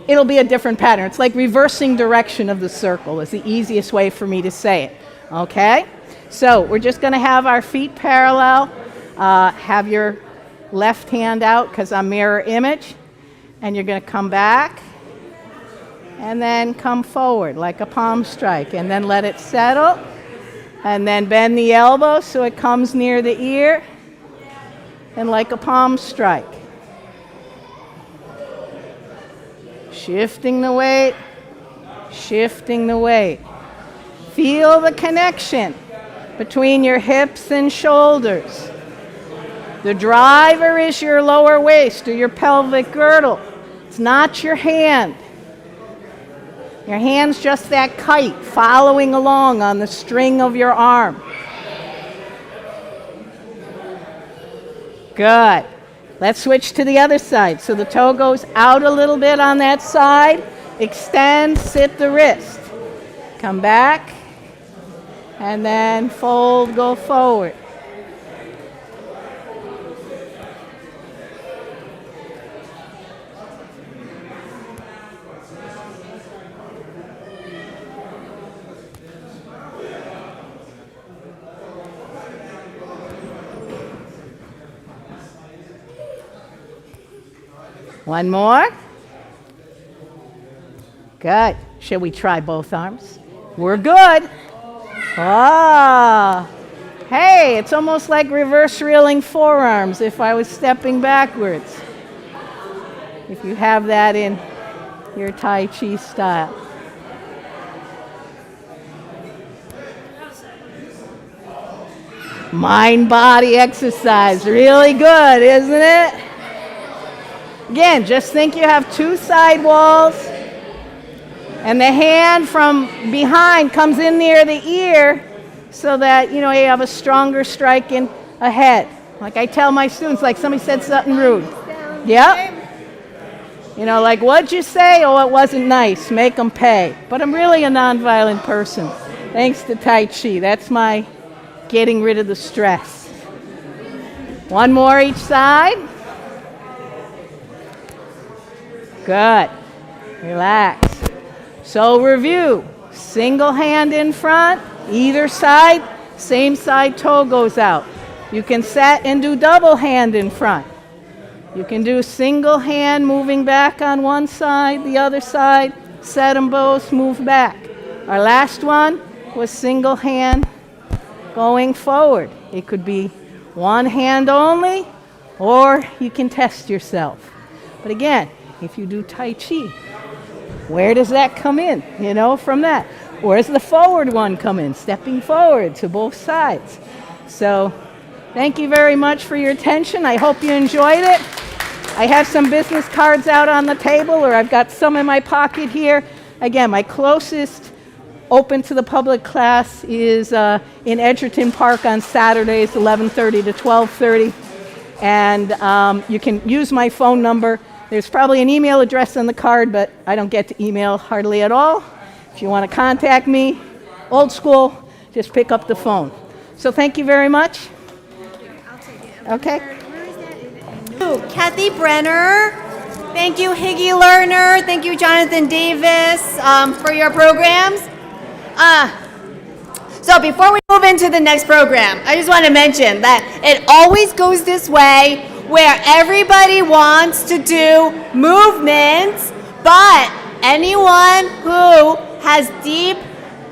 it'll be a different pattern. It's like reversing direction of the circle is the easiest way for me to say it. Okay? So we're just going to have our feet parallel. Have your left hand out because I'm mirror image. And you're going to come back. And then come forward like a palm strike. And then let it settle. And then bend the elbow so it comes near the ear. And like a palm strike. Shifting the weight, shifting the weight. Feel the connection between your hips and shoulders. The driver is your lower waist or your pelvic girdle. It's not your hand. Your hand's just that kite following along on the string of your arm. Good. Let's switch to the other side. So the toe goes out a little bit on that side. Extend, sit the wrist. Come back. And then fold, go forward. One more. Good. Shall we try both arms? We're good. Ah. Hey, it's almost like reverse reeling forearms if I was stepping backwards. If you have that in your Tai Chi style. Mind-body exercise. Really good, isn't it? Again, just think you have two side walls. And the hand from behind comes in near the ear so that, you have a stronger strike in ahead. Like I tell my students, like somebody said something rude. Yep. Like, what'd you say? Oh, it wasn't nice. Make them pay. But I'm really a nonviolent person, thanks to Tai Chi. That's my getting rid of the stress. One more each side. Good. Relax. So review. Single hand in front, either side, same side toe goes out. You can set and do double hand in front. You can do single hand moving back on one side, the other side, set them both, move back. Our last one was single hand going forward. It could be one hand only, or you can test yourself. But again, if you do Tai Chi, where does that come in, from that? Where does the forward one come in? Stepping forward to both sides. So thank you very much for your attention. I hope you enjoyed it. I have some business cards out on the table, or I've got some in my pocket here. Again, my closest open to the public class is in Edgerton Park on Saturdays, 11:30 to 12:30. And you can use my phone number. There's probably an email address on the card, but I don't get to email hardly at all. If you want to contact me, old school, just pick up the phone. So thank you very much. Okay. Kathy Brenner. Thank you, Higgy Lerner. Thank you, Jonathan Davis, for your programs. So before we move into the next program, I just want to mention that it always goes this way, where everybody wants to do movements, but anyone who has deep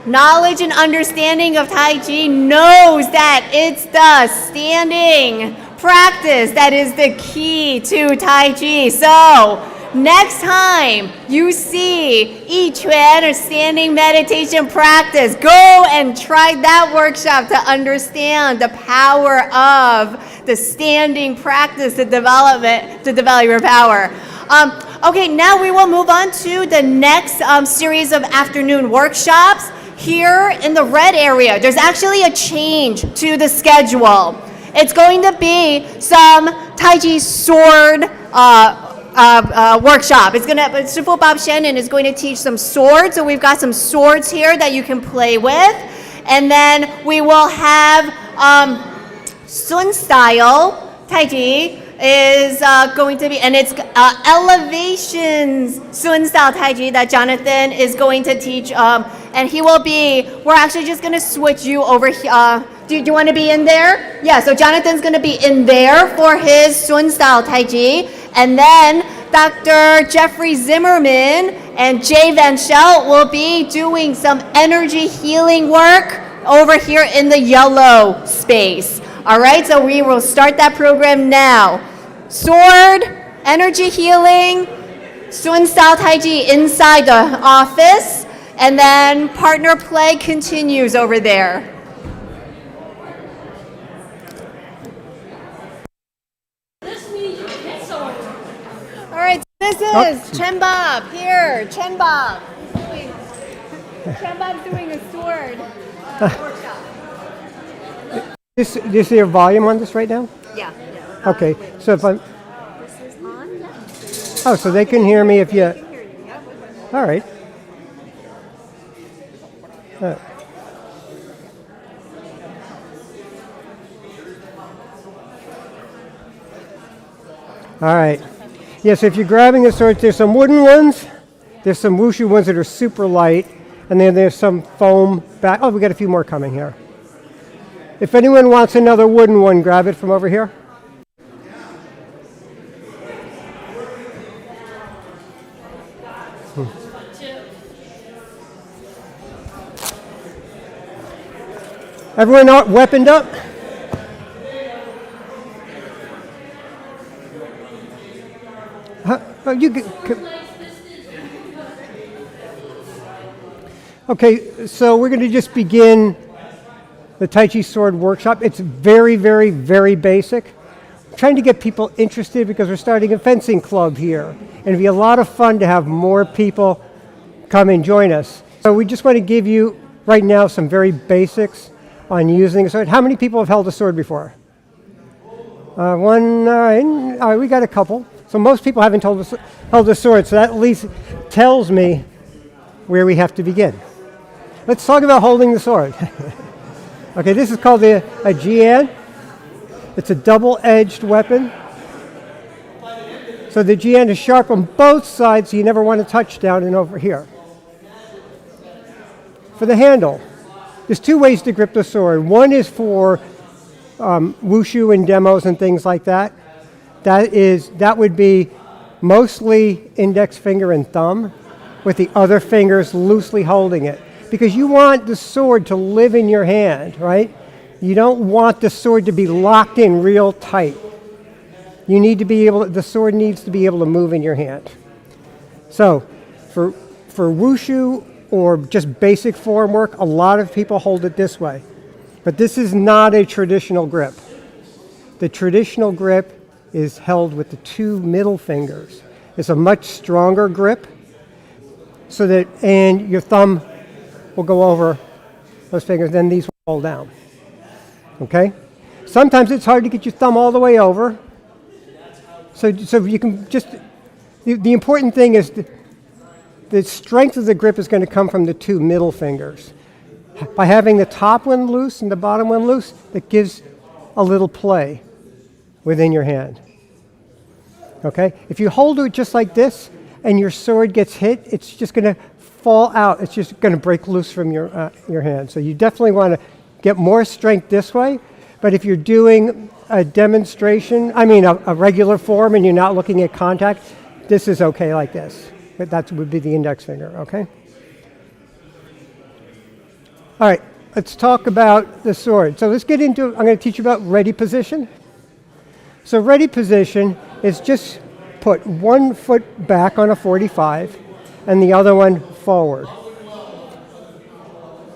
knowledge and understanding of Tai Chi knows that it's the standing practice that is the key to Tai Chi. So next time you see Yi Quan or standing meditation practice, go and try that workshop to understand the power of the standing practice to develop your power. Okay, now we will move on to the next series of afternoon workshops. Here in the red area, there's actually a change to the schedule. It's going to be some Tai Chi Sword workshop. Sifu Bob Shannon is going to teach some swords. So we've got some swords here that you can play with. And then we will have Sun style Tai Chi is going to be, and it's elevations Sun style Tai Chi that Jonathan is going to teach. And he will be, we're actually just going to switch you over here. Do you want to be in there? Yeah, so Jonathan's going to be in there for his Sun style Tai Chi. And then Dr. Jeffrey Zimmerman and Jay Van Schelt will be doing some energy healing work over here in the yellow space. All right, so we will start that program now. Sword, energy healing, Sun style Tai Chi inside the office, and then partner play continues over there. All right, this is Chen Bob here. Chen Bob. Chen Bob's doing a sword workshop. This is your volume on this right now? Yeah. Okay, so if I'm, This is on, yeah. oh, so they can hear me if you, all right. All right. Yes, if you're grabbing a sword, there's some wooden ones, there's some wushu ones that are super light, and then there's some foam back. Oh, we got a few more coming here. If anyone wants another wooden one, grab it from over here. Everyone weaponed up? Okay, so we're going to just begin the Tai Chi Sword workshop. It's very, very, very basic. I'm trying to get people interested because we're starting a fencing club here. And it'd be a lot of fun to have more people come and join us. So we just want to give you right now some very basics on using a sword. How many people have held a sword before? One, all right, we got a couple. So most people haven't held a sword, so that at least tells me where we have to begin. Let's talk about holding the sword. Okay, this is called a jian. It's a double-edged weapon. So the jian is sharp on both sides, so you never want to touch down and over here. For the handle, there's two ways to grip the sword. One is for wushu and demos and things like that. That would be mostly index finger and thumb, with the other fingers loosely holding it. Because you want the sword to live in your hand, right? You don't want the sword to be locked in real tight. You need to be able, the sword needs to be able to move in your hand. So, for wushu or just basic form work, a lot of people hold it this way. But this is not a traditional grip. The traditional grip is held with the two middle fingers. It's a much stronger grip, so that, and your thumb will go over those fingers, then these will fall down. Okay? Sometimes it's hard to get your thumb all the way over. So you can just, the important thing is the strength of the grip is going to come from the two middle fingers. By having the top one loose and the bottom one loose, that gives a little play within your hand. Okay? If you hold it just like this and your sword gets hit, it's just going to fall out. It's just going to break loose from your hand. So you definitely want to get more strength this way. But if you're doing a demonstration, a regular form, and you're not looking at contact, this is okay like this. But that would be the index finger, okay? All right, let's talk about the sword. So let's get into, I'm going to teach you about ready position. So ready position is just put one foot back on a 45 and the other one forward.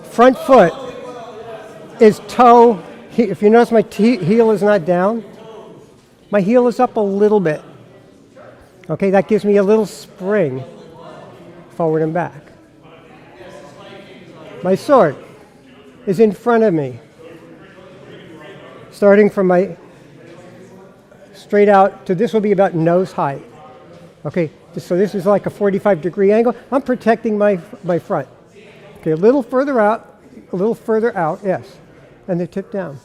Front foot is toe. If you notice my heel is not down, my heel is up a little bit. Okay, that gives me a little spring forward and back. My sword is in front of me, starting from my straight out to this will be about nose height. Okay, so this is like a 45-degree angle. I'm protecting my front. Okay, a little further out, yes, and the tip down.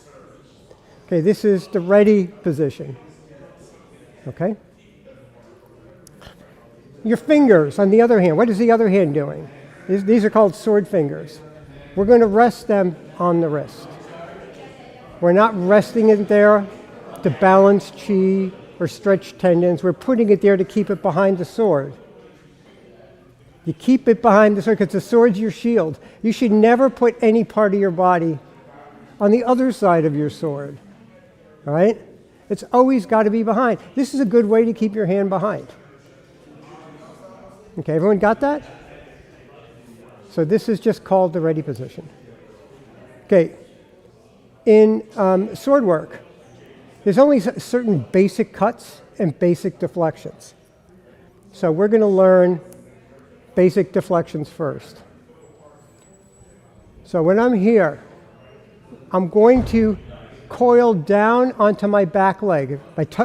Okay, this is the ready position. Okay? Your fingers, on the other hand, what is the other hand doing? These are called sword fingers. We're going to rest them on the wrist. We're not resting it there to balance chi or stretch tendons. We're putting it there to keep it behind the sword. You keep it behind the sword because the sword's your shield. You should never put any part of your body on the other side of your sword. All right? It's always got to be behind. This is a good way to keep your hand behind. Okay, everyone got that? So this is just called the ready position. Okay, in sword work, there's only certain basic cuts and basic deflections. So we're going to learn basic deflections first. So when I'm here, I'm going to coil down onto my back leg.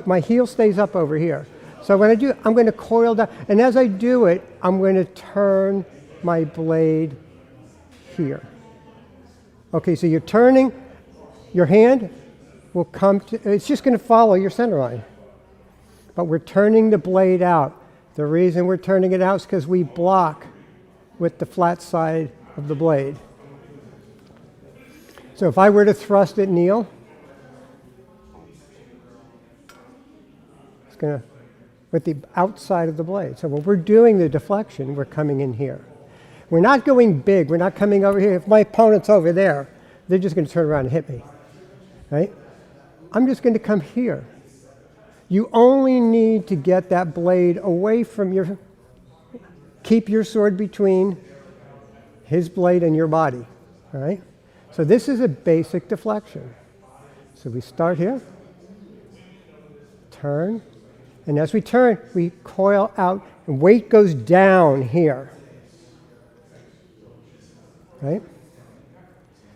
My heel stays up over here. So when I do, I'm going to coil down. And as I do it, I'm going to turn my blade here. Okay, so you're turning, your hand will come to, it's just going to follow your center line. But we're turning the blade out. The reason we're turning it out is because we block with the flat side of the blade. So if I were to thrust it, kneel, it's going to, with the outside of the blade. So when we're doing the deflection, we're coming in here. We're not going big. We're not coming over here. If my opponent's over there, they're just going to turn around and hit me, right? I'm just going to come here. You only need to get that blade away from your, keep your sword between his blade and your body, all right? So this is a basic deflection. So we start here, turn, and as we turn, we coil out, and weight goes down here. Right?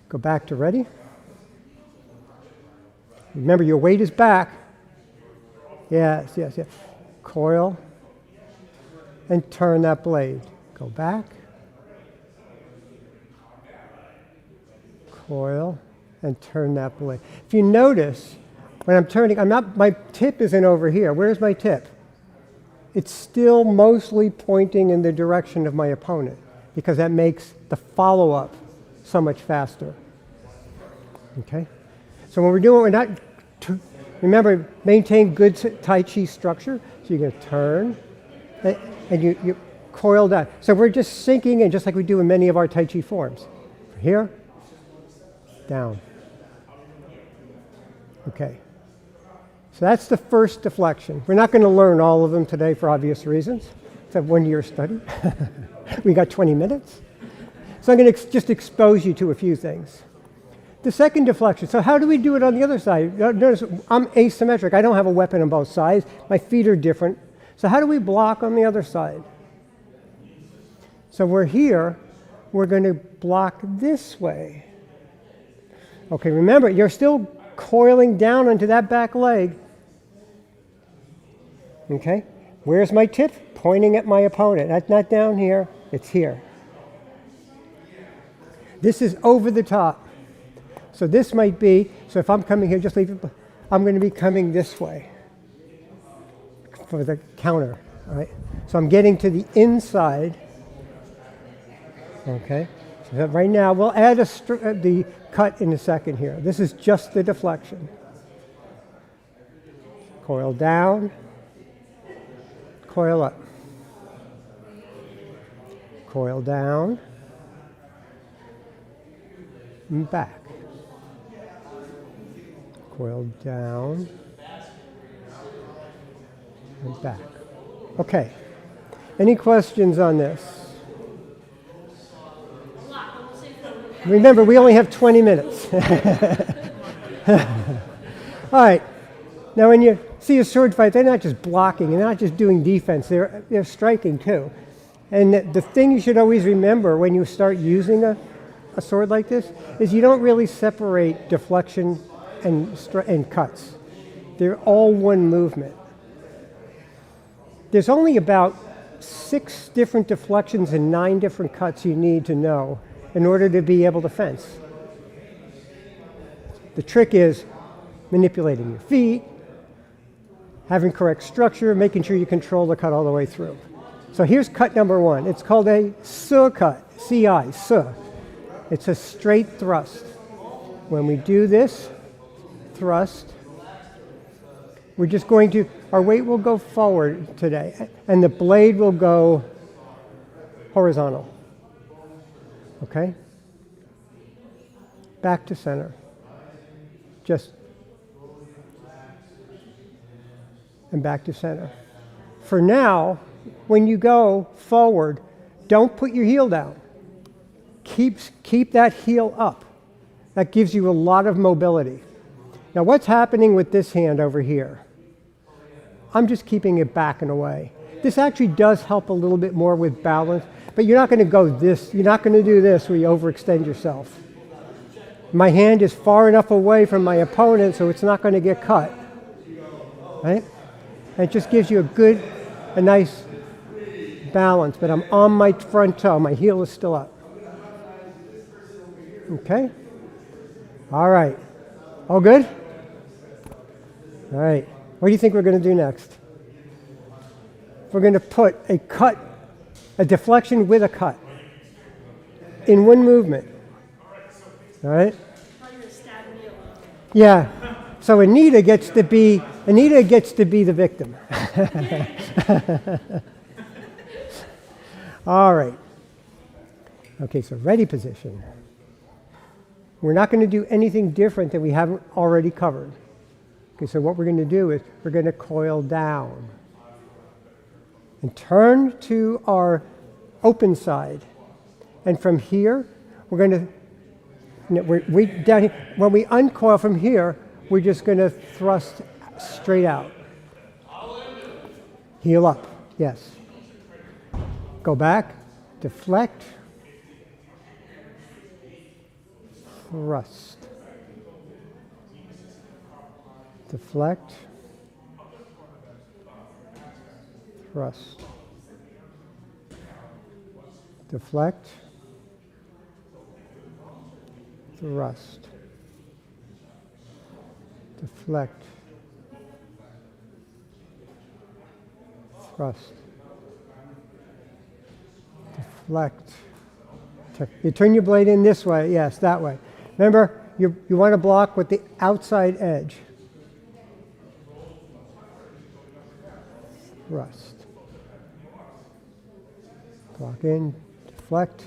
Go back to ready. Remember, your weight is back. Yes, yes, yes. Coil and turn that blade. Go back. Coil and turn that blade. If you notice, when I'm turning, my tip isn't over here. Where's my tip? It's still mostly pointing in the direction of my opponent because that makes the follow-up so much faster. Okay? So when we're doing, we're not, remember, maintain good Tai Chi structure. So you're going to turn and you coil down. So we're just sinking in just like we do in many of our Tai Chi forms. Here, down. Okay. So that's the first deflection. We're not going to learn all of them today for obvious reasons. It's a one-year study. We got 20 minutes. So I'm going to just expose you to a few things. The second deflection. So how do we do it on the other side? Notice I'm asymmetric. I don't have a weapon on both sides. My feet are different. So how do we block on the other side? So we're here. We're going to block this way. Okay, remember, you're still coiling down onto that back leg. Okay? Where's my tip? Pointing at my opponent. That's not down here. It's here. This is over the top. So this might be, so if I'm coming here, just leave it, I'm going to be coming this way for the counter. All right? So I'm getting to the inside. Okay? So right now, we'll add the cut in a second here. This is just the deflection. Coil down, coil up. Coil down, and back. Coil down, and back. Okay. Any questions on this? Remember, we only have 20 minutes. All right. Now, when you see a sword fight, they're not just blocking, they're not just doing defense, they're striking too. And the thing you should always remember when you start using a sword like this is you don't really separate deflection and cuts. They're all one movement. There's only about 6 different deflections and 9 different cuts you need to know in order to be able to fence. The trick is manipulating your feet, having correct structure, making sure you control the cut all the way through. So here's cut number 1. It's called a su cut, C-I, su. It's a straight thrust. When we do this thrust, we're just going to, our weight will go forward today, and the blade will go horizontal. Okay? Back to center. Just, and back to center. For now, when you go forward, don't put your heel down. Keep that heel up. That gives you a lot of mobility. Now what's happening with this hand over here? I'm just keeping it back and away. This actually does help a little bit more with balance, but you're not going to go this, you're not going to do this where you overextend yourself. My hand is far enough away from my opponent so it's not going to get cut. Right? And it just gives you a nice balance, but I'm on my front toe, my heel is still up. Okay? All right. All good? All right. What do you think we're going to do next? We're going to put a cut, a deflection with a cut in one movement. All right? Yeah. So Anita gets to be the victim. All right. Okay, so ready position. We're not going to do anything different that we haven't already covered. Okay, so what we're going to do is we're going to coil down and turn to our open side. And from here, we're going to, down here, when we uncoil from here, we're just going to thrust straight out. Heel up, yes. Go back, deflect, thrust. Deflect, thrust. Deflect, thrust. Deflect, thrust. Deflect. You turn your blade in this way, yes, that way. Remember, you want to block with the outside edge. Thrust. Block in, deflect.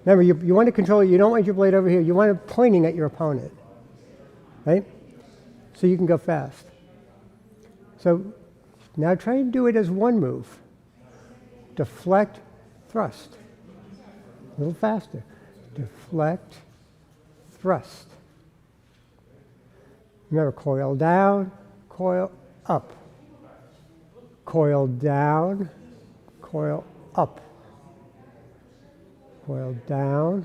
Remember, you want to control it. You don't want your blade over here. You want it pointing at your opponent, right? So you can go fast. So now try and do it as one move. Deflect, thrust. A little faster. Deflect, thrust. Remember, coil down, coil up. Coil down, coil up. Coil down,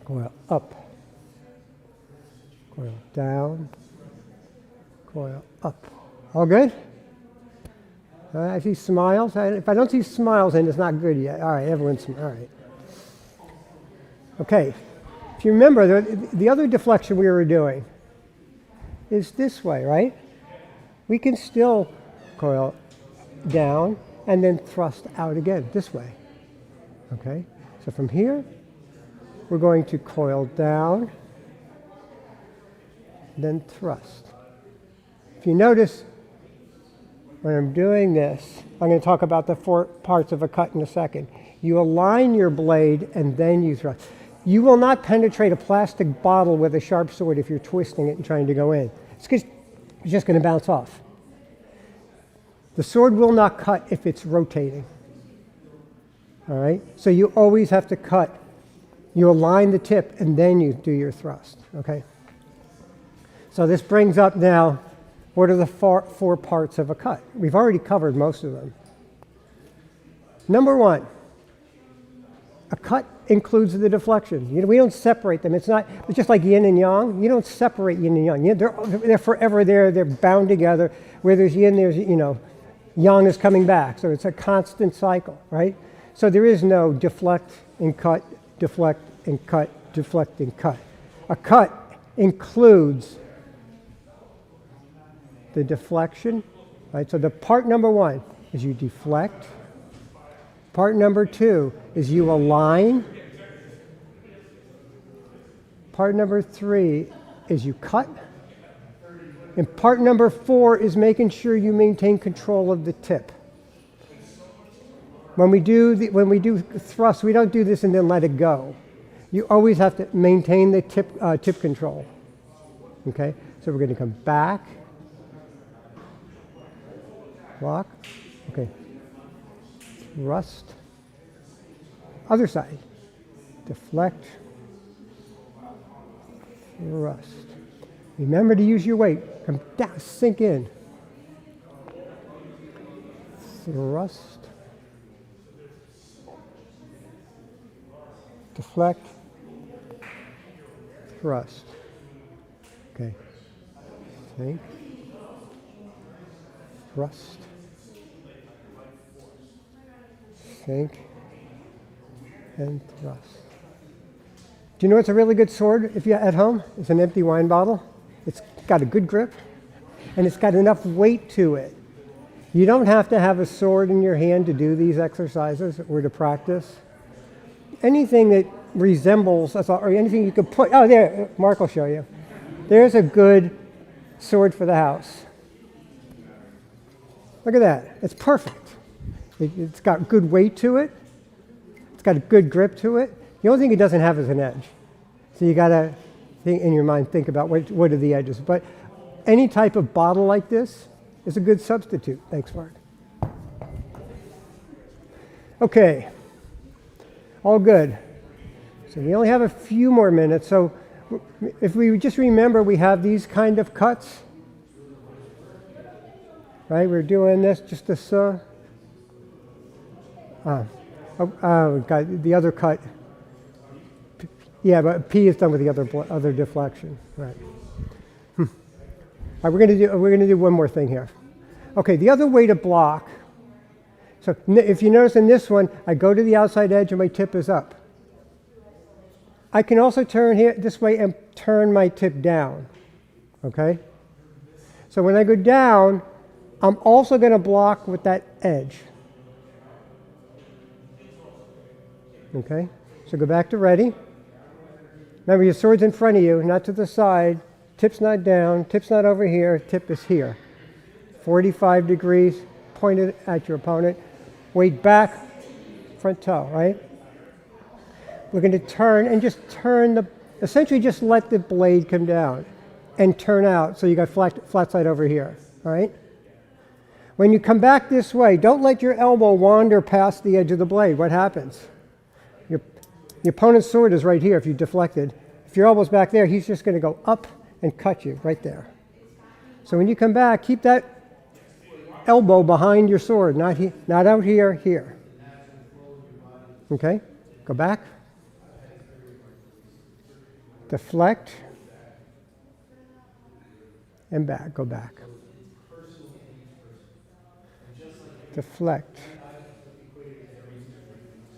coil up. Coil down, coil up. All good? I see smiles. If I don't see smiles, then it's not good yet. All right, everyone's all right. Okay. If you remember, the other deflection we were doing is this way, right? We can still coil down and then thrust out again this way. Okay? So from here, we're going to coil down, then thrust. If you notice, when I'm doing this, I'm going to talk about the 4 parts of a cut in a second. You align your blade and then you thrust. You will not penetrate a plastic bottle with a sharp sword if you're twisting it and trying to go in. It's just going to bounce off. The sword will not cut if it's rotating. All right? So you always have to cut. You align the tip and then you do your thrust. Okay? So this brings up now, what are the 4 parts of a cut? We've already covered most of them. Number 1, a cut includes the deflection. We don't separate them. It's just like yin and yang. You don't separate yin and yang. They're forever there. They're bound together. Where there's yin, there's, yang is coming back. So it's a constant cycle, right? So there is no deflect and cut, deflect and cut, deflect and cut. A cut includes the deflection, right? So the part number 1 is you deflect. Part number 2 is you align. Part number 3 is you cut. And part number 4 is making sure you maintain control of the tip. When we do thrust, we don't do this and then let it go. You always have to maintain the tip control. Okay? So we're going to come back. Block. Okay. Thrust. Other side. Deflect. Thrust. Remember to use your weight. Come down, sink in. Thrust. Deflect. Thrust. Okay. Sink. Thrust. Sink. And thrust. Do you know what's a really good sword if you're at home? It's an empty wine bottle. It's got a good grip, and it's got enough weight to it. You don't have to have a sword in your hand to do these exercises or to practice. Anything that resembles, or anything you could put, oh, there, Mark will show you. There's a good sword for the house. Look at that. It's perfect. It's got good weight to it. It's got a good grip to it. The only thing it doesn't have is an edge. So you got to think in your mind, think about what are the edges. But any type of bottle like this is a good substitute. Thanks, Mark. Okay. All good. So we only have a few more minutes. So if we just remember, we have these kind of cuts. Right? We're doing this, just this. Got the other cut. Yeah, but P is done with the other deflection, right? All right, we're gonna do one more thing here. Okay, the other way to block. So if you notice in this one, I go to the outside edge and my tip is up. I can also turn here this way and turn my tip down. Okay? So when I go down, I'm also going to block with that edge. Okay? So go back to ready. Remember, your sword's in front of you, not to the side. Tip's not down, tip's not over here, tip is here. 45 degrees, pointed at your opponent. Weight back, front toe, right? We're going to turn and just turn essentially just let the blade come down and turn out so you got flat side over here, all right? When you come back this way, don't let your elbow wander past the edge of the blade. What happens? Your opponent's sword is right here if you deflected. If your elbow's back there, he's just going to go up and cut you right there. So when you come back, keep that elbow behind your sword, not out here, here. Okay? Go back. Deflect. And back, go back. Deflect.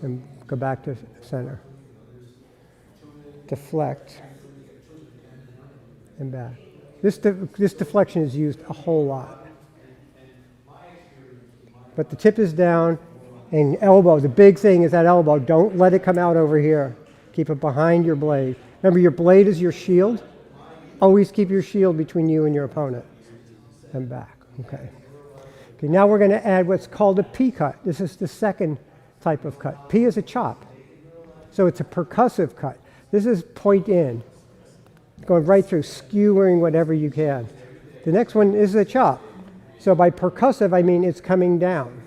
And go back to center. Deflect. And back. This deflection is used a whole lot. But the tip is down, and elbow, the big thing is that elbow. Don't let it come out over here. Keep it behind your blade. Remember, your blade is your shield. Always keep your shield between you and your opponent. And back, okay. Okay, now we're going to add what's called a P cut. This is the second type of cut. P is a chop. So it's a percussive cut. This is point in, going right through, skewering whatever you can. The next one is a chop. So by percussive, I mean it's coming down.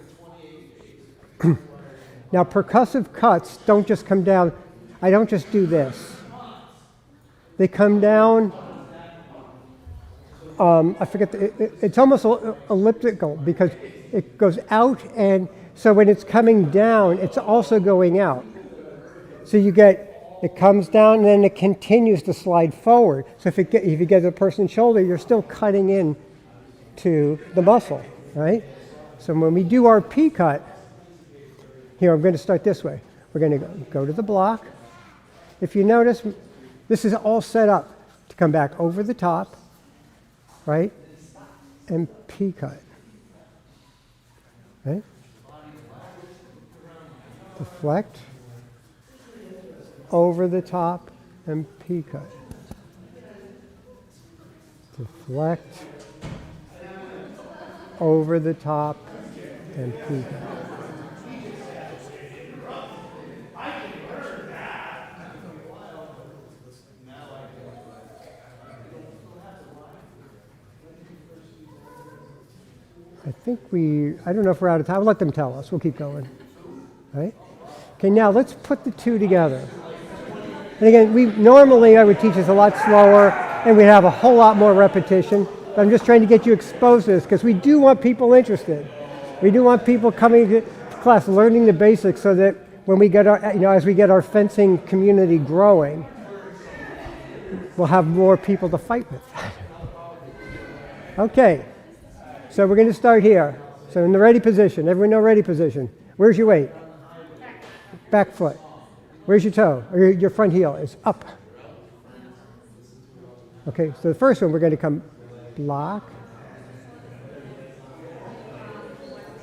Now, percussive cuts don't just come down. I don't just do this. They come down, I forget, it's almost elliptical because it goes out, and so when it's coming down, it's also going out. So you get, it comes down and then it continues to slide forward. So if you get the person's shoulder, you're still cutting in to the muscle, right? So when we do our P cut, here I'm going to start this way. We're going to go to the block. If you notice, this is all set up to come back over the top, right? And P cut, right? Deflect, over the top, and P cut. Deflect, over the top, and P cut. I think I don't know if we're out of time. I'll let them tell us. We'll keep going. Right? Okay, now let's put the two together. And again, normally I would teach this a lot slower and we'd have a whole lot more repetition. But I'm just trying to get you exposed to this because we do want people interested. We do want people coming to class learning the basics so that when we get as we get our fencing community growing, we'll have more people to fight with. Okay. So we're going to start here. So in the ready position, everyone know ready position. Where's your weight? Back foot. Where's your toe? Or your front heel is up. Okay, so the first one we're going to come block,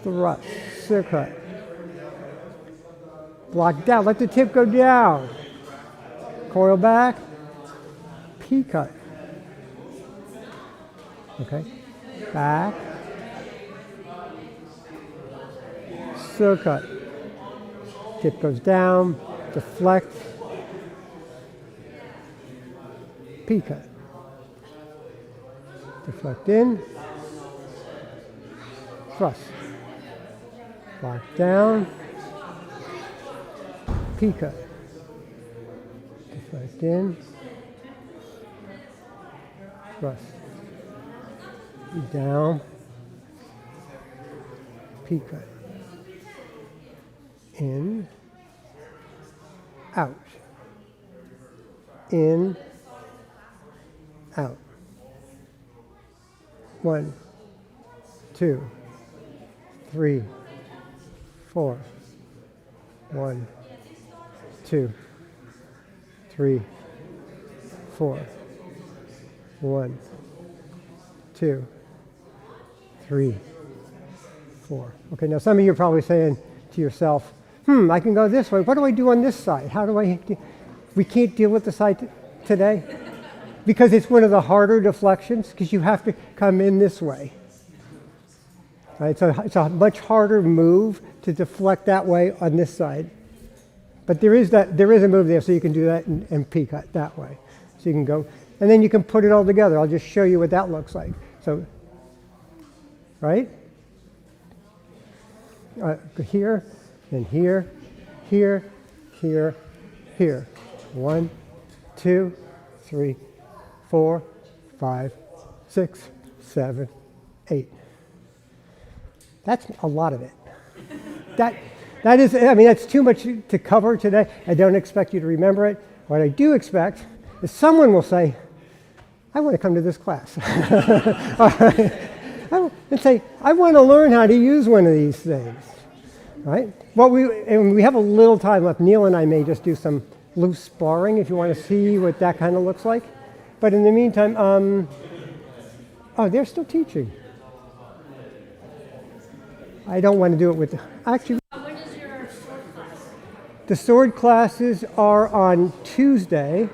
thrust, circut. Block down, let the tip go down. Coil back, P cut. Okay, back. Circut. Tip goes down, deflect, P cut. Deflect in, thrust. Block down, P cut. Deflect in, thrust. Down, P cut. In, out, in, out. 1, 2, 3, 4. 1, 2, 3, 4. 1, 2, 3, 4. Okay, now some of you are probably saying to yourself, I can go this way. What do I do on this side? How do I do? We can't deal with the side today because it's one of the harder deflections because you have to come in this way. Right? So it's a much harder move to deflect that way on this side. But there is a move there, so you can do that and peek that way. So you can go, and then you can put it all together. I'll just show you what that looks like. So, right? Here, and here, here, here, here. 1, 2, 3, 4, 5, 6, 7, 8. That's a lot of it. That is, I mean, that's too much to cover today. I don't expect you to remember it. What I do expect is someone will say, I want to come to this class. All right. And say, I want to learn how to use one of these things. Right? And we have a little time left. Neil and I may just do some loose sparring if you want to see what that kind of looks like. But in the meantime, they're still teaching. I don't want to do it with, actually. When is your sword class? The sword classes are on Tuesday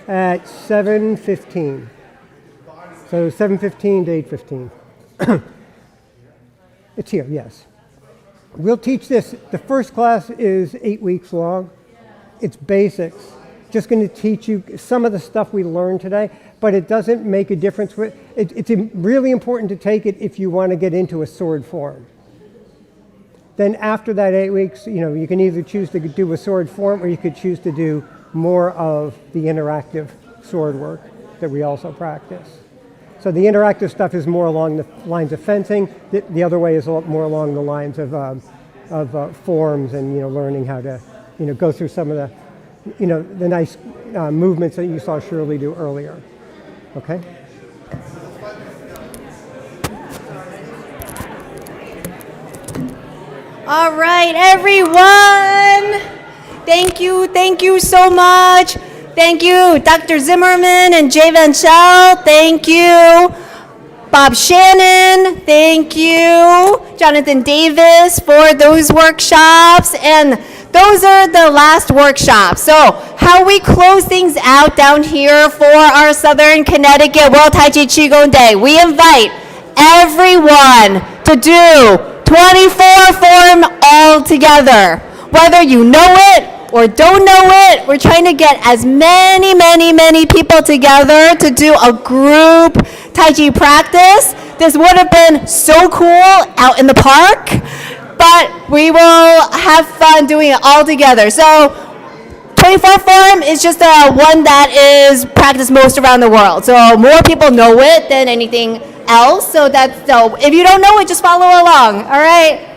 at 7:15. So 7:15 to 8:15. It's here, yes. We'll teach this. The first class is 8 weeks long. It's basics. Just going to teach you some of the stuff we learned today, but it doesn't make a difference. It's really important to take it if you want to get into a sword form. Then after that 8 weeks, you can either choose to do a sword form or you could choose to do more of the interactive sword work that we also practice. So the interactive stuff is more along the lines of fencing. The other way is more along the lines of forms and learning how to go through some of the nice movements that you saw Shirley do earlier. Okay. All right, everyone. Thank you so much. Thank you, Dr. Zimmerman and Jay Van Schell. Thank you, Bob Shannon. Thank you, Jonathan Davis, for those workshops. And those are the last workshops. So how we close things out down here for our Southern Connecticut World Tai Chi Qigong Day, we invite everyone to do 24 form all together. Whether you know it or don't know it, we're trying to get as many people together to do a group Tai Chi practice. This would have been so cool out in the park, but we will have fun doing it all together. So 24 form is just one that is practiced most around the world. So more people know it than anything else. So if you don't know it, just follow along. All right.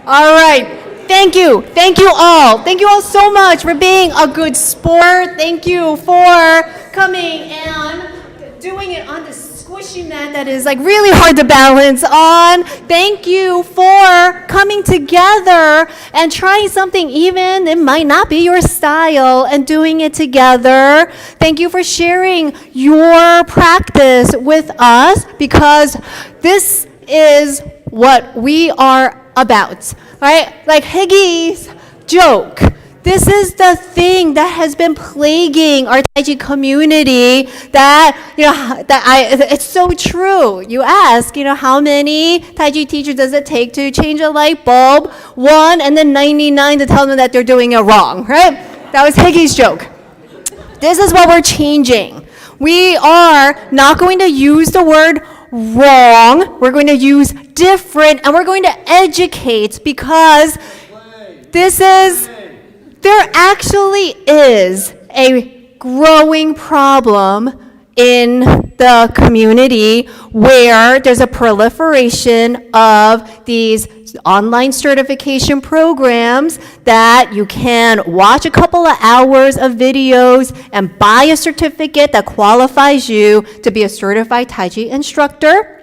All right. Thank you. Thank you all. Thank you all so much for being a good sport. Thank you for coming and doing it on this squishy mat that is like really hard to balance on. Thank you for coming together and trying something even it might not be your style and doing it together. Thank you for sharing your practice with us because this is what we are about, right? Like Higgy's joke. This is the thing that has been plaguing our Tai Chi community it's so true. You ask, how many Tai Chi teachers does it take to change a light bulb? 1 and then 99 to tell them that they're doing it wrong, right? That was Higgy's joke. This is what we're changing. We are not going to use the word wrong. We're going to use different and we're going to educate because there actually is a growing problem in the community where there's a proliferation of these online certification programs that you can watch a couple of hours of videos and buy a certificate that qualifies you to be a certified Tai Chi instructor.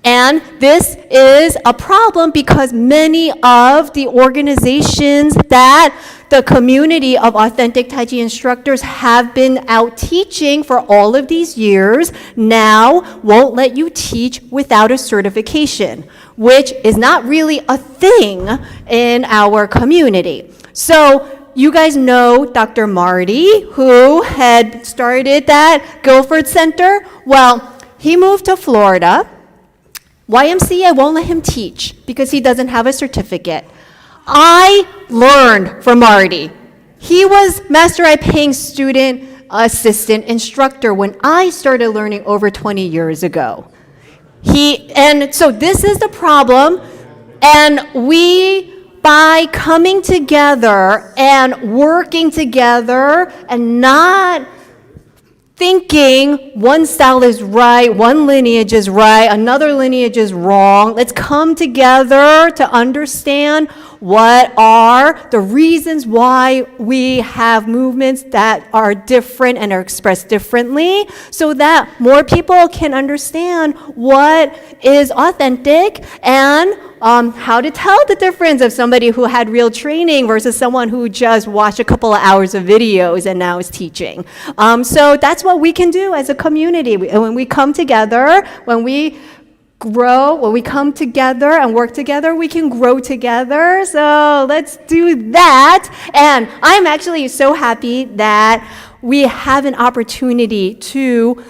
And this is a problem because many of the organizations that the community of authentic Tai Chi instructors have been out teaching for all of these years now won't let you teach without a certification, which is not really a thing in our community. So you guys know Dr. Marty, who had started that Guilford Center. Well, he moved to Florida. YMCA won't let him teach because he doesn't have a certificate. I learned from Marty. He was Master Aiping's student assistant instructor when I started learning over 20 years ago. And so this is the problem, and by coming together and working together and not thinking one style is right, one lineage is right, another lineage is wrong. Let's come together to understand what are the reasons why we have movements that are different and are expressed differently so that more people can understand what is authentic and how to tell the difference of somebody who had real training versus someone who just watched a couple of hours of videos and now is teaching. So that's what we can do as a community. When we come together, when we grow, when we come together and work together, we can grow together. So let's do that. And I'm actually so happy that we have an opportunity to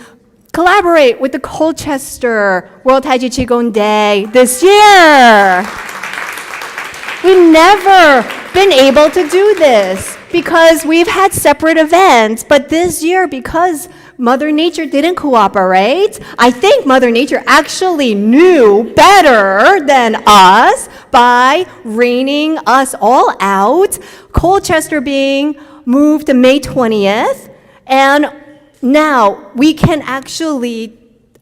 collaborate with the Colchester World Tai Chi Qigong Day this year. We've never been able to do this because we've had separate events, but this year, because Mother Nature didn't cooperate, I think Mother Nature actually knew better than us by raining us all out, Colchester being moved to May 20th, and now we can actually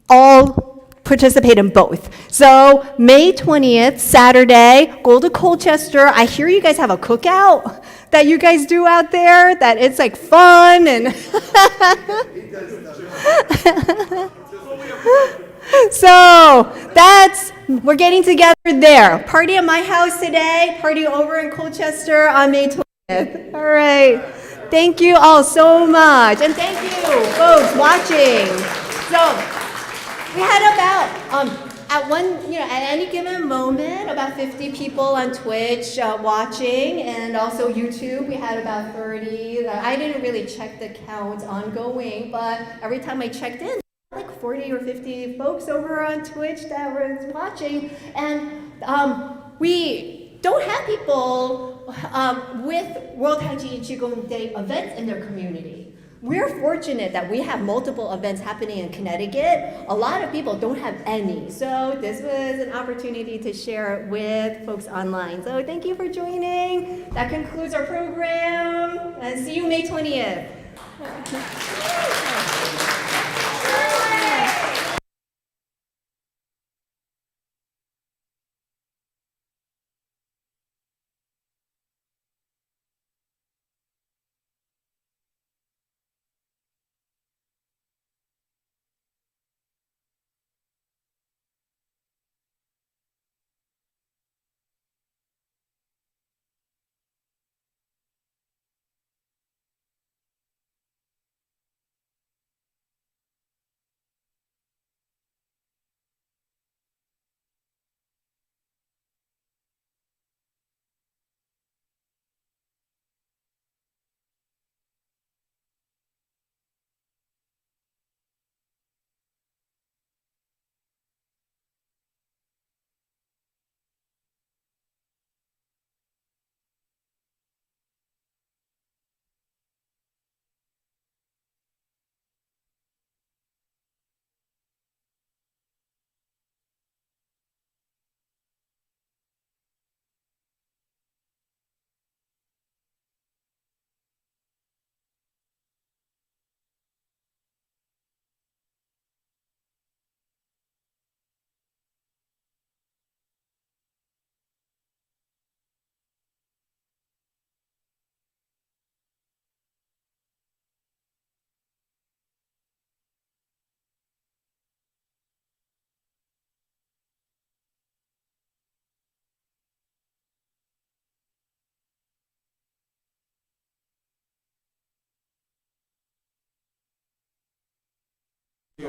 all participate in both. So May 20th, Saturday, go to Colchester. I hear you guys have a cookout that you guys do out there, that it's like fun and so we're getting together there. Party at my house today, party over in Colchester on May 20th. All right. Thank you all so much. And thank you, folks, watching. So we had about, at any given moment, about 50 people on Twitch watching, and also YouTube. We had about 30. I didn't really check the count ongoing, but every time I checked in, like 40 or 50 folks over on Twitch that were watching, and we don't have people with World Tai Chi Qigong Day events in their community. We're fortunate that we have multiple events happening in Connecticut. A lot of people don't have any. So this was an opportunity to share it with folks online. So thank you for joining. That concludes our program. And see you May 20th.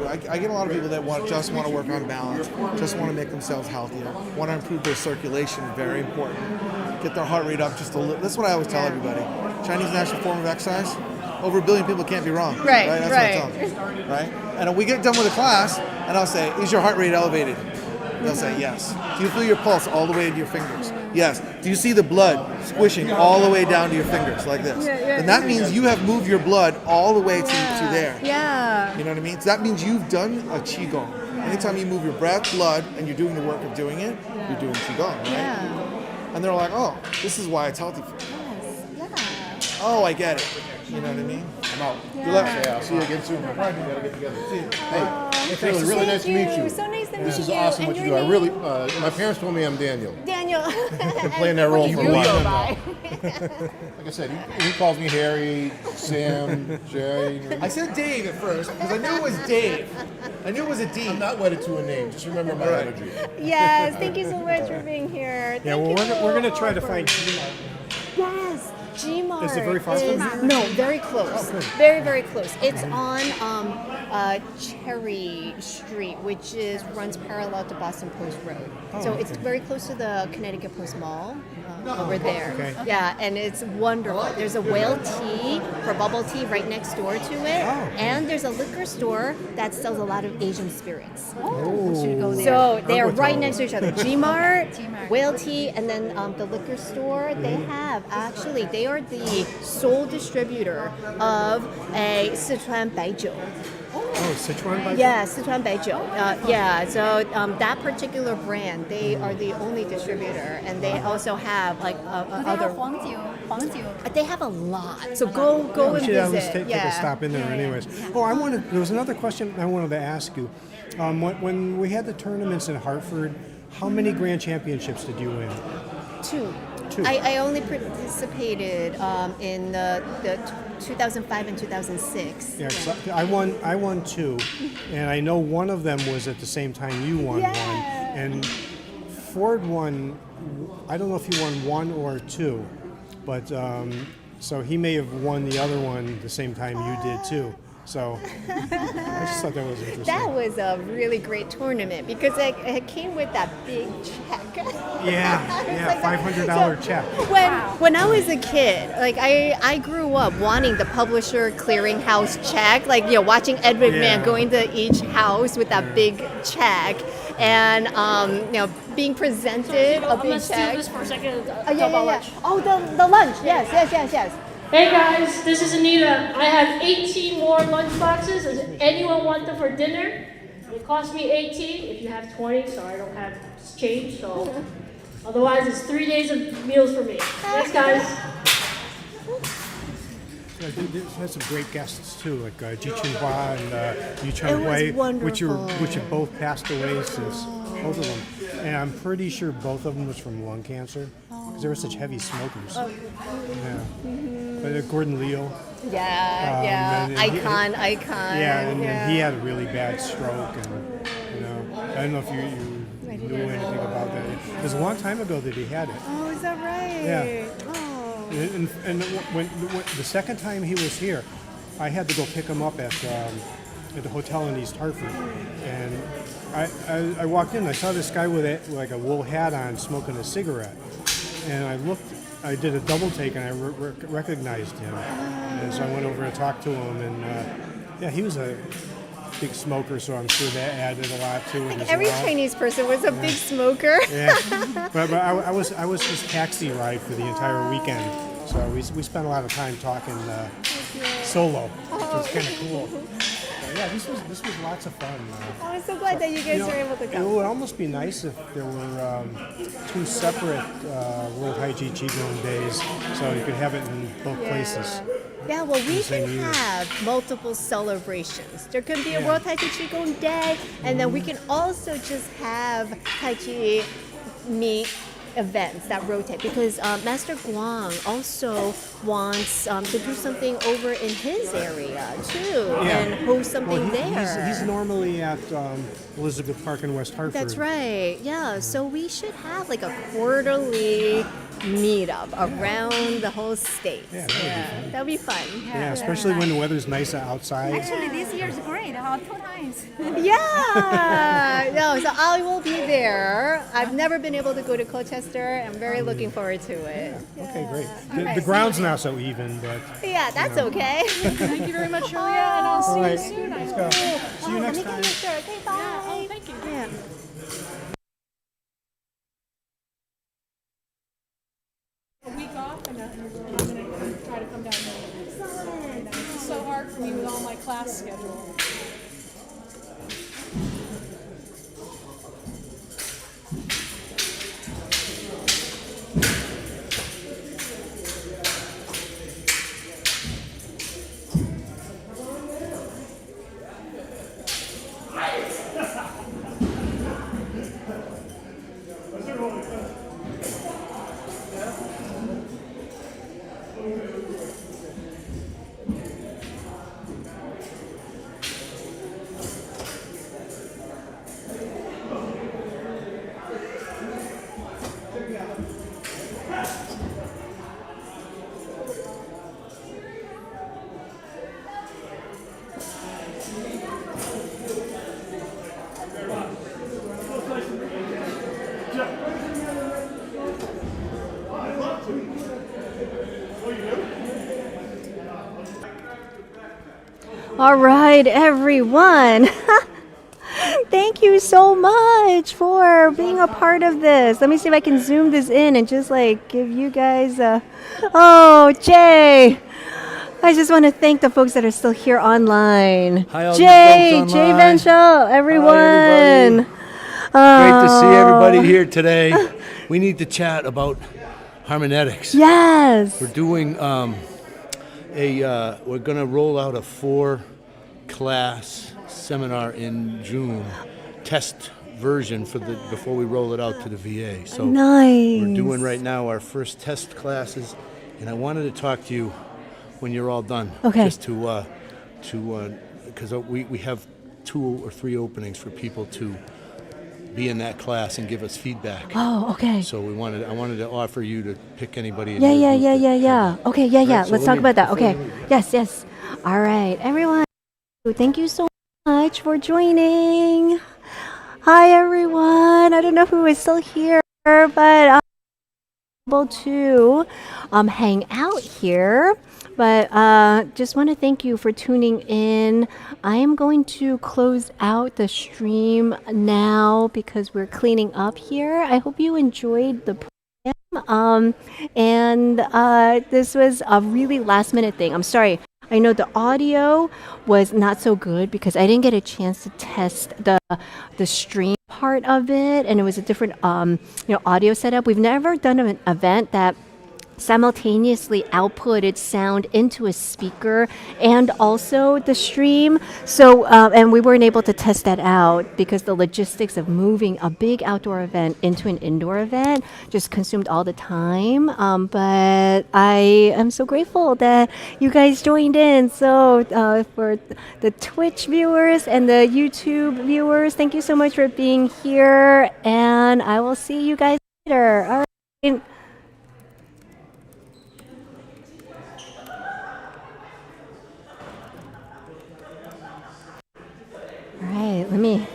I get a lot of people that just want to work on balance, just want to make themselves healthier, want to improve their circulation, very important. Get their heart rate up just a little. That's what I always tell everybody. Chinese national form of exercise, over 1 billion people can't be wrong. Right, That's right. what I tell them, right? And we get done with the class, and I'll say, is your heart rate elevated? They'll say, yes. Do you feel your pulse all the way into your fingers? Yes. Do you see the blood squishing all the way down to your fingers like this? And that means you have moved your blood all the way to there. Yeah. You know what I mean? So that means you've done a Qigong. Anytime you move your breath, blood, and you're doing the work of doing it, you're doing Qigong, right? Yeah. And they're like, oh, this is why it's healthy for you. Yes. Yeah. Oh, I get it. You know what I mean? I'm out. Yeah. Good luck. Yeah, I'll see you again soon. We'll probably gotta get together. See you. Hey, it's really nice to meet you. So nice to meet you. This is awesome what you do. I really, my parents told me I'm Daniel. Daniel. Been playing that role for a while. By? Like I said, he calls me Harry, Sam, Jerry. I said Dave at first because I knew it was Dave. I knew it was a D. I'm not wedded to a name. Just remember my energy. Yes. Thank you so much for being here. Yeah, well, we're going to try to find Qilong. Yes. G-Mart Is it very far from here? No, very close. Very, very close. It's on Cherry Street, which runs parallel to Boston Post Road. So it's very close to the Connecticut Post Mall over there. Okay. Yeah, and it's wonderful. There's a whale tea for bubble tea right next door to it. And there's a liquor store that sells a lot of Asian spirits. Should go there. So they are right next to each other. G-Mart, whale tea, and then the liquor store. They are the sole distributor of a Sichuan Baijiu. Oh, Sichuan Baijiu? Yeah, Sichuan Baijiu. Yeah, so that particular brand, they are the only distributor, and they also have like Do they other. have Huangjiu? They have a lot. So go and We should at least visit. take a stop in there anyways. Oh, there was another question I wanted to ask you. When we had the tournaments in Hartford, how many grand championships did you win? Two. Two. I only participated in the 2005 and 2006. Yeah, 'cause I won two, and I know one of them was at the same time you won one. And Ford won. I don't know if he won one or two, but so he may have won the other one the same time you did too. So I just thought that was interesting. That was a really great tournament because it came with that big check. Yeah, $500 check. When I was a kid, like I grew up wanting the publisher clearinghouse check, like watching Ed McMahon going to each house with that big check, and being presented a big check. I'm gonna steal this for a second. Yeah. Oh, the lunch. Yes. Hey guys, this is Anita. I have 18 more lunch boxes. Does anyone want them for dinner? It cost me 18. If you have 20, sorry, I don't have change. So otherwise, it's 3 days of meals for me. Thanks, guys. They had some great guests too, like Ji Chun-hua and Yu Chun It was Hui, wonderful. which have both passed away since both of them. And I'm pretty sure both of them was from lung cancer because they were such heavy smokers. But Gordon Leo. Yeah. and Icon. Yeah, and he had a really bad stroke, and I don't know if you knew anything about that. It was a long time ago that he had it. Oh, is that right? Yeah. Oh. And when the second time he was here, I had to go pick him up at the hotel in East Hartford, and I walked in. I saw this guy with like a wool hat on, smoking a cigarette, and I looked. I did a double take, and I recognized him, and so I went over and talked to him, and he was a big smoker, so I'm sure that added a lot to it. Every Chinese person was a big smoker. Yeah, but I was his taxi ride for the entire weekend, so we spent a lot of time talking solo, which was kind of cool. But yeah, this was lots of fun. I'm so glad that you guys were able to It come. would almost be nice if there were two separate World Tai Chi Qigong days, so you could have it in both places. Yeah, well, we same can year. have multiple celebrations. There could be a World Tai Chi Qigong Day, and then we can also just have Tai Chi meet events that rotate, because Master Guang also wants to do something over in his area too, and host something there. He's normally at Elizabeth Park in West Hartford. That's right. Yeah. So we should have like a quarterly meetup around the whole state. Yeah, That'd be fun. Yeah, especially when the weather's nice outside. Actually, this year is great. 2 times. Yeah. No, so I will be there. I've never been able to go to Colchester. I'm very looking forward to it. Okay, great. The ground's not so even, but Yeah, that's okay. Thank you very much, Julia, and I'll see you soon. let's go. See you next time. Okay, bye. Yeah, oh, thank you. Yeah. A week off, and I'm going to try to come down there. It's so hard for me with all my class schedule. All right, everyone. Thank you so much for being a part of this. Let me see if I can zoom this in and just like give you guys a... Oh, Jay. I just want to thank the folks that are still here online. Hi, all Jay, you folks Jay online. Venchel, everyone. Great to see everybody here today. We need to chat about harmonetics. Yes. We're doing we're going to roll out a 4-class seminar in June, test version before we roll it out to the VA. So Nice. we're doing right now our first test classes, and I wanted to talk to you when you're all done. Okay. Just because we have 2 or 3 openings for people to be in that class and give us feedback. Oh, okay. So I wanted to offer you to pick anybody. in Yeah. your group Okay, Right, so let's let talk me- about that. before Okay. we leave. Yes. All right, everyone. Thank you so much for joining. Hi, everyone. I don't know who is still here, but I'm able to hang out here. But just want to thank you for tuning in. I am going to close out the stream now because we're cleaning up here. I hope you enjoyed the program. This was a really last minute thing. I'm sorry. I know the audio was not so good because I didn't get a chance to test the stream part of it, and it was a different audio setup. We've never done an event that simultaneously outputted sound into a speaker and also the stream. So, and we weren't able to test that out because the logistics of moving a big outdoor event into an indoor event just consumed all the time. But I am so grateful that you guys joined in. So for the Twitch viewers and the YouTube viewers, thank you so much for being here. And I will see you guys later. All right. All right, let me.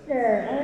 Sure.